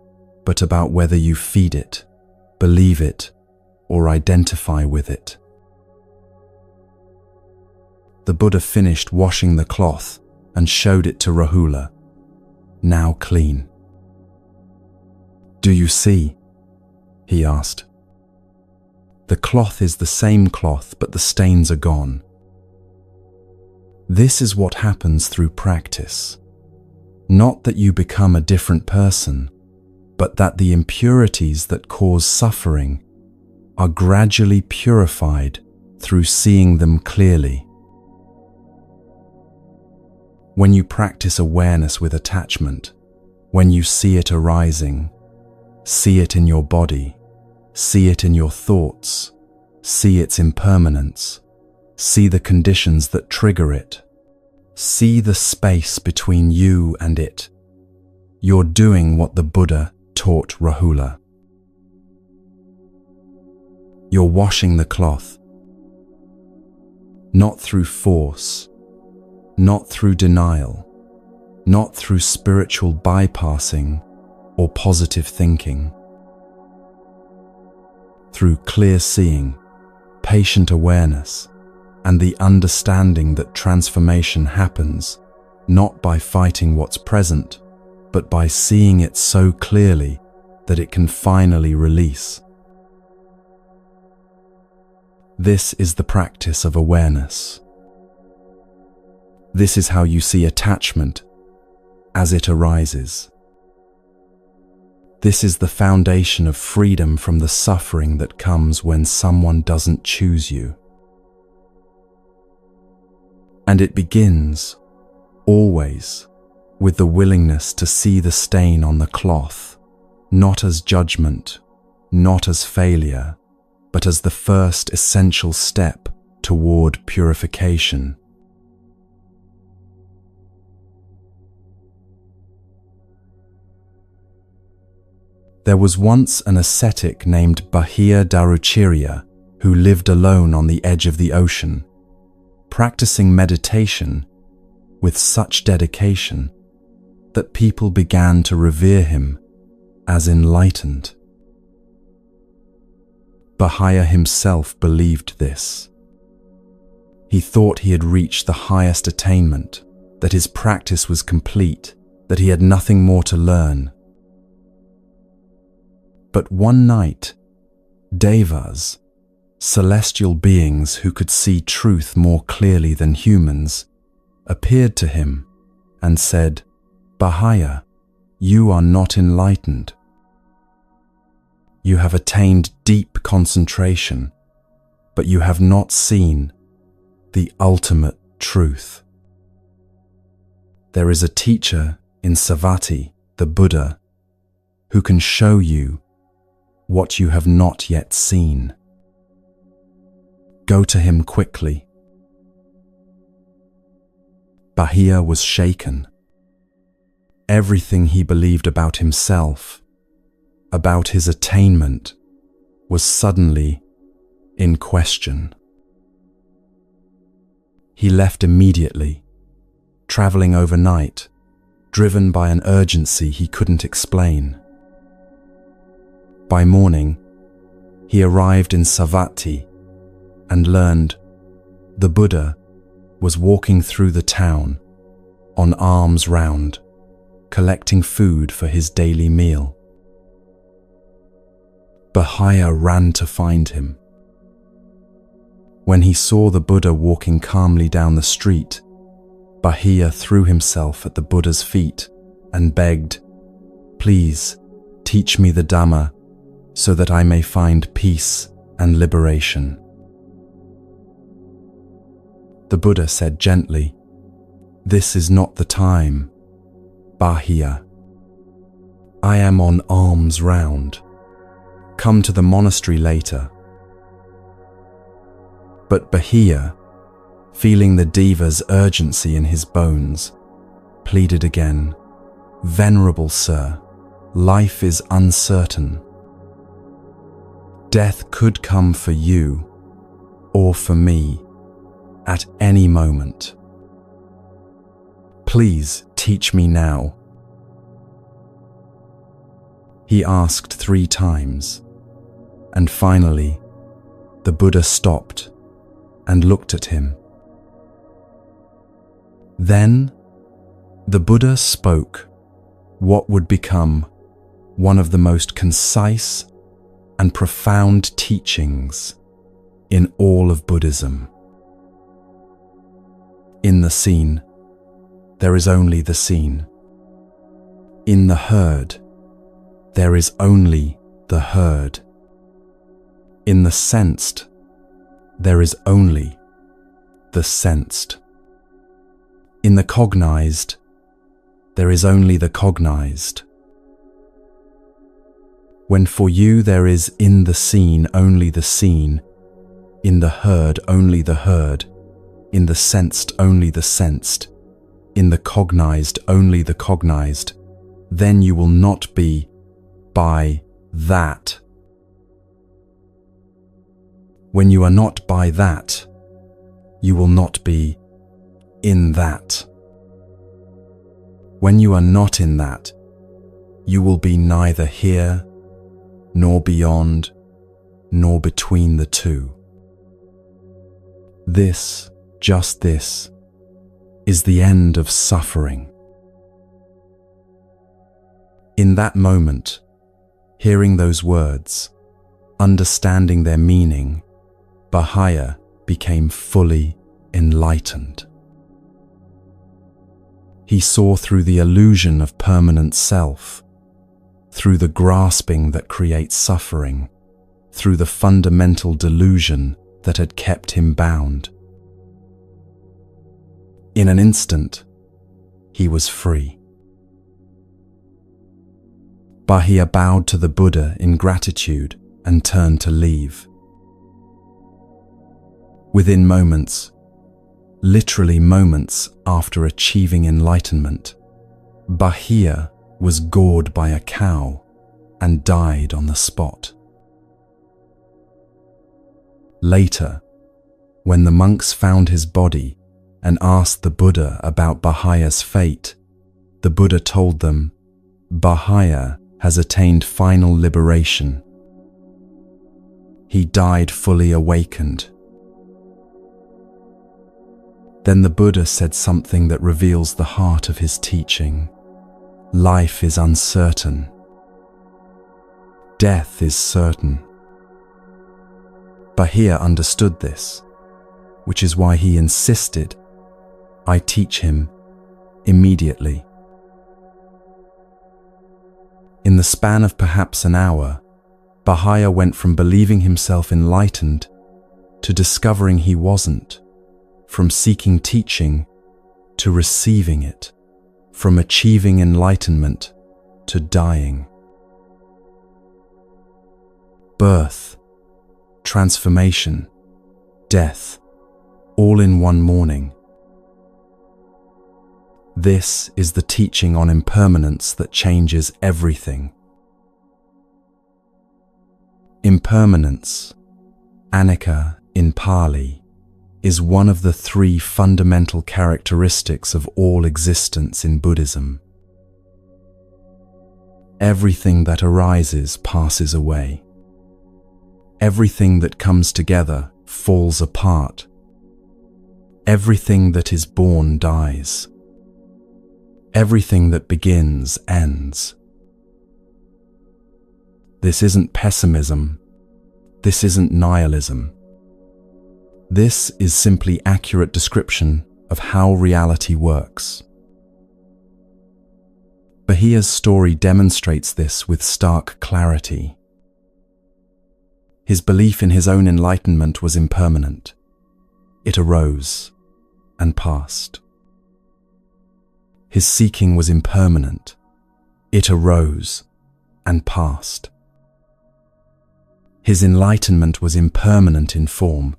but about whether you feed it, believe it, or identify with it. The Buddha finished washing the cloth and showed it to Rahula, now clean. "Do you see?" he asked. "The cloth is the same cloth, but the stains are gone." This is what happens through practice. Not that you become a different person, but that the impurities that cause suffering are gradually purified through seeing them clearly. When you practice awareness with attachment, when you see it arising, see it in your body, see it in your thoughts, see its impermanence, see the conditions that trigger it, see the space between you and it, you're doing what the Buddha taught Rahula. You're washing the cloth, not through force, not through denial, not through spiritual bypassing or positive thinking. Through clear seeing, patient awareness, and the understanding that transformation happens not by fighting what's present, but by seeing it so clearly that it can finally release. This is the practice of awareness. This is how you see attachment as it arises. This is the foundation of freedom from the suffering that comes when someone doesn't choose you. And it begins, always, with the willingness to see the stain on the cloth, not as judgment, not as failure, but as the first essential step toward purification. There was once an ascetic named Bahia Daruchirya who lived alone on the edge of the ocean, practicing meditation with such dedication that people began to revere him as enlightened. Bahia himself believed this. He thought he had reached the highest attainment, that his practice was complete, that he had nothing more to learn. But one night, devas, celestial beings who could see truth more clearly than humans, appeared to him and said, "Bahia, you are not enlightened. You have attained deep concentration, but you have not seen the ultimate truth. There is a teacher in Savatthi, the Buddha, who can show you what you have not yet seen. Go to him quickly." Bahia was shaken. Everything he believed about himself, about his attainment, was suddenly in question. He left immediately, traveling overnight, driven by an urgency he couldn't explain. By morning, he arrived in Savatthi and learned the Buddha was walking through the town on alms round, collecting food for his daily meal. Bahia ran to find him. When he saw the Buddha walking calmly down the street, Bahia threw himself at the Buddha's feet and begged, "Please, teach me the Dhamma so that I may find peace and liberation." The Buddha said gently, "This is not the time, Bahia. I am on alms round. Come to the monastery later." But Bahia, feeling the Deva's urgency in his bones, pleaded again, "Venerable sir, life is uncertain. Death could come for you or for me at any moment. Please teach me now." He asked 3 times, and finally the Buddha stopped and looked at him. Then, the Buddha spoke what would become one of the most concise and profound teachings in all of Buddhism. In the seen, there is only the seen. In the heard, there is only the heard. In the sensed, there is only the sensed. In the cognized, there is only the cognized. When for you there is in the seen only the seen, in the heard only the heard, in the sensed only the sensed, in the cognized only the cognized, then you will not be by that. When you are not by that, you will not be in that. When you are not in that, you will be neither here, nor beyond, nor between the two. This, just this, is the end of suffering. In that moment, hearing those words, understanding their meaning, Baha'ya became fully enlightened. He saw through the illusion of permanent self, through the grasping that creates suffering, through the fundamental delusion that had kept him bound. In an instant, he was free. Baha'ya bowed to the Buddha in gratitude and turned to leave. Within moments, literally moments after achieving enlightenment, Baha'ya was gored by a cow and died on the spot. Later, when the monks found his body and asked the Buddha about Baha'ya's fate, the Buddha told them, Baha'ya has attained final liberation. He died fully awakened. Then the Buddha said something that reveals the heart of his teaching. Life is uncertain. Death is certain. Baha'ya understood this, which is why he insisted, I teach him immediately. In the span of perhaps an hour, Baha'ya went from believing himself enlightened to discovering he wasn't, from seeking teaching to receiving it, from achieving enlightenment to dying. Birth, transformation, death, all in one morning. This is the teaching on impermanence that changes everything. Impermanence, anicca in Pali, is one of the three fundamental characteristics of all existence in Buddhism. Everything that arises passes away. Everything that comes together falls apart. Everything that is born dies. Everything that begins ends. This isn't pessimism. This isn't nihilism. This is simply accurate description of how reality works. Baha'ya's story demonstrates this with stark clarity. His belief in his own enlightenment was impermanent. It arose and passed. His seeking was impermanent. It arose and passed. His enlightenment was impermanent in form,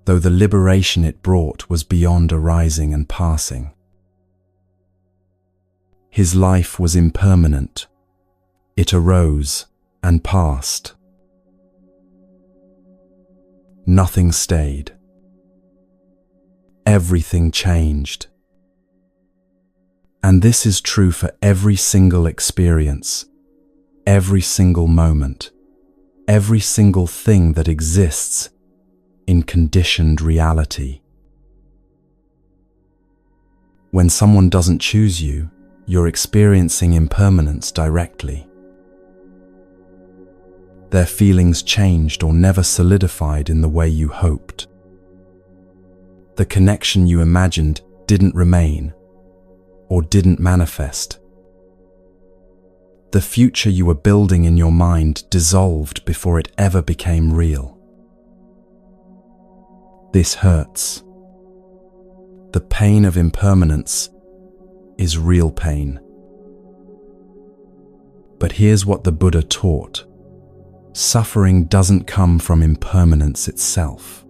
though the liberation it brought was beyond arising and passing. His life was impermanent. It arose and passed. Nothing stayed. Everything changed. And this is true for every single experience, every single moment, every single thing that exists in conditioned reality. When someone doesn't choose you, you're experiencing impermanence directly. Their feelings changed or never solidified in the way you hoped. The connection you imagined didn't remain or didn't manifest. The future you were building in your mind dissolved before it ever became real. This hurts. The pain of impermanence is real pain. But here's what the Buddha taught. Suffering doesn't come from impermanence itself.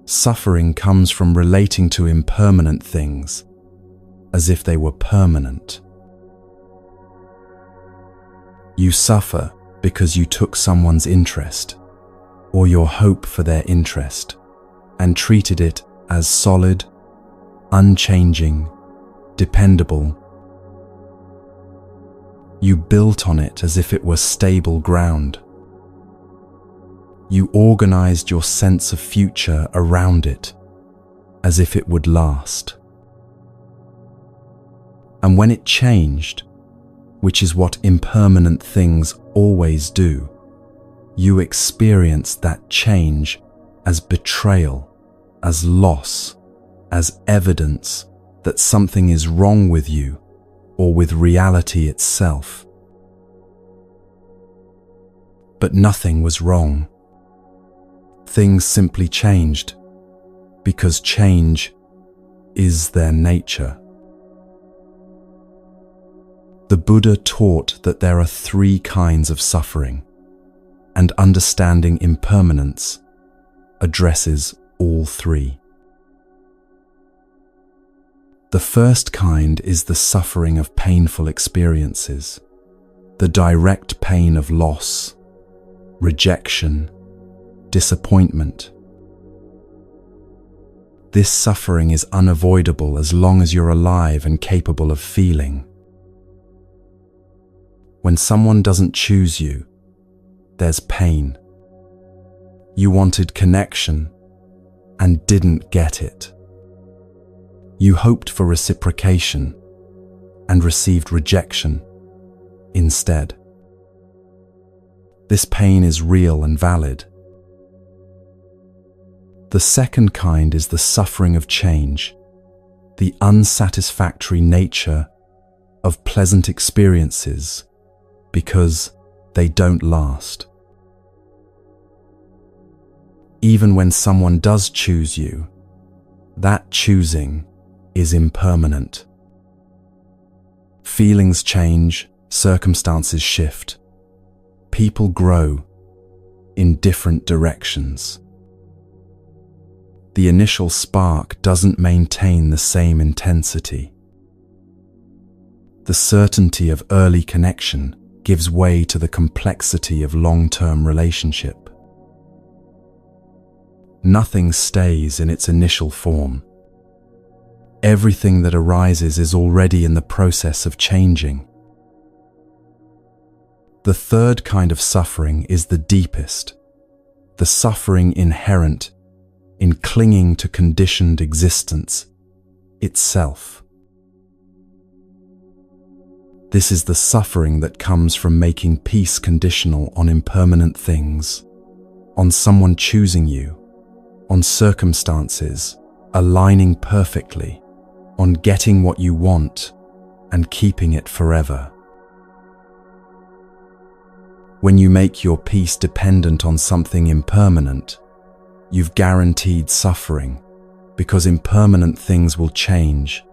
Suffering comes from relating to impermanent things as if they were permanent. You suffer because you took someone's interest or your hope for their interest and treated it as solid, unchanging, dependable. You built on it as if it were stable ground. You organized your sense of future around it as if it would last. And when it changed, which is what impermanent things always do, you experienced that change as betrayal, as loss, as evidence that something is wrong with you or with reality itself. But nothing was wrong. Things simply changed because change is their nature. The Buddha taught that there are 3 kinds of suffering, and understanding impermanence addresses all 3. The first kind is the suffering of painful experiences, the direct pain of loss, rejection, disappointment. This suffering is unavoidable as long as you're alive and capable of feeling. When someone doesn't choose you, there's pain. You wanted connection and didn't get it. You hoped for reciprocation and received rejection instead. This pain is real and valid. The second kind is the suffering of change, the unsatisfactory nature of pleasant experiences because they don't last. Even when someone does choose you, that choosing is impermanent. Feelings change, circumstances shift. People grow in different directions. The initial spark doesn't maintain the same intensity. The certainty of early connection gives way to the complexity of long-term relationship. Nothing stays in its initial form. Everything that arises is already in the process of changing. The third kind of suffering is the deepest, the suffering inherent in clinging to conditioned existence itself. This is the suffering that comes from making peace conditional on impermanent things, on someone choosing you, on circumstances aligning perfectly, on getting what you want and keeping it forever. When you make your peace dependent on something impermanent, you've guaranteed suffering, because impermanent things will change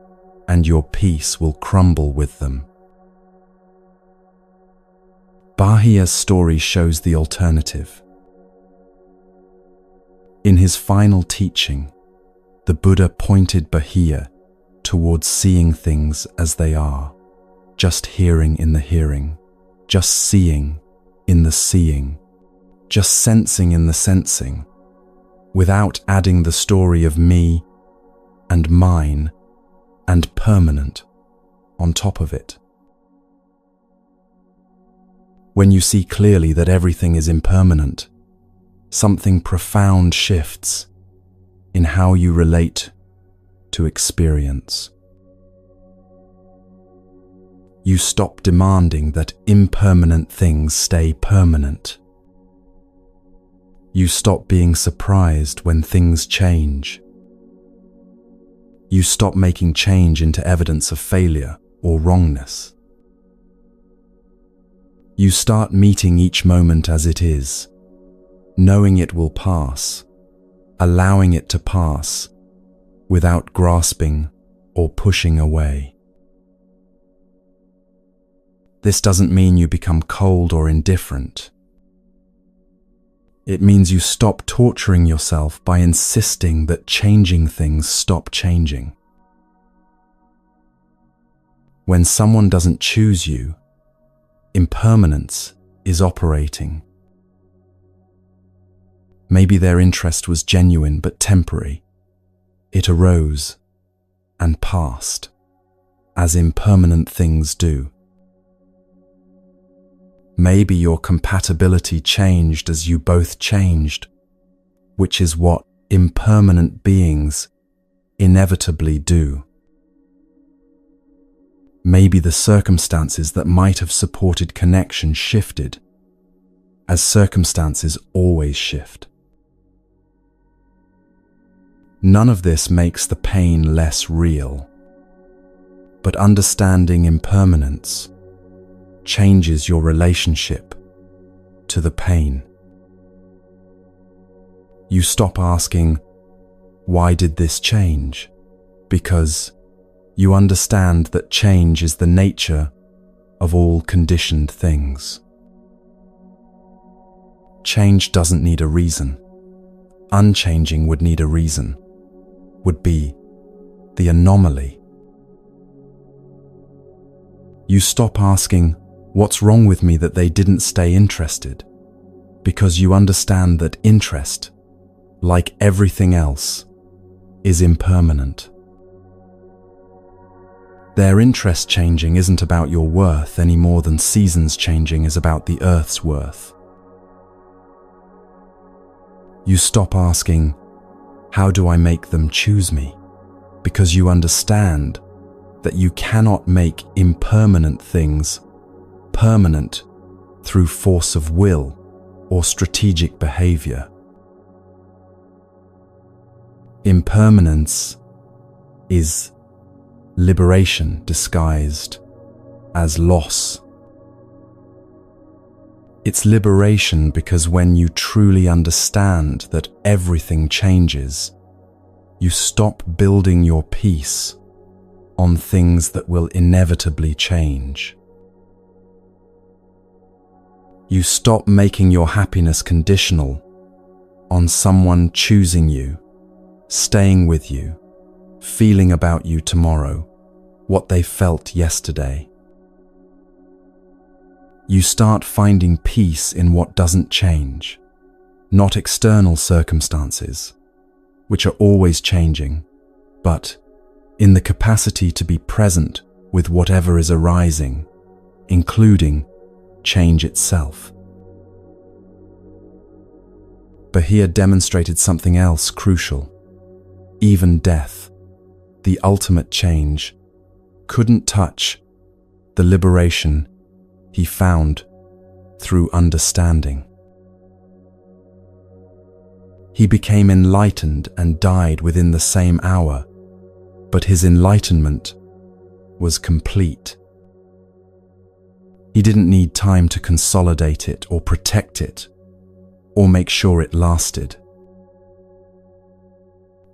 and your peace will crumble with them. Bahia's story shows the alternative. In his final teaching, the Buddha pointed Bahia towards seeing things as they are, just hearing in the hearing, just seeing in the seeing, just sensing in the sensing, without adding the story of me and mine and permanent on top of it. When you see clearly that everything is impermanent, something profound shifts in how you relate to experience. You stop demanding that impermanent things stay permanent. You stop being surprised when things change. You stop making change into evidence of failure or wrongness. You start meeting each moment as it is, knowing it will pass, allowing it to pass, without grasping or pushing away. This doesn't mean you become cold or indifferent. It means you stop torturing yourself by insisting that changing things stop changing. When someone doesn't choose you, impermanence is operating. Maybe their interest was genuine but temporary. It arose and passed, as impermanent things do. Maybe your compatibility changed as you both changed, which is what impermanent beings inevitably do. Maybe the circumstances that might have supported connection shifted, as circumstances always shift. None of this makes the pain less real, but understanding impermanence changes your relationship to the pain. You stop asking, "Why did this change?" because you understand that change is the nature of all conditioned things. Change doesn't need a reason. Unchanging would need a reason, would be the anomaly. You stop asking, "What's wrong with me that they didn't stay interested?" because you understand that interest, like everything else, is impermanent. Their interest changing isn't about your worth any more than seasons changing is about the Earth's worth. You stop asking, "How do I make them choose me?" because you understand that you cannot make impermanent things permanent through force of will or strategic behavior. Impermanence is liberation disguised as loss. It's liberation because when you truly understand that everything changes, you stop building your peace on things that will inevitably change. You stop making your happiness conditional on someone choosing you, staying with you, feeling about you tomorrow, what they felt yesterday. You start finding peace in what doesn't change, not external circumstances, which are always changing, but in the capacity to be present with whatever is arising, including change itself. Bahia demonstrated something else crucial. Even death, the ultimate change, couldn't touch the liberation he found through understanding. He became enlightened and died within the same hour, but his enlightenment was complete. He didn't need time to consolidate it or protect it or make sure it lasted.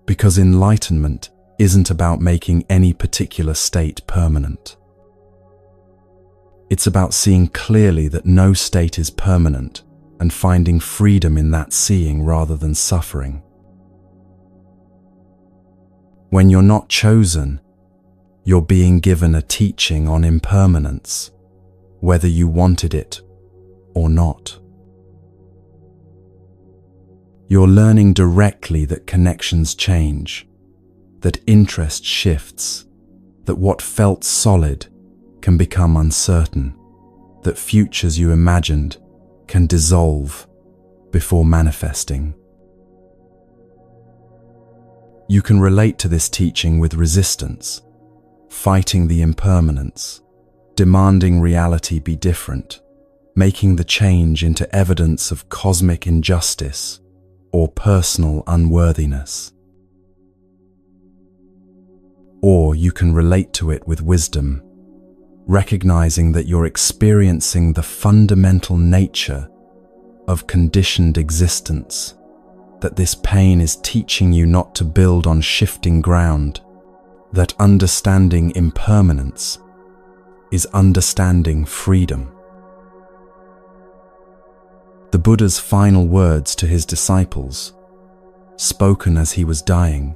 Because enlightenment isn't about making any particular state permanent. It's about seeing clearly that no state is permanent and finding freedom in that seeing rather than suffering. When you're not chosen, you're being given a teaching on impermanence, whether you wanted it or not. You're learning directly that connections change, that interest shifts, that what felt solid can become uncertain, that futures you imagined can dissolve before manifesting. You can relate to this teaching with resistance, fighting the impermanence, demanding reality be different, making the change into evidence of cosmic injustice or personal unworthiness. Or you can relate to it with wisdom, recognizing that you're experiencing the fundamental nature of conditioned existence, that this pain is teaching you not to build on shifting ground, that understanding impermanence is understanding freedom. The Buddha's final words to his disciples, spoken as he was dying,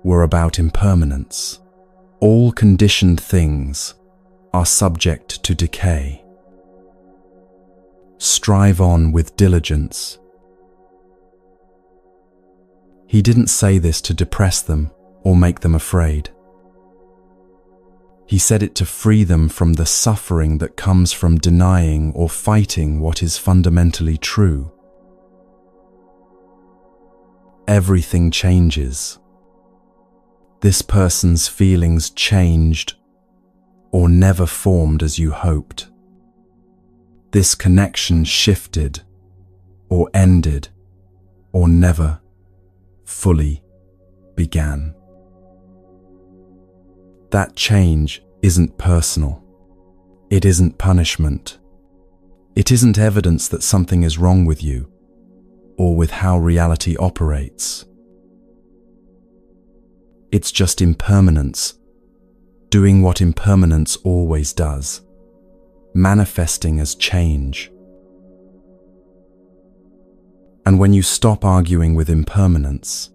were about impermanence. All conditioned things are subject to decay. Strive on with diligence. He didn't say this to depress them or make them afraid. He said it to free them from the suffering that comes from denying or fighting what is fundamentally true. Everything changes. This person's feelings changed or never formed as you hoped. This connection shifted or ended or never fully began. That change isn't personal. It isn't punishment. It isn't evidence that something is wrong with you or with how reality operates. It's just impermanence, doing what impermanence always does, manifesting as change. And when you stop arguing with impermanence,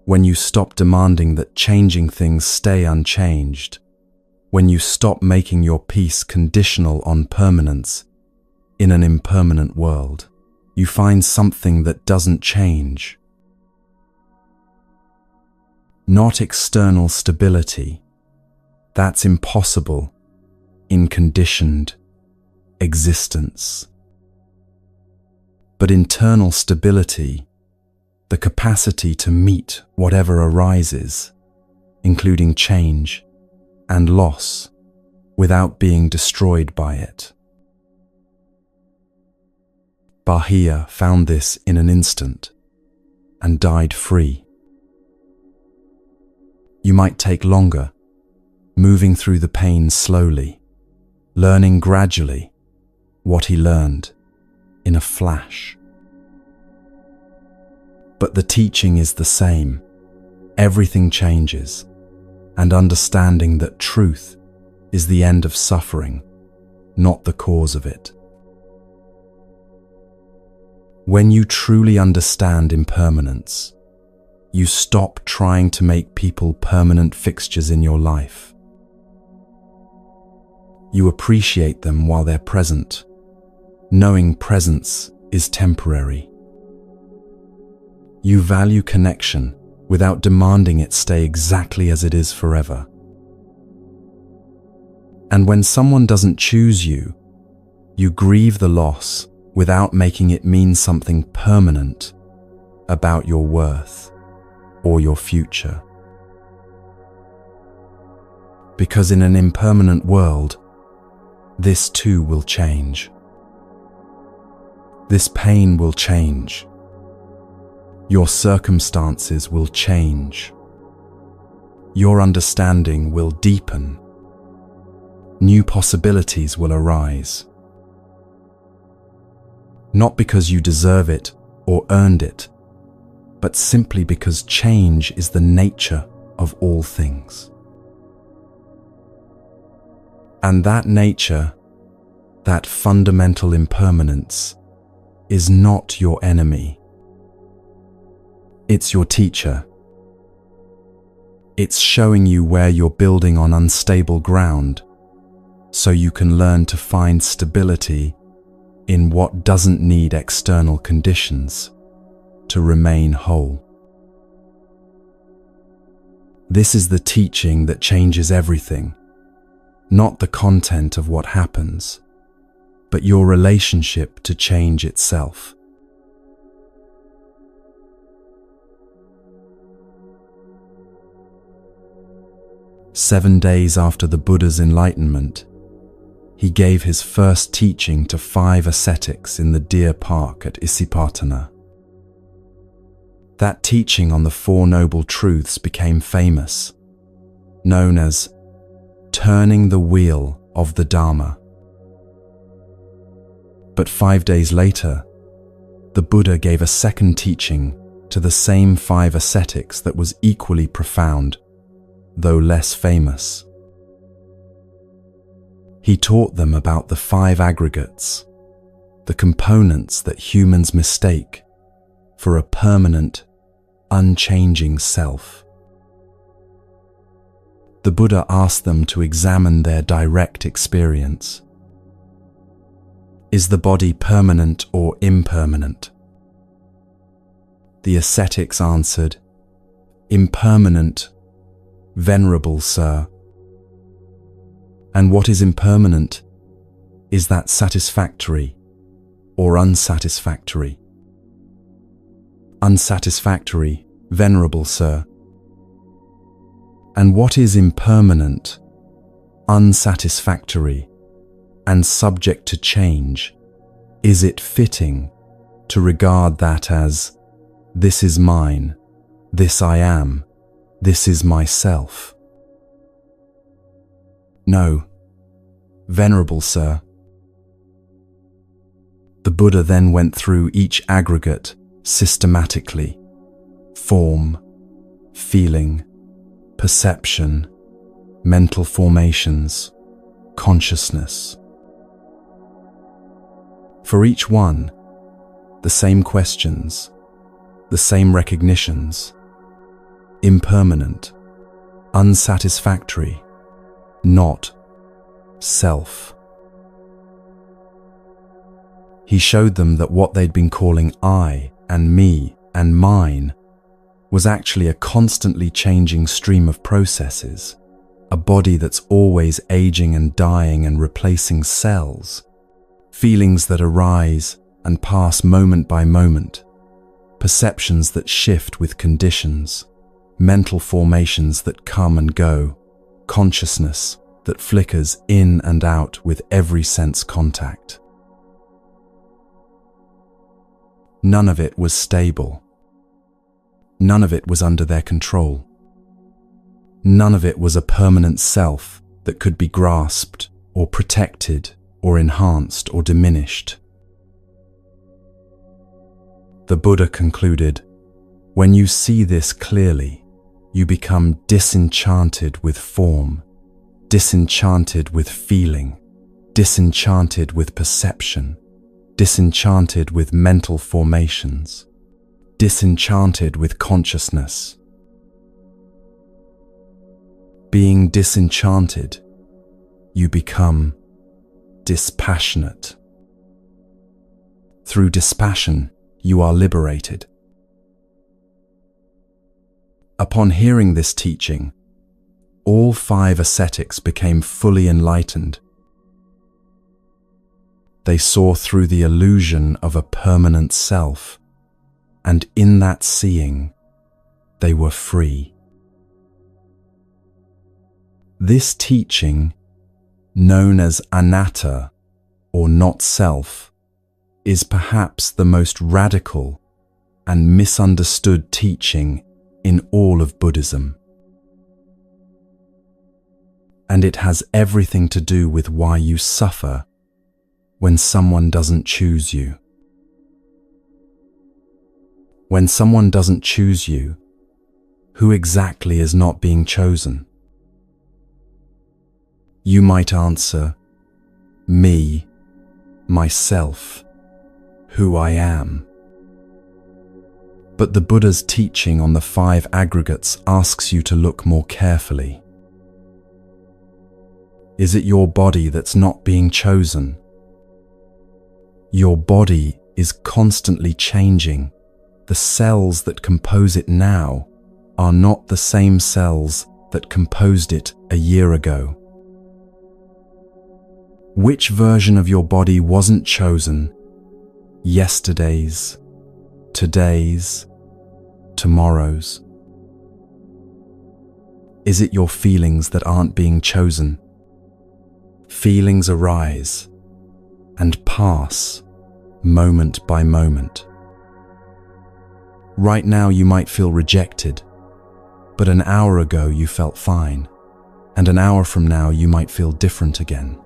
when you stop demanding that changing things stay unchanged, when you stop making your peace conditional on permanence in an impermanent world, you find something that doesn't change. Not external stability. That's impossible in conditioned existence. But internal stability, the capacity to meet whatever arises, including change and loss, without being destroyed by it. Bahia found this in an instant and died free. You might take longer, moving through the pain slowly, learning gradually what he learned in a flash. But the teaching is the same. Everything changes, and understanding that truth is the end of suffering, not the cause of it. When you truly understand impermanence, you stop trying to make people permanent fixtures in your life. You appreciate them while they're present, knowing presence is temporary. You value connection without demanding it stay exactly as it is forever. And when someone doesn't choose you, you grieve the loss without making it mean something permanent about your worth or your future. Because in an impermanent world, this too will change. This pain will change. Your circumstances will change. Your understanding will deepen. New possibilities will arise. Not because you deserve it or earned it, but simply because change is the nature of all things. And that nature, that fundamental impermanence, is not your enemy. It's your teacher. It's showing you where you're building on unstable ground, so you can learn to find stability in what doesn't need external conditions to remain whole. This is the teaching that changes everything, not the content of what happens, but your relationship to change itself. 7 days after the Buddha's enlightenment, he gave his first teaching to 5 ascetics in the Deer Park at Isipatana. That teaching on the 4 Noble Truths became famous, known as turning the wheel of the Dharma. But 5 days later, the Buddha gave a second teaching to the same 5 ascetics that was equally profound, though less famous. He taught them about the 5 aggregates, the components that humans mistake for a permanent, unchanging self. The Buddha asked them to examine their direct experience. Is the body permanent or impermanent? The ascetics answered, "Impermanent, Venerable Sir." And what is impermanent? Is that satisfactory or unsatisfactory? Unsatisfactory, Venerable Sir. And what is impermanent, unsatisfactory, and subject to change? Is it fitting to regard that as, this is mine, this I am, this is myself? No, Venerable Sir. The Buddha then went through each aggregate systematically: form, feeling, perception, mental formations, consciousness. For each one, the same questions, the same recognitions: impermanent, unsatisfactory, not self. He showed them that what they'd been calling I and me and mine was actually a constantly changing stream of processes, a body that's always aging and dying and replacing cells, feelings that arise and pass moment by moment, perceptions that shift with conditions, mental formations that come and go, consciousness that flickers in and out with every sense contact. None of it was stable. None of it was under their control. None of it was a permanent self that could be grasped or protected or enhanced or diminished. The Buddha concluded, when you see this clearly, you become disenchanted with form, disenchanted with feeling, disenchanted with perception, disenchanted with mental formations, disenchanted with consciousness. Being disenchanted, you become dispassionate. Through dispassion, you are liberated. Upon hearing this teaching, all 5 ascetics became fully enlightened. They saw through the illusion of a permanent self, and in that seeing, they were free. This teaching, known as anatta, or not self, is perhaps the most radical and misunderstood teaching in all of Buddhism. And it has everything to do with why you suffer when someone doesn't choose you. When someone doesn't choose you, who exactly is not being chosen? You might answer, me, myself, who I am. But the Buddha's teaching on the 5 aggregates asks you to look more carefully. Is it your body that's not being chosen? Your body is constantly changing. The cells that compose it now are not the same cells that composed it a year ago. Which version of your body wasn't chosen? Yesterday's, today's, tomorrow's. Is it your feelings that aren't being chosen? Feelings arise and pass moment by moment. Right now you might feel rejected, but an hour ago you felt fine, and an hour from now you might feel different again.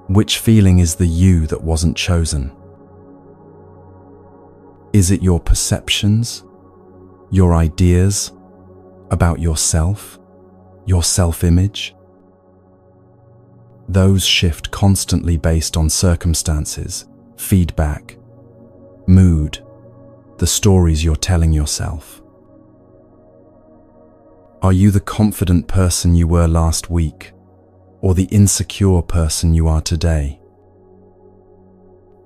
Which feeling is the you that wasn't chosen? Is it your perceptions, your ideas about yourself, your self-image? Those shift constantly based on circumstances, feedback, mood, the stories you're telling yourself. Are you the confident person you were last week, or the insecure person you are today?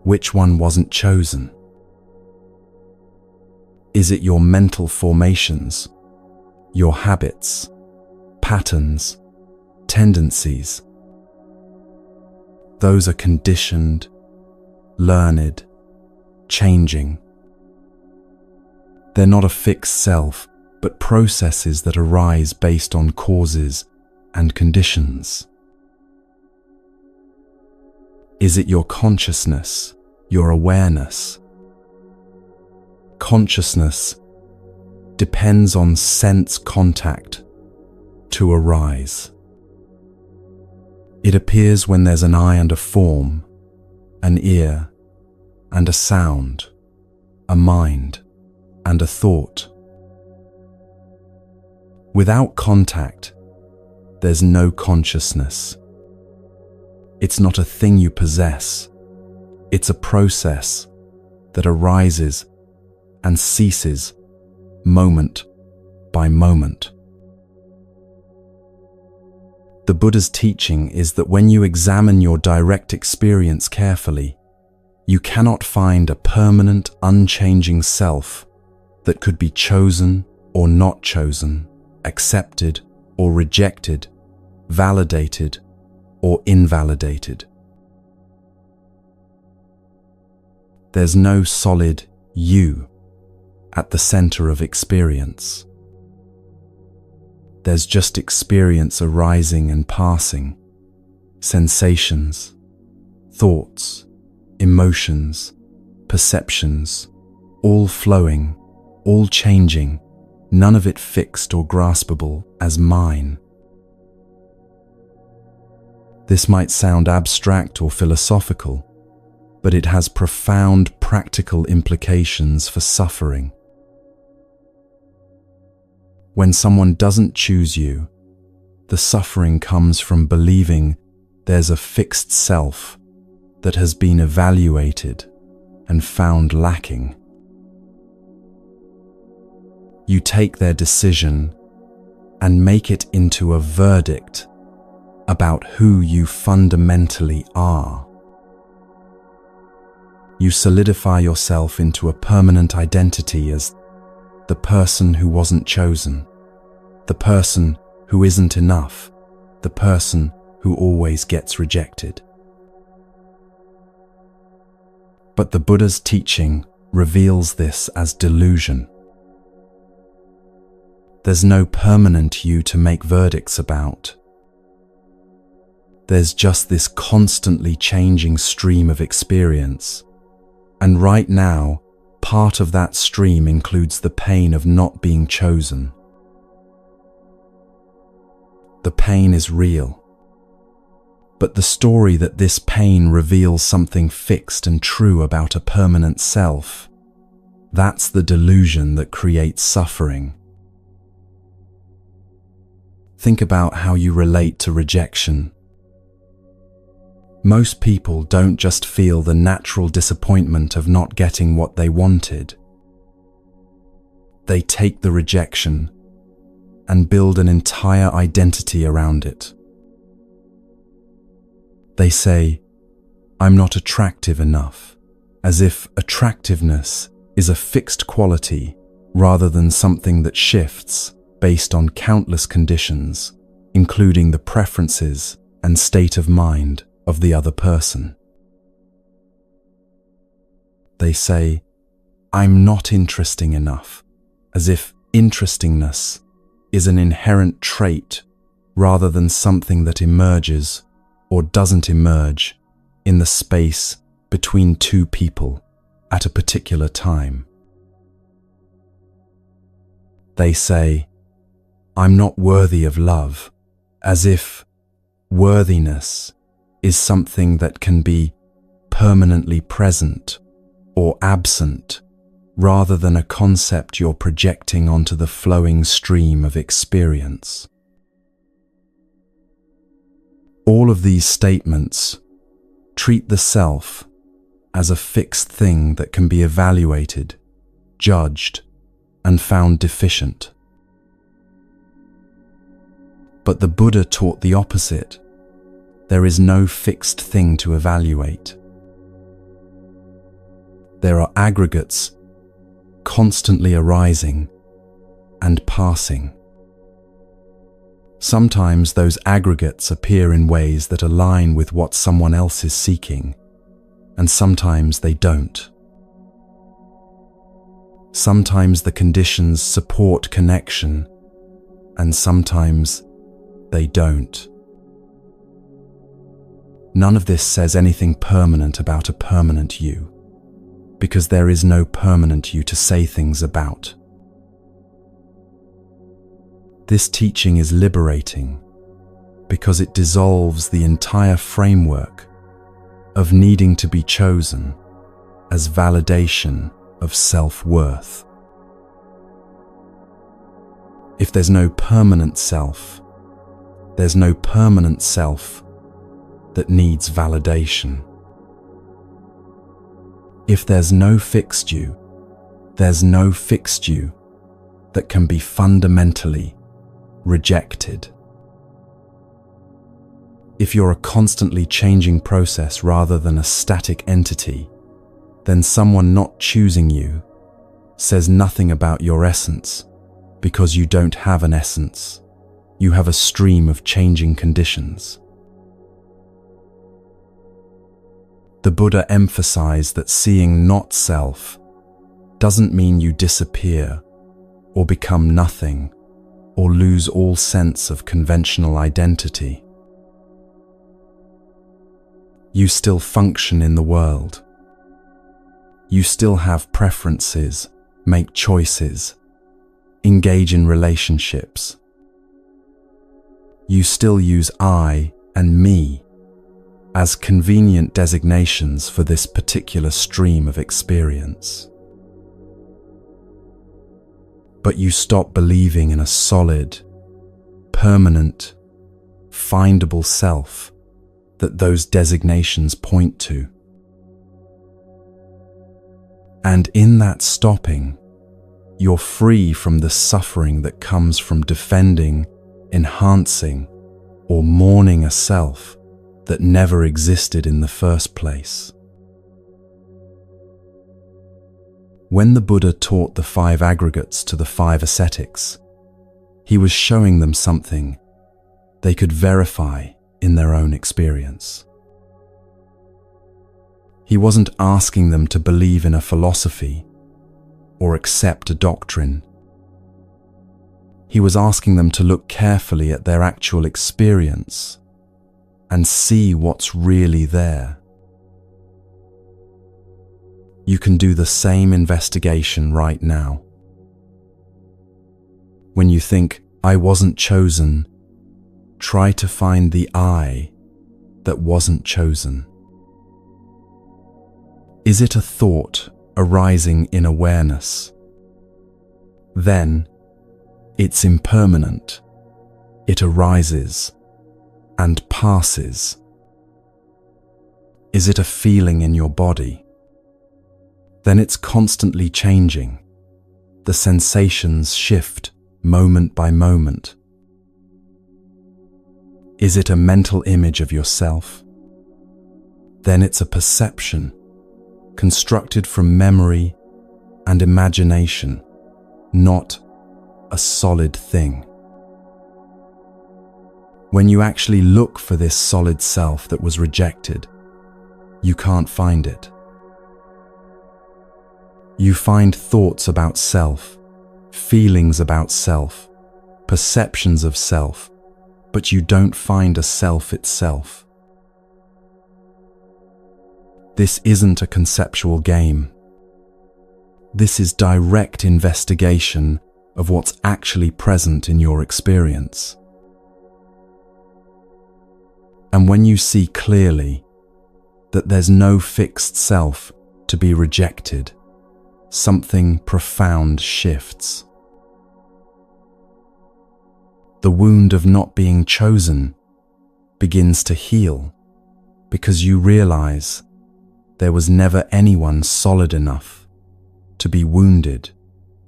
Which one wasn't chosen? Is it your mental formations, your habits, patterns, tendencies? Those are conditioned, learned, changing. They're not a fixed self, but processes that arise based on causes and conditions. Is it your consciousness, your awareness? Consciousness depends on sense contact to arise. It appears when there's an eye and a form, an ear and a sound, a mind and a thought. Without contact, there's no consciousness. It's not a thing you possess. It's a process that arises and ceases moment by moment. The Buddha's teaching is that when you examine your direct experience carefully, you cannot find a permanent, unchanging self that could be chosen or not chosen, accepted or rejected, validated or invalidated. There's no solid you at the center of experience. There's just experience arising and passing, sensations, thoughts, emotions, perceptions, all flowing, all changing, none of it fixed or graspable as mine. This might sound abstract or philosophical, but it has profound practical implications for suffering. When someone doesn't choose you, the suffering comes from believing there's a fixed self that has been evaluated and found lacking. You take their decision and make it into a verdict about who you fundamentally are. You solidify yourself into a permanent identity as the person who wasn't chosen, the person who isn't enough, the person who always gets rejected. But the Buddha's teaching reveals this as delusion. There's no permanent you to make verdicts about. There's just this constantly changing stream of experience. And right now, part of that stream includes the pain of not being chosen. The pain is real. But the story that this pain reveals something fixed and true about a permanent self, that's the delusion that creates suffering. Think about how you relate to rejection. Most people don't just feel the natural disappointment of not getting what they wanted. They take the rejection and build an entire identity around it. They say, "I'm not attractive enough," as if attractiveness is a fixed quality rather than something that shifts based on countless conditions, including the preferences and state of mind of the other person. They say, "I'm not interesting enough," as if interestingness is an inherent trait rather than something that emerges or doesn't emerge in the space between two people at a particular time. They say, "I'm not worthy of love," as if worthiness is something that can be permanently present or absent, rather than a concept you're projecting onto the flowing stream of experience. All of these statements treat the self as a fixed thing that can be evaluated, judged, and found deficient. But the Buddha taught the opposite. There is no fixed thing to evaluate. There are aggregates constantly arising and passing. Sometimes those aggregates appear in ways that align with what someone else is seeking, and sometimes they don't. Sometimes the conditions support connection, and sometimes they don't. None of this says anything permanent about a permanent you, because there is no permanent you to say things about. This teaching is liberating because it dissolves the entire framework of needing to be chosen as validation of self-worth. If there's no permanent self, there's no permanent self that needs validation. If there's no fixed you, there's no fixed you that can be fundamentally rejected. If you're a constantly changing process rather than a static entity, then someone not choosing you says nothing about your essence, because you don't have an essence. You have a stream of changing conditions. The Buddha emphasized that seeing not self doesn't mean you disappear or become nothing or lose all sense of conventional identity. You still function in the world. You still have preferences, make choices, engage in relationships. You still use I and me as convenient designations for this particular stream of experience. But you stop believing in a solid, permanent, findable self that those designations point to. And in that stopping, you're free from the suffering that comes from defending, enhancing, or mourning a self that never existed in the first place. When the Buddha taught the 5 aggregates to the 5 ascetics, he was showing them something they could verify in their own experience. He wasn't asking them to believe in a philosophy or accept a doctrine. He was asking them to look carefully at their actual experience and see what's really there. You can do the same investigation right now. When you think, "I wasn't chosen," try to find the I that wasn't chosen. Is it a thought arising in awareness? Then it's impermanent. It arises and passes. Is it a feeling in your body? Then it's constantly changing. The sensations shift moment by moment. Is it a mental image of yourself? Then it's a perception constructed from memory and imagination, not a solid thing. When you actually look for this solid self that was rejected, you can't find it. You find thoughts about self, feelings about self, perceptions of self, but you don't find a self itself. This isn't a conceptual game. This is direct investigation of what's actually present in your experience. And when you see clearly that there's no fixed self to be rejected, something profound shifts. The wound of not being chosen begins to heal because you realize there was never anyone solid enough to be wounded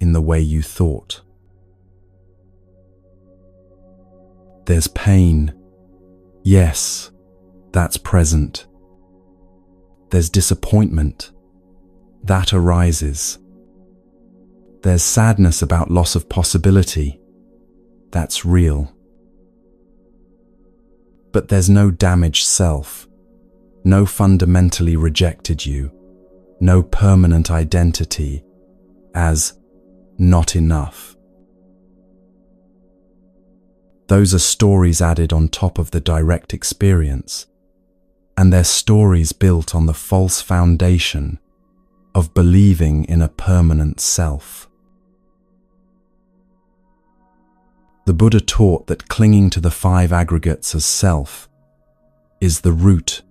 in the way you thought. There's pain. Yes, that's present. There's disappointment. That arises. There's sadness about loss of possibility. That's real. But there's no damaged self, no fundamentally rejected you, no permanent identity as not enough. Those are stories added on top of the direct experience, and they're stories built on the false foundation of believing in a permanent self. The Buddha taught that clinging to the 5 aggregates as self is the root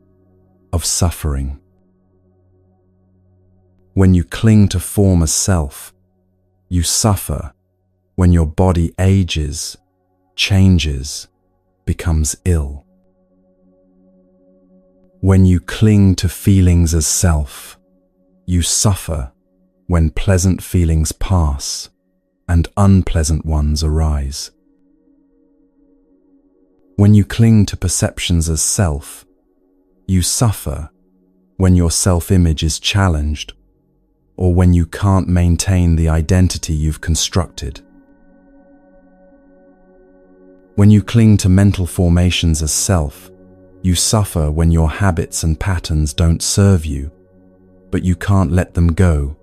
of suffering. When you cling to form as self, you suffer when your body ages, changes, becomes ill. When you cling to feelings as self, you suffer when pleasant feelings pass and unpleasant ones arise. When you cling to perceptions as self, you suffer when your self-image is challenged or when you can't maintain the identity you've constructed. When you cling to mental formations as self, you suffer when your habits and patterns don't serve you, but you can't let them go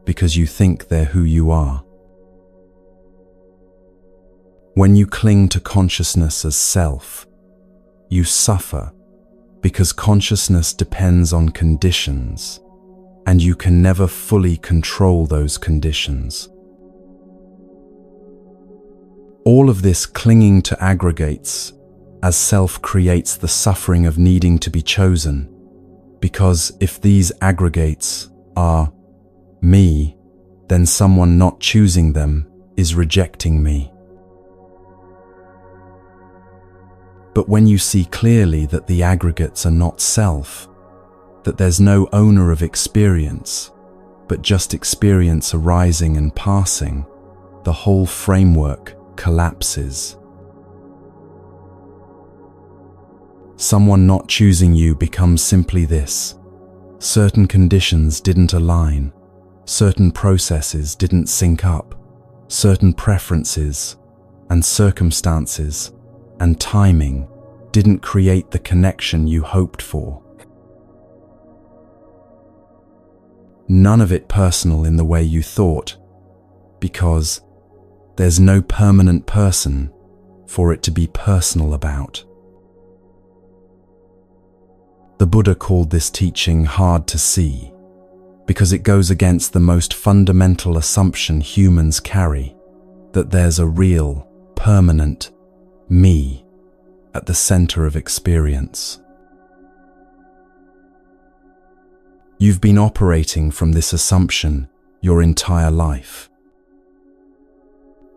because you think they're who you are. When you cling to consciousness as self, you suffer because consciousness depends on conditions, and you can never fully control those conditions. All of this clinging to aggregates as self creates the suffering of needing to be chosen, because if these aggregates are me, then someone not choosing them is rejecting me. But when you see clearly that the aggregates are not self, that there's no owner of experience, but just experience arising and passing, the whole framework collapses. Someone not choosing you becomes simply this: certain conditions didn't align, certain processes didn't sync up, certain preferences and circumstances and timing didn't create the connection you hoped for. None of it personal in the way you thought, because there's no permanent person for it to be personal about. The Buddha called this teaching hard to see, because it goes against the most fundamental assumption humans carry, that there's a real, permanent me at the center of experience. You've been operating from this assumption your entire life.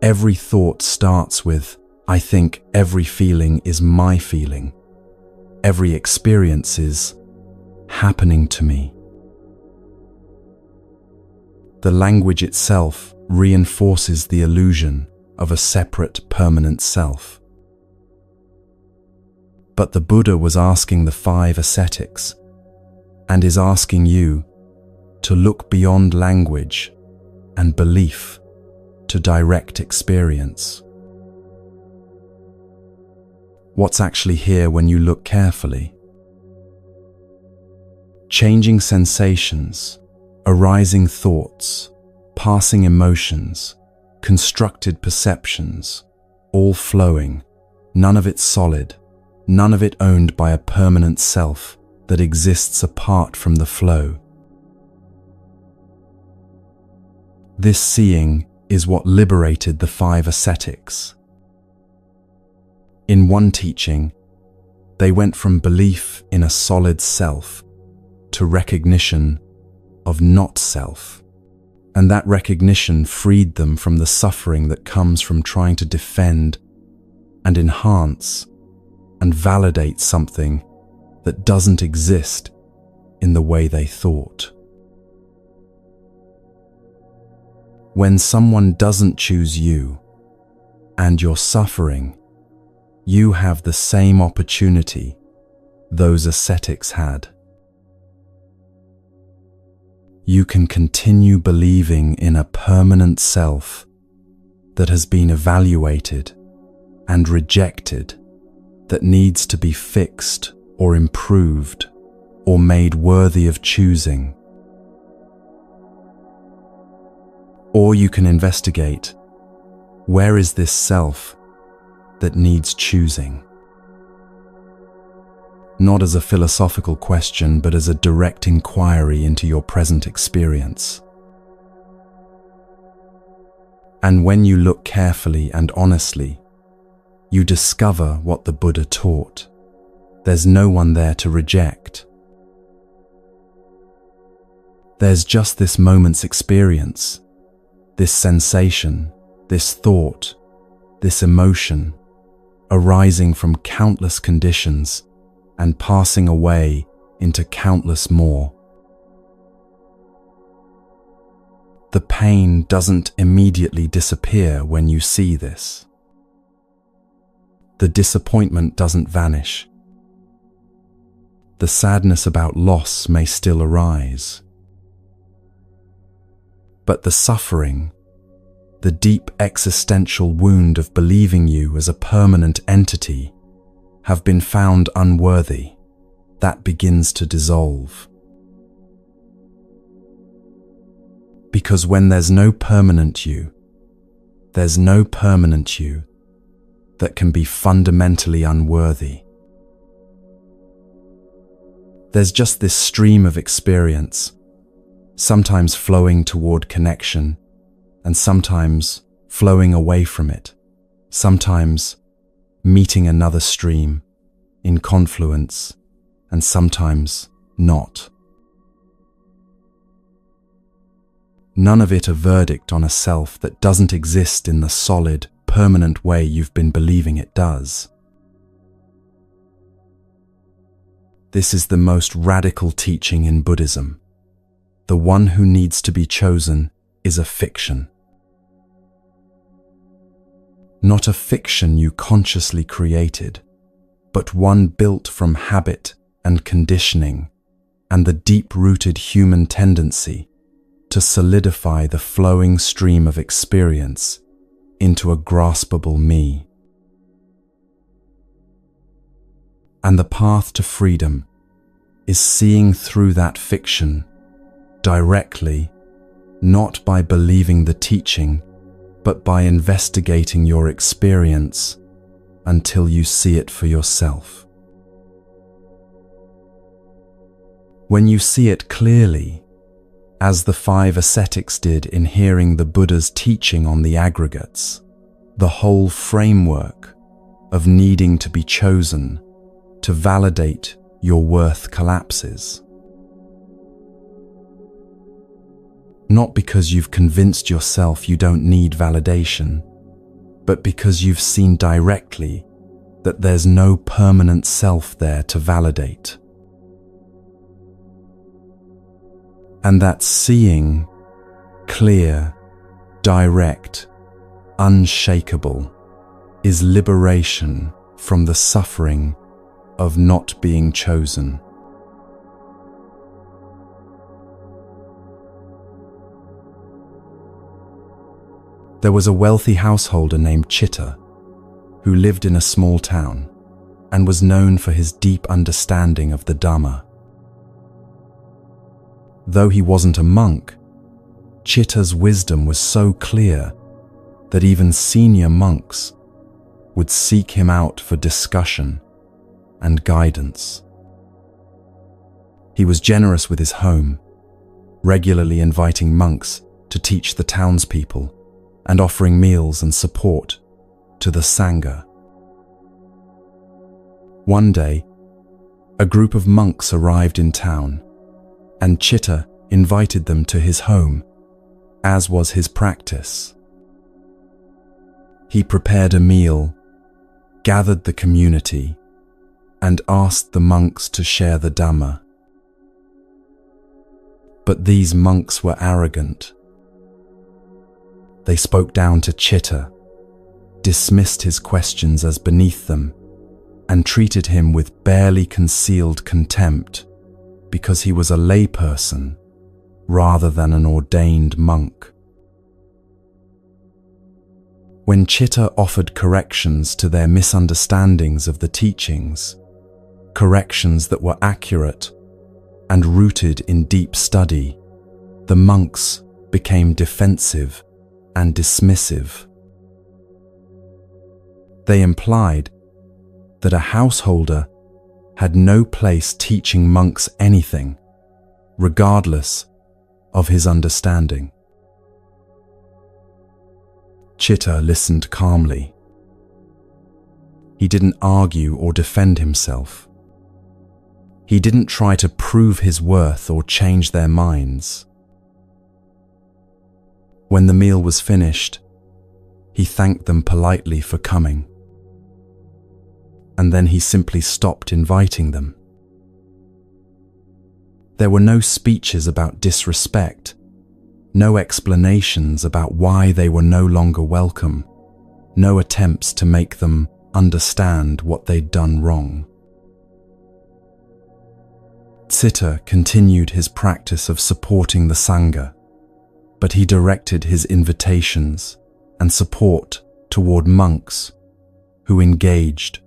Every thought starts with, I think every feeling is my feeling. Every experience is happening to me. The language itself reinforces the illusion of a separate, permanent self. But the Buddha was asking the 5 ascetics, and is asking you to look beyond language and belief to direct experience. What's actually here when you look carefully? Changing sensations, arising thoughts, passing emotions, constructed perceptions, all flowing, none of it solid, none of it owned by a permanent self that exists apart from the flow. This seeing is what liberated the 5 ascetics. In one teaching, they went from belief in a solid self to recognition of not self, and that recognition freed them from the suffering that comes from trying to defend and enhance and validate something that doesn't exist in the way they thought. When someone doesn't choose you and you're suffering, you have the same opportunity those ascetics had. You can continue believing in a permanent self that has been evaluated and rejected, that needs to be fixed or improved or made worthy of choosing. Or you can investigate, where is this self that needs choosing? Not as a philosophical question, but as a direct inquiry into your present experience. And when you look carefully and honestly, you discover what the Buddha taught. There's no one there to reject. There's just this moment's experience, this sensation, this thought, this emotion, arising from countless conditions and passing away into countless more. The pain doesn't immediately disappear when you see this. The disappointment doesn't vanish. The sadness about loss may still arise. But the suffering, the deep existential wound of believing you as a permanent entity, have been found unworthy. That begins to dissolve. Because when there's no permanent you, there's no permanent you that can be fundamentally unworthy. There's just this stream of experience, sometimes flowing toward connection, and sometimes flowing away from it, sometimes meeting another stream in confluence, and sometimes not. None of it a verdict on a self that doesn't exist in the solid, permanent way you've been believing it does. This is the most radical teaching in Buddhism. The one who needs to be chosen is a fiction. Not a fiction you consciously created, but one built from habit and conditioning and the deep-rooted human tendency to solidify the flowing stream of experience into a graspable me. And the path to freedom is seeing through that fiction directly, not by believing the teaching, but by investigating your experience until you see it for yourself. When you see it clearly, as the 5 ascetics did in hearing the Buddha's teaching on the aggregates, the whole framework of needing to be chosen to validate your worth collapses. Not because you've convinced yourself you don't need validation, but because you've seen directly that there's no permanent self there to validate. And that seeing, clear, direct, unshakable, is liberation from the suffering of not being chosen. There was a wealthy householder named Chitta who lived in a small town and was known for his deep understanding of the Dhamma. Though he wasn't a monk, Chitta's wisdom was so clear that even senior monks would seek him out for discussion and guidance. He was generous with his home, regularly inviting monks to teach the townspeople and offering meals and support to the Sangha. One day, a group of monks arrived in town, and Chitta invited them to his home, as was his practice. He prepared a meal, gathered the community, and asked the monks to share the Dhamma. But these monks were arrogant. They spoke down to Chitta, dismissed his questions as beneath them, and treated him with barely concealed contempt because he was a layperson rather than an ordained monk. When Chitta offered corrections to their misunderstandings of the teachings, corrections that were accurate and rooted in deep study, the monks became defensive and dismissive. They implied that a householder had no place teaching monks anything, regardless of his understanding. Chitta listened calmly. He didn't argue or defend himself. He didn't try to prove his worth or change their minds. When the meal was finished, he thanked them politely for coming. And then he simply stopped inviting them. There were no speeches about disrespect, no explanations about why they were no longer welcome, no attempts to make them understand what they'd done wrong. Chitta continued his practice of supporting the Sangha, but he directed his invitations and support toward monks who engaged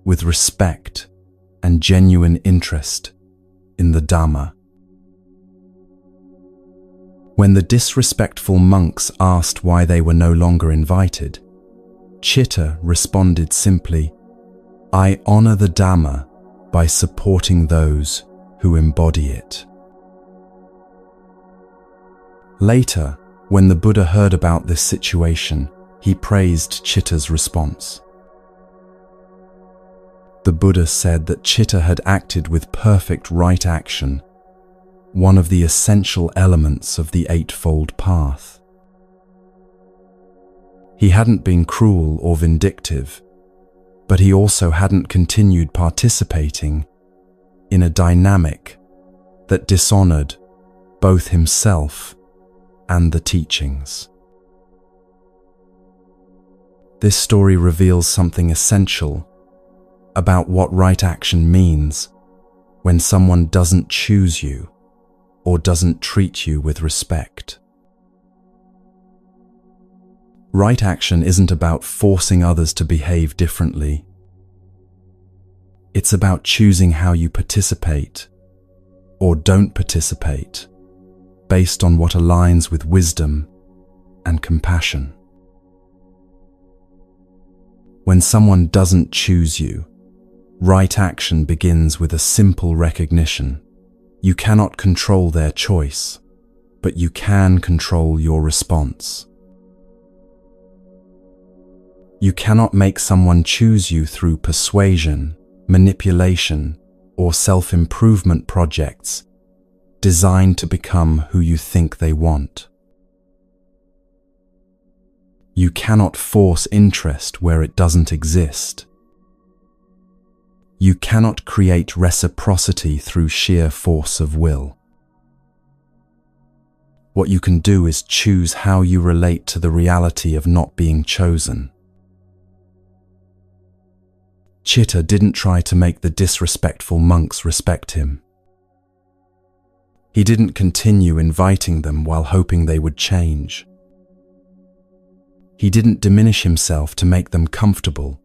with respect and genuine interest in the Dhamma. When the disrespectful monks asked why they were no longer invited, Chitta responded simply, "I honor the Dhamma by supporting those who embody it." Later, when the Buddha heard about this situation, he praised Chitta's response. The Buddha said that Chitta had acted with perfect right action, one of the essential elements of the Eightfold Path. He hadn't been cruel or vindictive, but he also hadn't continued participating in a dynamic that dishonored both himself and the teachings. This story reveals something essential about what right action means when someone doesn't choose you or doesn't treat you with respect. Right action isn't about forcing others to behave differently. It's about choosing how you participate or don't participate based on what aligns with wisdom and compassion. When someone doesn't choose you, right action begins with a simple recognition. You cannot control their choice, but you can control your response. You cannot make someone choose you through persuasion, manipulation, or self-improvement projects designed to become who you think they want. You cannot force interest where it doesn't exist. You cannot create reciprocity through sheer force of will. What you can do is choose how you relate to the reality of not being chosen. Chitta didn't try to make the disrespectful monks respect him. He didn't continue inviting them while hoping they would change. He didn't diminish himself to make them comfortable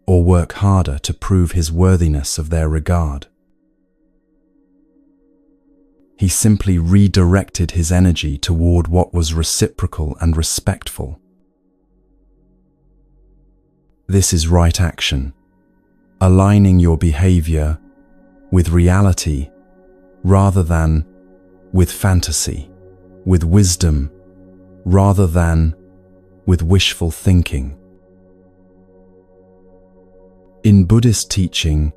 or work harder to prove his worthiness of their regard. He simply redirected his energy toward what was reciprocal and respectful. This is right action, aligning your behavior with reality rather than with fantasy, with wisdom rather than with wishful thinking. In Buddhist teaching,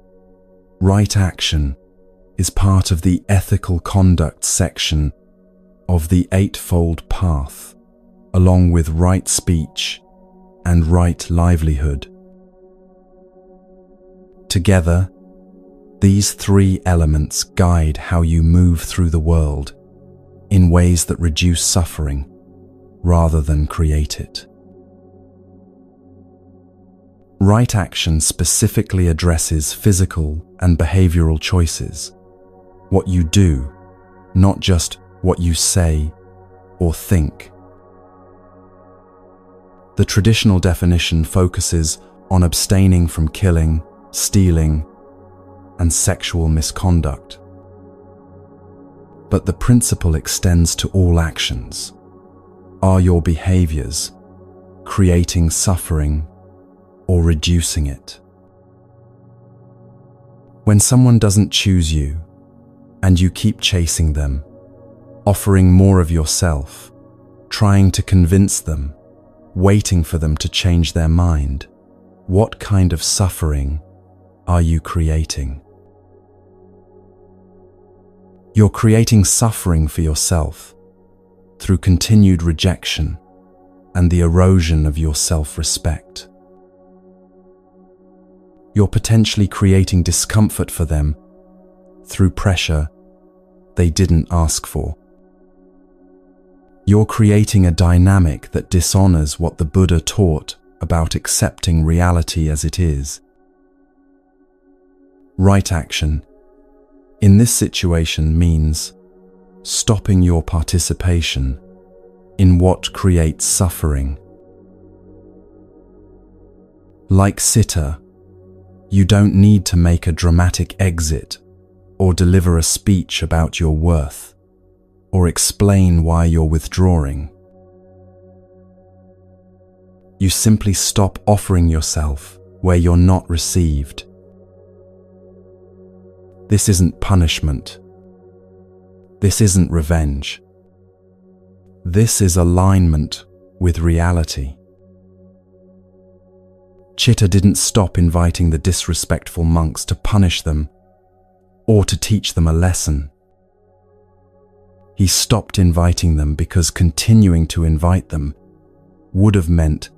right action is part of the ethical conduct section of the Eightfold Path, along with right speech and right livelihood. Together, these three elements guide how you move through the world in ways that reduce suffering rather than create it. Right action specifically addresses physical and behavioral choices, what you do, not just what you say or think. The traditional definition focuses on abstaining from killing, stealing, and sexual misconduct. But the principle extends to all actions. Are your behaviors creating suffering or reducing it? When someone doesn't choose you and you keep chasing them, offering more of yourself, trying to convince them, waiting for them to change their mind, what kind of suffering are you creating? You're creating suffering for yourself through continued rejection and the erosion of your self-respect. You're potentially creating discomfort for them through pressure they didn't ask for. You're creating a dynamic that dishonors what the Buddha taught about accepting reality as it is. Right action in this situation means stopping your participation in what creates suffering. Like Sita, you don't need to make a dramatic exit or deliver a speech about your worth or explain why you're withdrawing. You simply stop offering yourself where you're not received. This isn't punishment. This isn't revenge. This is alignment with reality. Chitta didn't stop inviting the disrespectful monks to punish them or to teach them a lesson. He stopped inviting them because continuing to invite them would have meant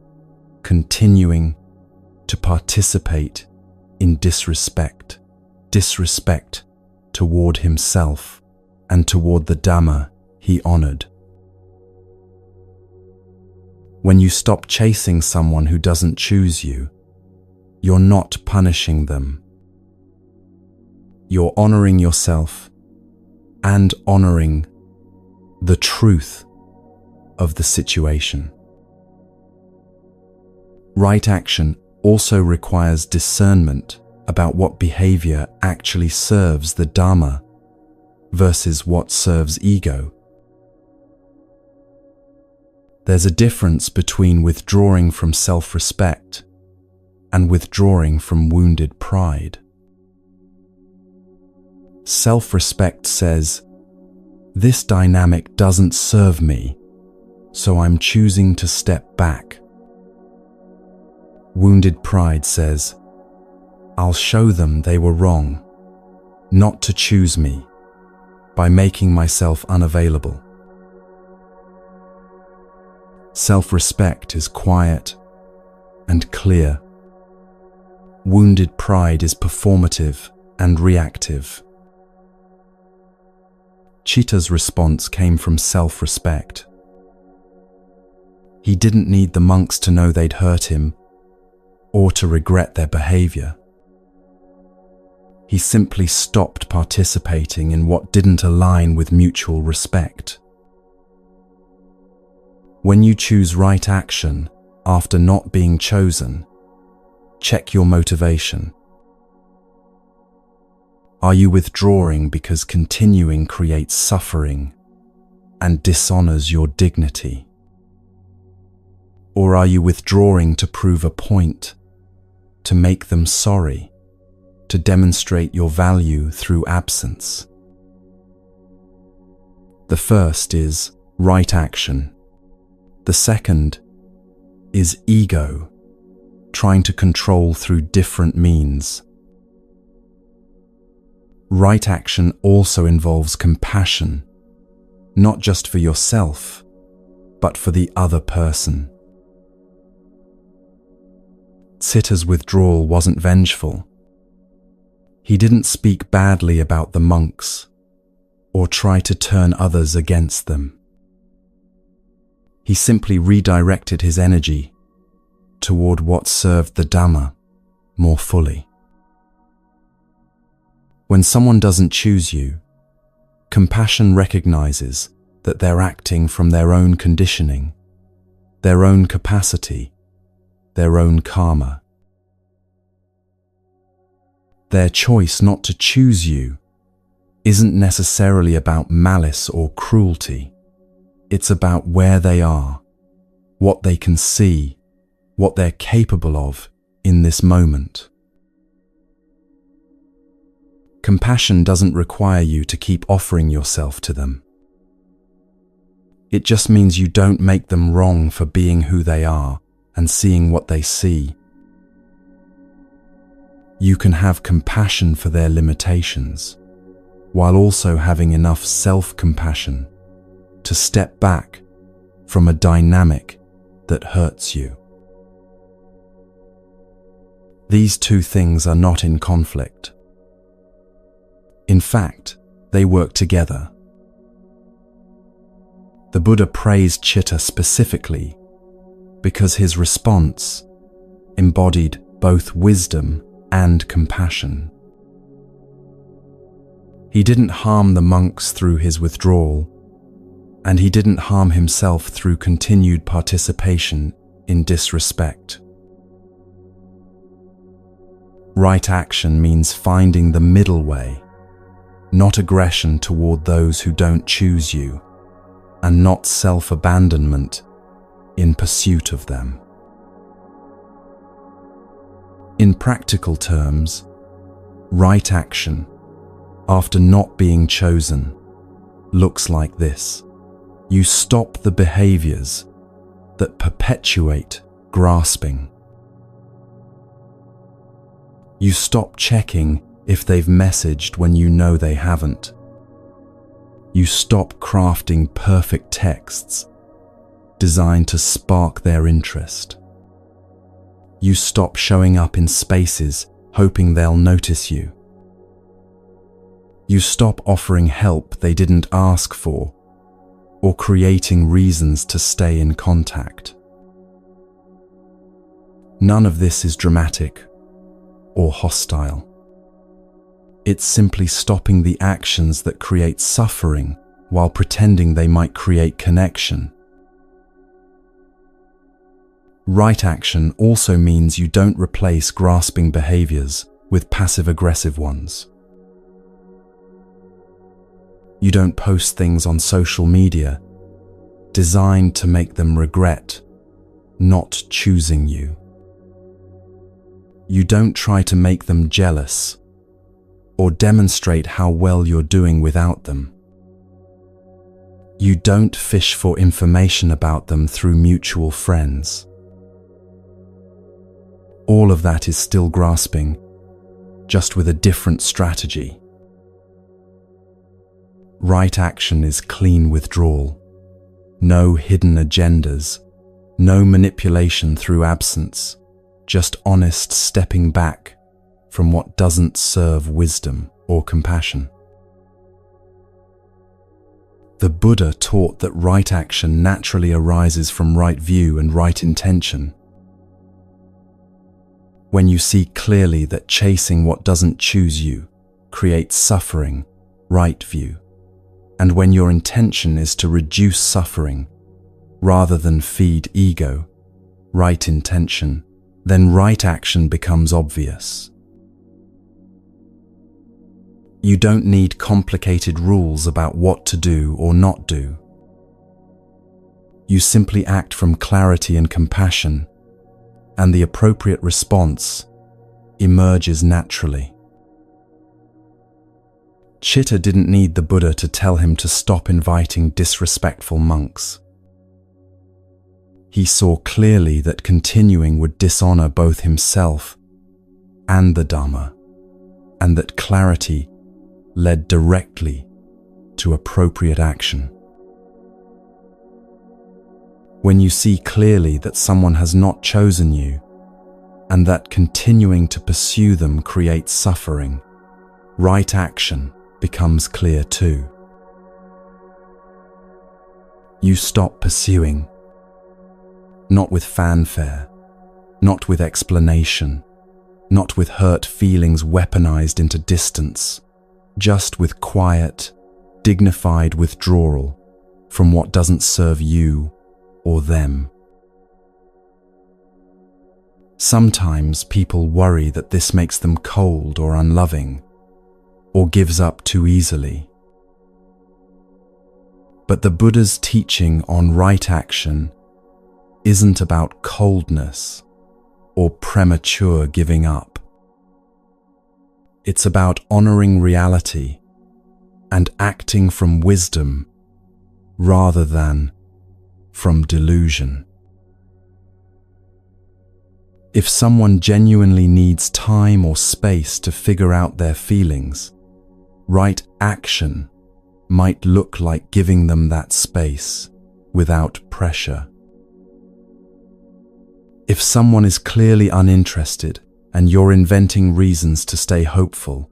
continuing to participate in disrespect toward himself and toward the Dhamma he honored. When you stop chasing someone who doesn't choose you, you're not punishing them. You're honoring yourself and honoring the truth of the situation. Right action also requires discernment about what behavior actually serves the Dhamma versus what serves ego. There's a difference between withdrawing from self-respect and withdrawing from wounded pride. Self-respect says, "This dynamic doesn't serve me, so I'm choosing to step back." Wounded pride says, "I'll show them they were wrong, not to choose me, by making myself unavailable." Self-respect is quiet and clear. Wounded pride is performative and reactive. Chitta's response came from self-respect. He didn't need the monks to know they'd hurt him or to regret their behavior. He simply stopped participating in what didn't align with mutual respect. When you choose right action after not being chosen, check your motivation. Are you withdrawing because continuing creates suffering and dishonors your dignity? Or are you withdrawing to prove a point to make them sorry, to demonstrate your value through absence. The first is right action. The second is ego, trying to control through different means. Right action also involves compassion, not just for yourself, but for the other person. Sitter's withdrawal wasn't vengeful. He didn't speak badly about the monks or try to turn others against them. He simply redirected his energy toward what served the Dhamma more fully. When someone doesn't choose you, compassion recognizes that they're acting from their own conditioning, their own capacity, their own karma. Their choice not to choose you isn't necessarily about malice or cruelty. It's about where they are, what they can see, what they're capable of in this moment. Compassion doesn't require you to keep offering yourself to them. It just means you don't make them wrong for being who they are and seeing what they see. You can have compassion for their limitations, while also having enough self-compassion to step back from a dynamic that hurts you. These two things are not in conflict. In fact, they work together. The Buddha praised Chitta specifically because his response embodied both wisdom and compassion. He didn't harm the monks through his withdrawal, and he didn't harm himself through continued participation in disrespect. Right action means finding the middle way, not aggression toward those who don't choose you, and not self-abandonment in pursuit of them. In practical terms, right action, after not being chosen, looks like this. You stop the behaviors that perpetuate grasping. You stop checking if they've messaged when you know they haven't. You stop crafting perfect texts designed to spark their interest. You stop showing up in spaces hoping they'll notice you. You stop offering help they didn't ask for, or creating reasons to stay in contact. None of this is dramatic or hostile. It's simply stopping the actions that create suffering while pretending they might create connection. Right action also means you don't replace grasping behaviors with passive-aggressive ones. You don't post things on social media designed to make them regret not choosing you. You don't try to make them jealous or demonstrate how well you're doing without them. You don't fish for information about them through mutual friends. All of that is still grasping, just with a different strategy. Right action is clean withdrawal. No hidden agendas, no manipulation through absence, just honest stepping back from what doesn't serve wisdom or compassion. The Buddha taught that right action naturally arises from right view and right intention. When you see clearly that chasing what doesn't choose you creates suffering, right view. And when your intention is to reduce suffering rather than feed ego, right intention, then right action becomes obvious. You don't need complicated rules about what to do or not do. You simply act from clarity and compassion, and the appropriate response emerges naturally. Chitta didn't need the Buddha to tell him to stop inviting disrespectful monks. He saw clearly that continuing would dishonor both himself and the Dhamma, and that clarity led directly to appropriate action. When you see clearly that someone has not chosen you, and that continuing to pursue them creates suffering, right action becomes clear too. You stop pursuing, not with fanfare, not with explanation, not with hurt feelings weaponized into distance, just with quiet, dignified withdrawal from what doesn't serve you or them. Sometimes people worry that this makes them cold or unloving, or gives up too easily. But the Buddha's teaching on right action isn't about coldness or premature giving up. It's about honoring reality and acting from wisdom rather than from delusion. If someone genuinely needs time or space to figure out their feelings, right action might look like giving them that space without pressure. If someone is clearly uninterested and you're inventing reasons to stay hopeful,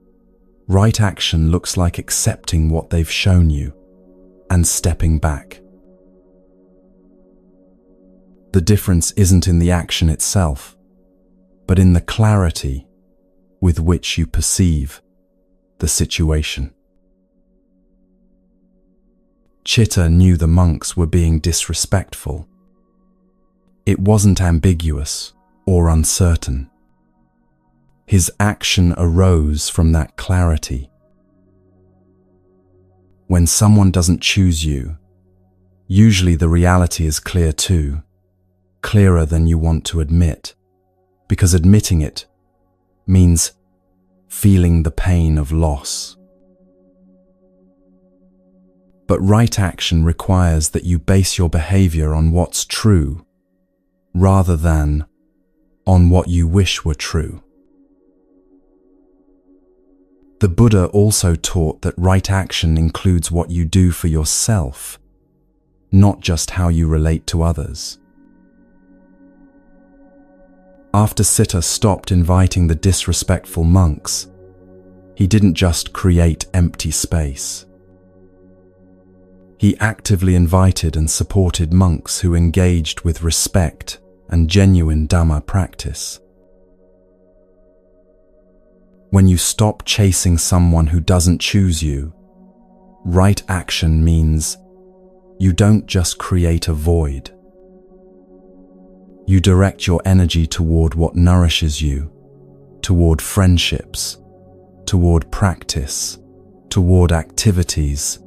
right action looks like accepting what they've shown you and stepping back. The difference isn't in the action itself, but in the clarity with which you perceive the situation. Chitta knew the monks were being disrespectful. It wasn't ambiguous or uncertain. His action arose from that clarity. When someone doesn't choose you, usually the reality is clear too, clearer than you want to admit, because admitting it means feeling the pain of loss. But right action requires that you base your behavior on what's true, rather than on what you wish were true. The Buddha also taught that right action includes what you do for yourself, not just how you relate to others. After Siddha stopped inviting the disrespectful monks, he didn't just create empty space. He actively invited and supported monks who engaged with respect and genuine Dhamma practice. When you stop chasing someone who doesn't choose you, right action means you don't just create a void. You direct your energy toward what nourishes you, toward friendships, toward practice, toward activities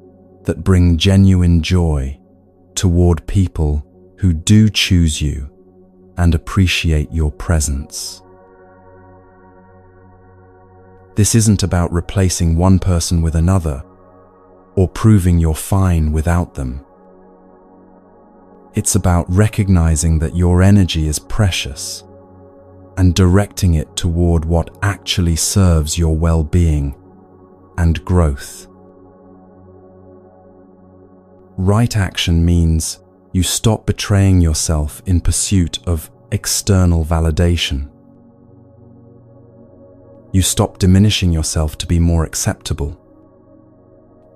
that bring genuine joy, toward people who do choose you and appreciate your presence. This isn't about replacing one person with another or proving you're fine without them. It's about recognizing that your energy is precious and directing it toward what actually serves your well-being and growth. Right action means you stop betraying yourself in pursuit of external validation. You stop diminishing yourself to be more acceptable.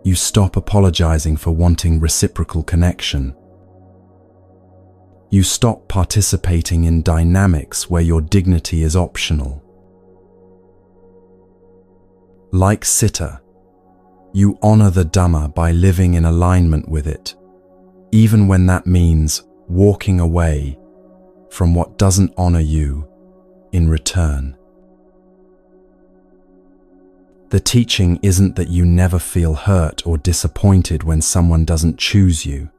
You stop apologizing for wanting reciprocal connection. You stop participating in dynamics where your dignity is optional. Like Siddha, you honor the Dhamma by living in alignment with it, even when that means walking away from what doesn't honor you in return. The teaching isn't that you never feel hurt or disappointed when someone doesn't choose you.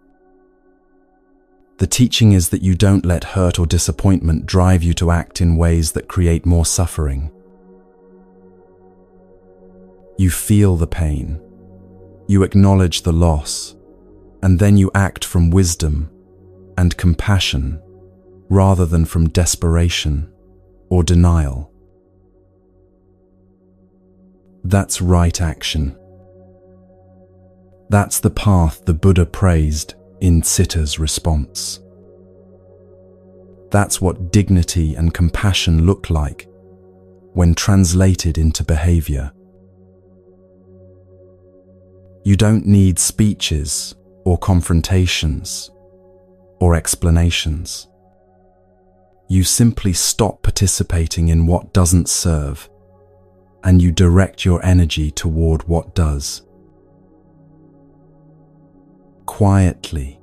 The teaching is that you don't let hurt or disappointment drive you to act in ways that create more suffering. You feel the pain. You acknowledge the loss, and then you act from wisdom and compassion rather than from desperation or denial. That's right action. That's the path the Buddha praised in Citta's response. That's what dignity and compassion look like when translated into behavior. You don't need speeches or confrontations or explanations. You simply stop participating in what doesn't serve, and you direct your energy toward what does. Quietly,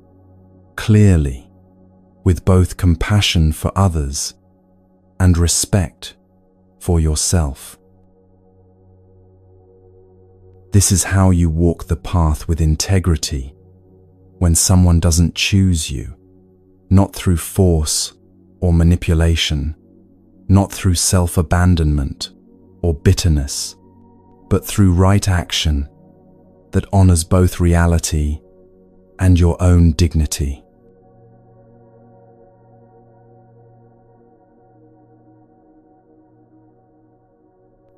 clearly, with both compassion for others and respect for yourself. This is how you walk the path with integrity when someone doesn't choose you, not through force or manipulation, not through self-abandonment or bitterness, but through right action that honors both reality and your own dignity.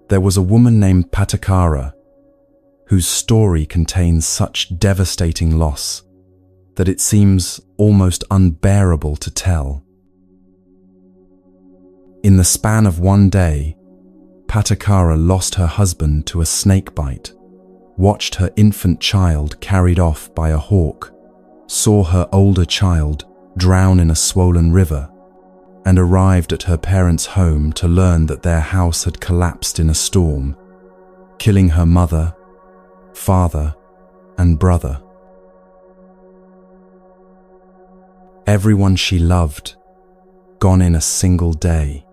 There was a woman named Patakara whose story contains such devastating loss that it seems almost unbearable to tell. In the span of one day, Patakara lost her husband to a snake bite, watched her infant child carried off by a hawk, saw her older child drown in a swollen river, and arrived at her parents' home to learn that their house had collapsed in a storm, killing her mother, father, and brother. Everyone she loved, gone in a single day.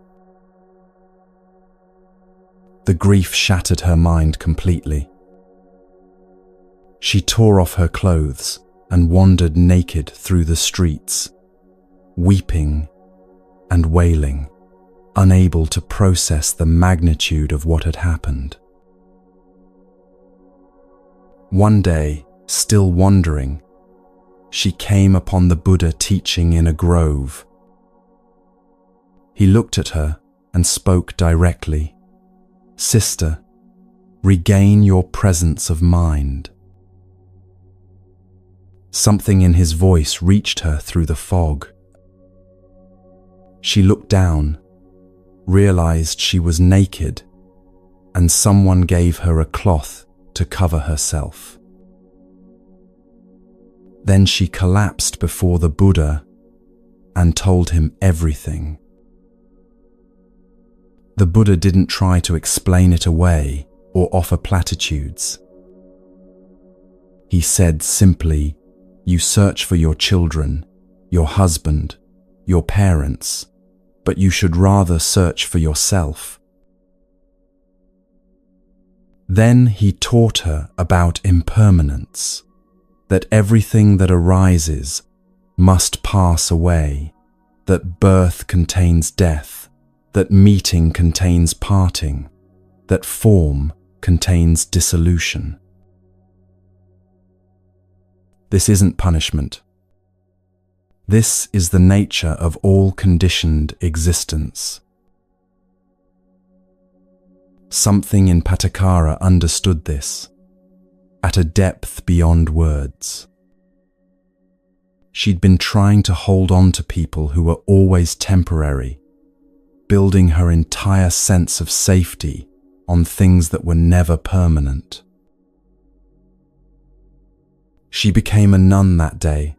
The grief shattered her mind completely. She tore off her clothes and wandered naked through the streets, weeping and wailing, unable to process the magnitude of what had happened. One day, still wandering, she came upon the Buddha teaching in a grove. He looked at her and spoke directly. "Sister, regain your presence of mind." Something in his voice reached her through the fog. She looked down, realized she was naked, and someone gave her a cloth to cover herself. Then she collapsed before the Buddha and told him everything. The Buddha didn't try to explain it away or offer platitudes. He said simply, "You search for your children, your husband, your parents, but you should rather search for yourself." Then he taught her about impermanence, that everything that arises must pass away, that birth contains death, that meeting contains parting, that form contains dissolution. This isn't punishment. This is the nature of all conditioned existence. Something in Patakara understood this, at a depth beyond words. She'd been trying to hold on to people who were always temporary, building her entire sense of safety on things that were never permanent. She became a nun that day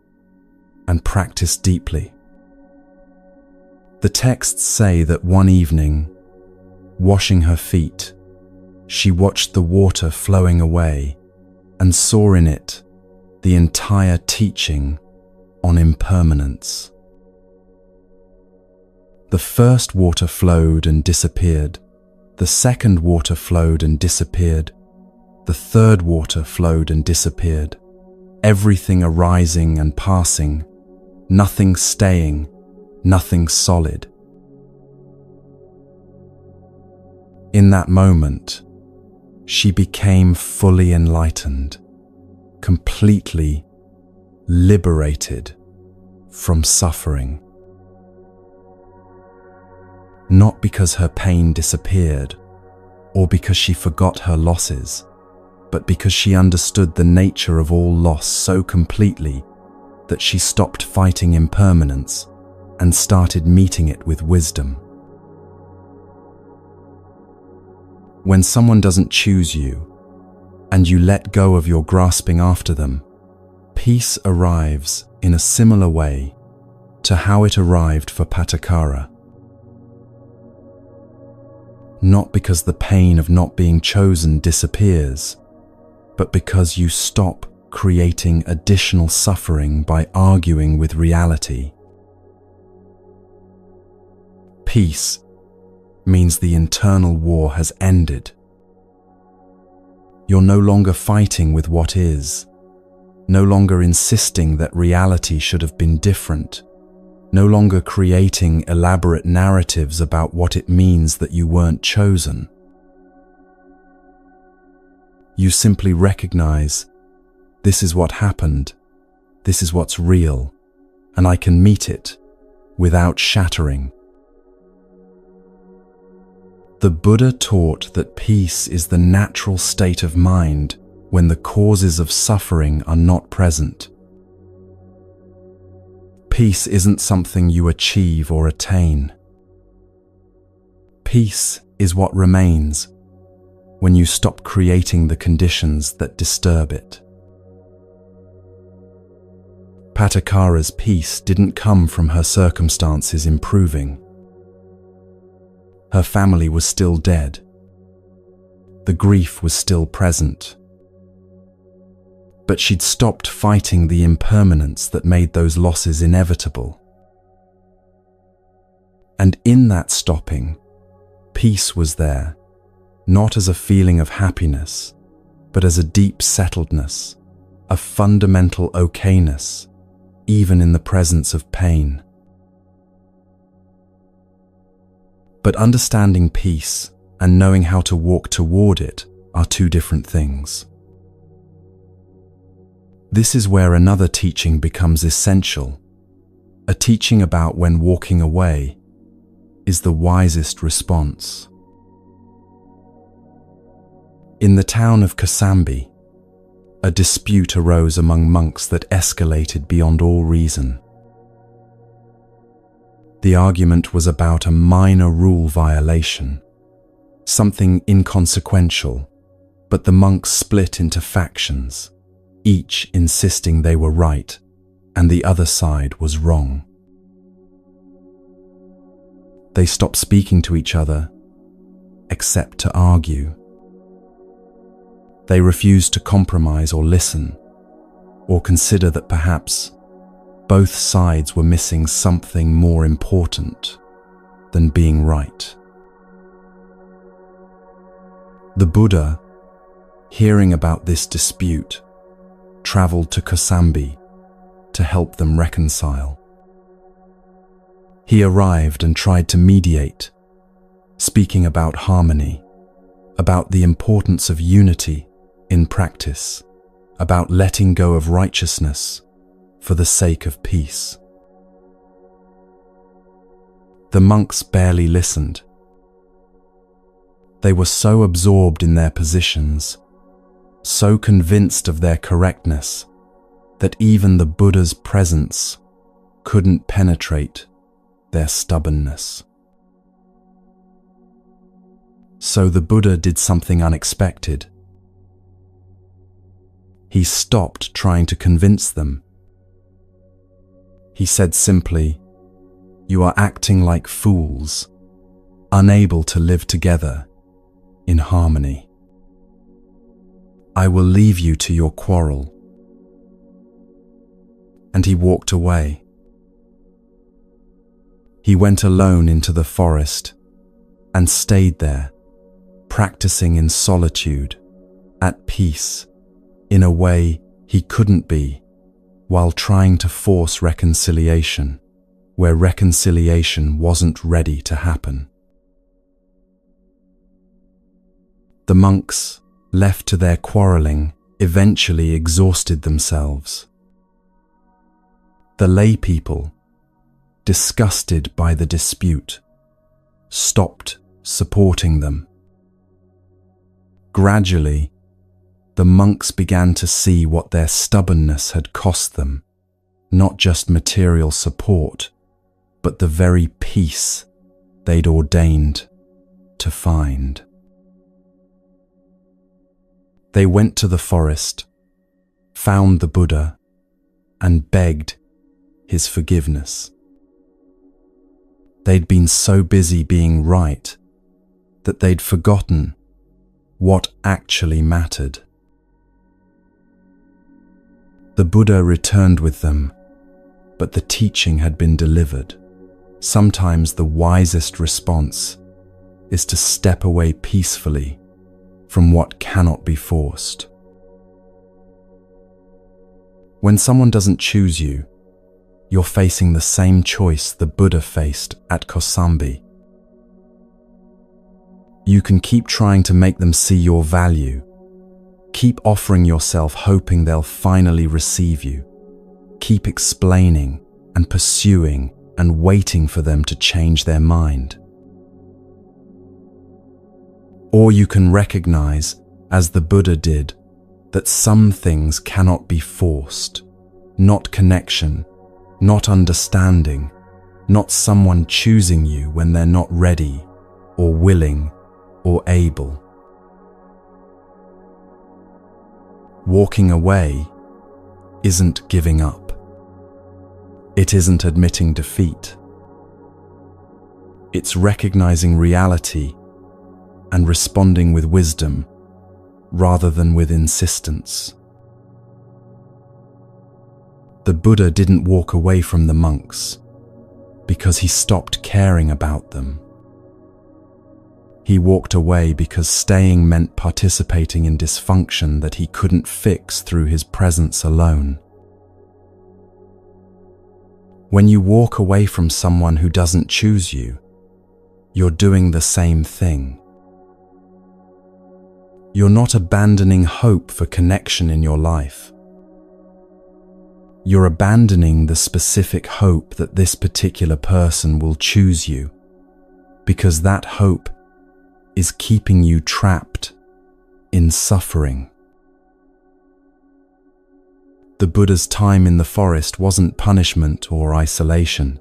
and practiced deeply. The texts say that one evening, washing her feet, she watched the water flowing away and saw in it the entire teaching on impermanence. The first water flowed and disappeared. The second water flowed and disappeared. The third water flowed and disappeared. Everything arising and passing, nothing staying, nothing solid. In that moment, she became fully enlightened, completely liberated from suffering. Not because her pain disappeared or because she forgot her losses, but because she understood the nature of all loss so completely that she stopped fighting impermanence and started meeting it with wisdom. When someone doesn't choose you, and you let go of your grasping after them, peace arrives in a similar way to how it arrived for Patakara. Not because the pain of not being chosen disappears, but because you stop creating additional suffering by arguing with reality. Peace means the internal war has ended. You're no longer fighting with what is, no longer insisting that reality should have been different, no longer creating elaborate narratives about what it means that you weren't chosen. You simply recognize, this is what happened, this is what's real, and I can meet it without shattering. The Buddha taught that peace is the natural state of mind when the causes of suffering are not present. Peace isn't something you achieve or attain. Peace is what remains when you stop creating the conditions that disturb it. Patakara's peace didn't come from her circumstances improving. Her family was still dead. The grief was still present. But she'd stopped fighting the impermanence that made those losses inevitable. And in that stopping, peace was there, not as a feeling of happiness, but as a deep settledness, a fundamental okayness, even in the presence of pain. But understanding peace and knowing how to walk toward it are two different things. This is where another teaching becomes essential, a teaching about when walking away is the wisest response. In the town of Kosambi, a dispute arose among monks that escalated beyond all reason. The argument was about a minor rule violation, something inconsequential, but the monks split into factions, each insisting they were right and the other side was wrong. They stopped speaking to each other, except to argue. They refused to compromise or listen, or consider that perhaps both sides were missing something more important than being right. The Buddha, hearing about this dispute, traveled to Kosambi to help them reconcile. He arrived and tried to mediate, speaking about harmony, about the importance of unity in practice, about letting go of righteousness for the sake of peace. The monks barely listened. They were so absorbed in their positions, so convinced of their correctness, that even the Buddha's presence couldn't penetrate their stubbornness. So the Buddha did something unexpected. He stopped trying to convince them. He said simply, "You are acting like fools, unable to live together in harmony. I will leave you to your quarrel." And he walked away. He went alone into the forest and stayed there, practicing in solitude, at peace, in a way he couldn't be, while trying to force reconciliation, where reconciliation wasn't ready to happen. The monks left to their quarreling, eventually exhausted themselves. The lay people, disgusted by the dispute, stopped supporting them. Gradually, the monks began to see what their stubbornness had cost them, not just material support, but the very peace they'd ordained to find. They went to the forest, found the Buddha, and begged his forgiveness. They'd been so busy being right that they'd forgotten what actually mattered. The Buddha returned with them, but the teaching had been delivered. Sometimes the wisest response is to step away peacefully from what cannot be forced. When someone doesn't choose you, you're facing the same choice the Buddha faced at Kosambi. You can keep trying to make them see your value. Keep offering yourself, hoping they'll finally receive you. Keep explaining and pursuing and waiting for them to change their mind. Or you can recognize, as the Buddha did, that some things cannot be forced. Not connection, not understanding, not someone choosing you when they're not ready or willing or able. Walking away isn't giving up. It isn't admitting defeat. It's recognizing reality and responding with wisdom rather than with insistence. The Buddha didn't walk away from the monks because he stopped caring about them. He walked away because staying meant participating in dysfunction that he couldn't fix through his presence alone. When you walk away from someone who doesn't choose you, you're doing the same thing. You're not abandoning hope for connection in your life. You're abandoning the specific hope that this particular person will choose you, because that hope is keeping you trapped in suffering. The Buddha's time in the forest wasn't punishment or isolation.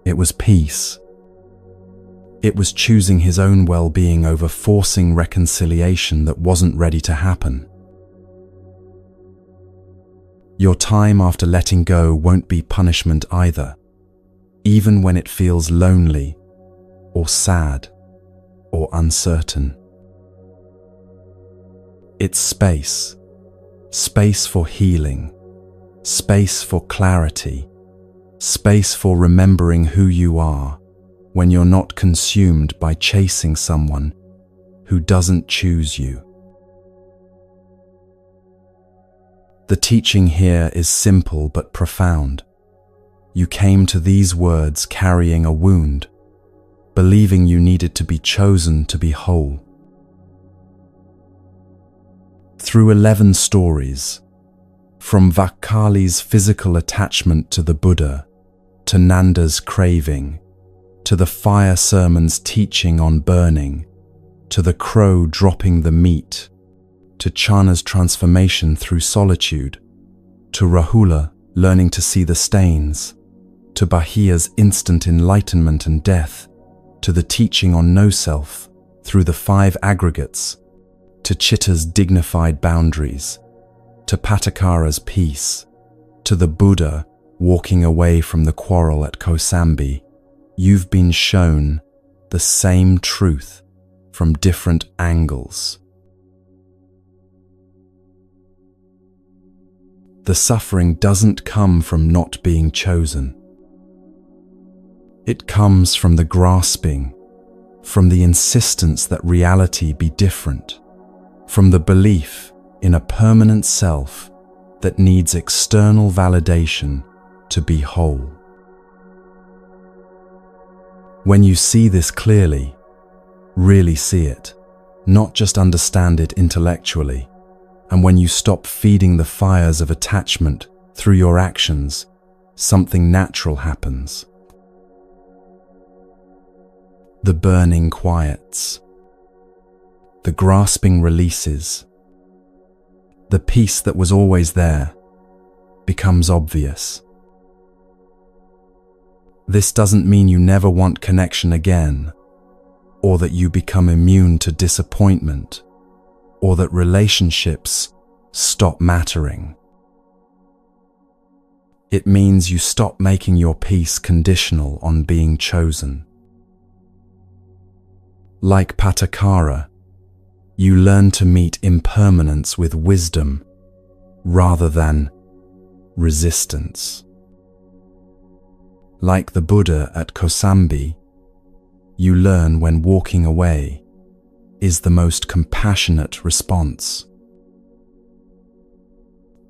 It was peace. It was choosing his own well-being over forcing reconciliation that wasn't ready to happen. Your time after letting go won't be punishment either, even when it feels lonely or sad or uncertain. It's space. Space for healing, space for clarity, space for remembering who you are when you're not consumed by chasing someone who doesn't choose you. The teaching here is simple but profound. You came to these words carrying a wound, believing you needed to be chosen to be whole. Through 11 stories, from Vakali's physical attachment to the Buddha, to Nanda's craving, to the fire sermon's teaching on burning, to the crow dropping the meat, to Chana's transformation through solitude, to Rahula learning to see the stains, to Bahia's instant enlightenment and death, to the teaching on no-self through the 5 aggregates, to Chitta's dignified boundaries, to Patakara's peace, to the Buddha walking away from the quarrel at Kosambi, you've been shown the same truth from different angles. The suffering doesn't come from not being chosen. It comes from the grasping, from the insistence that reality be different, from the belief in a permanent self that needs external validation to be whole. When you see this clearly, really see it, not just understand it intellectually. And when you stop feeding the fires of attachment through your actions, something natural happens. The burning quiets. The grasping releases. The peace that was always there becomes obvious. This doesn't mean you never want connection again, or that you become immune to disappointment, or that relationships stop mattering. It means you stop making your peace conditional on being chosen. Like Patakara, you learn to meet impermanence with wisdom rather than resistance. Like the Buddha at Kosambi, you learn when walking away is the most compassionate response.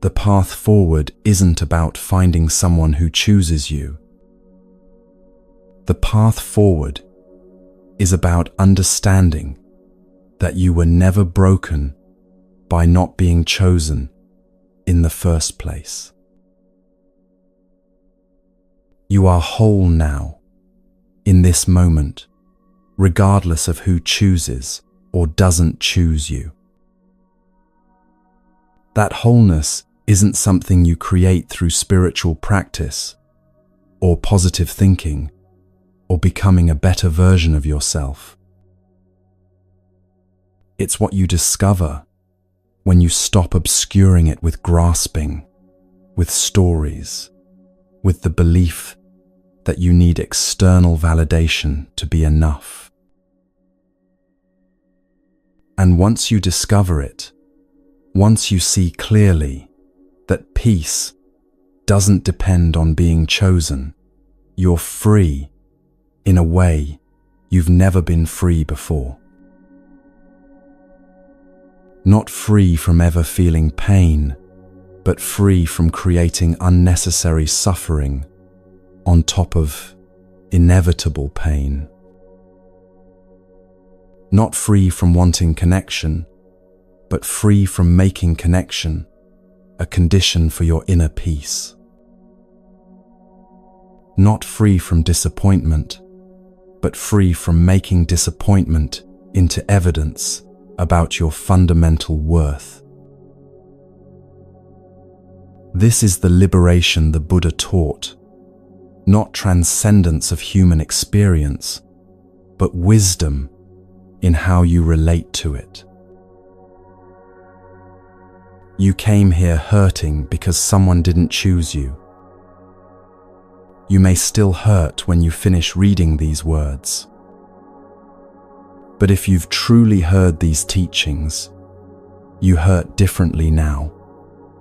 The path forward isn't about finding someone who chooses you. The path forward is about understanding that you were never broken by not being chosen in the first place. You are whole now, in this moment, regardless of who chooses or doesn't choose you. That wholeness isn't something you create through spiritual practice, or positive thinking, or becoming a better version of yourself. It's what you discover when you stop obscuring it with grasping, with stories, with the belief that you need external validation to be enough. And once you discover it, once you see clearly that peace doesn't depend on being chosen, you're free in a way you've never been free before. Not free from ever feeling pain, but free from creating unnecessary suffering on top of inevitable pain. Not free from wanting connection, but free from making connection a condition for your inner peace. Not free from disappointment, but free from making disappointment into evidence about your fundamental worth. This is the liberation the Buddha taught, not transcendence of human experience, but wisdom in how you relate to it. You came here hurting because someone didn't choose you. You may still hurt when you finish reading these words. But if you've truly heard these teachings, you hurt differently now,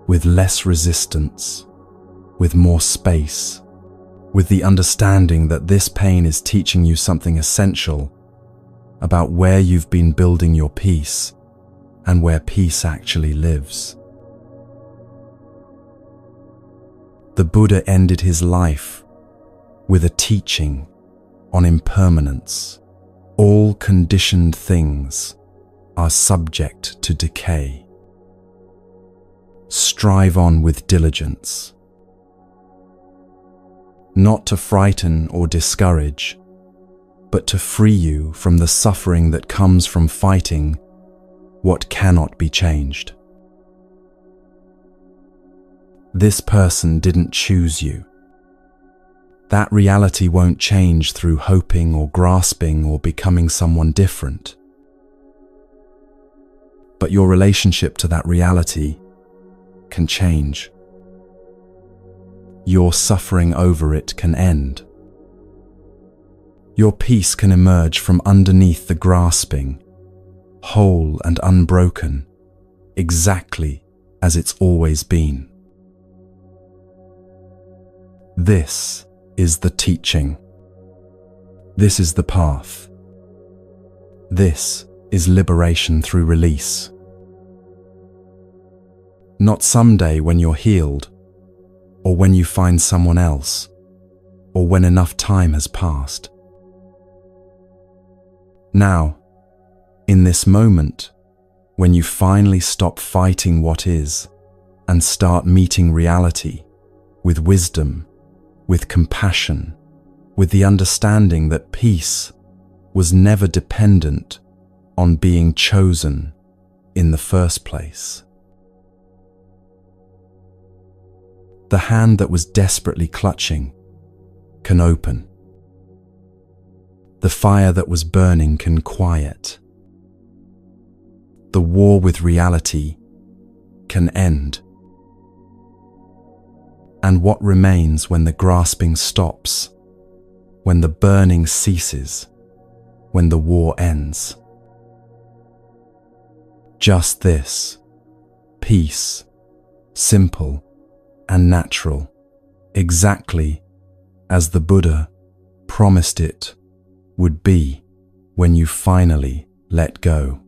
with less resistance, with more space, with the understanding that this pain is teaching you something essential about where you've been building your peace and where peace actually lives. The Buddha ended his life with a teaching on impermanence. All conditioned things are subject to decay. Strive on with diligence. Not to frighten or discourage, but to free you from the suffering that comes from fighting what cannot be changed. This person didn't choose you. That reality won't change through hoping or grasping or becoming someone different. But your relationship to that reality can change. Your suffering over it can end. Your peace can emerge from underneath the grasping, whole and unbroken, exactly as it's always been. This is the teaching. This is the path. This is liberation through release. Not someday when you're healed, or when you find someone else, or when enough time has passed. Now, In this moment, when you finally stop fighting what is and start meeting reality with wisdom, with compassion, with the understanding that peace was never dependent on being chosen in the first place. The hand that was desperately clutching can open. The fire that was burning can quiet. The war with reality can end. And what remains when the grasping stops, when the burning ceases, when the war ends? Just this, peace, simple and natural, exactly as the Buddha promised it would be when you finally let go.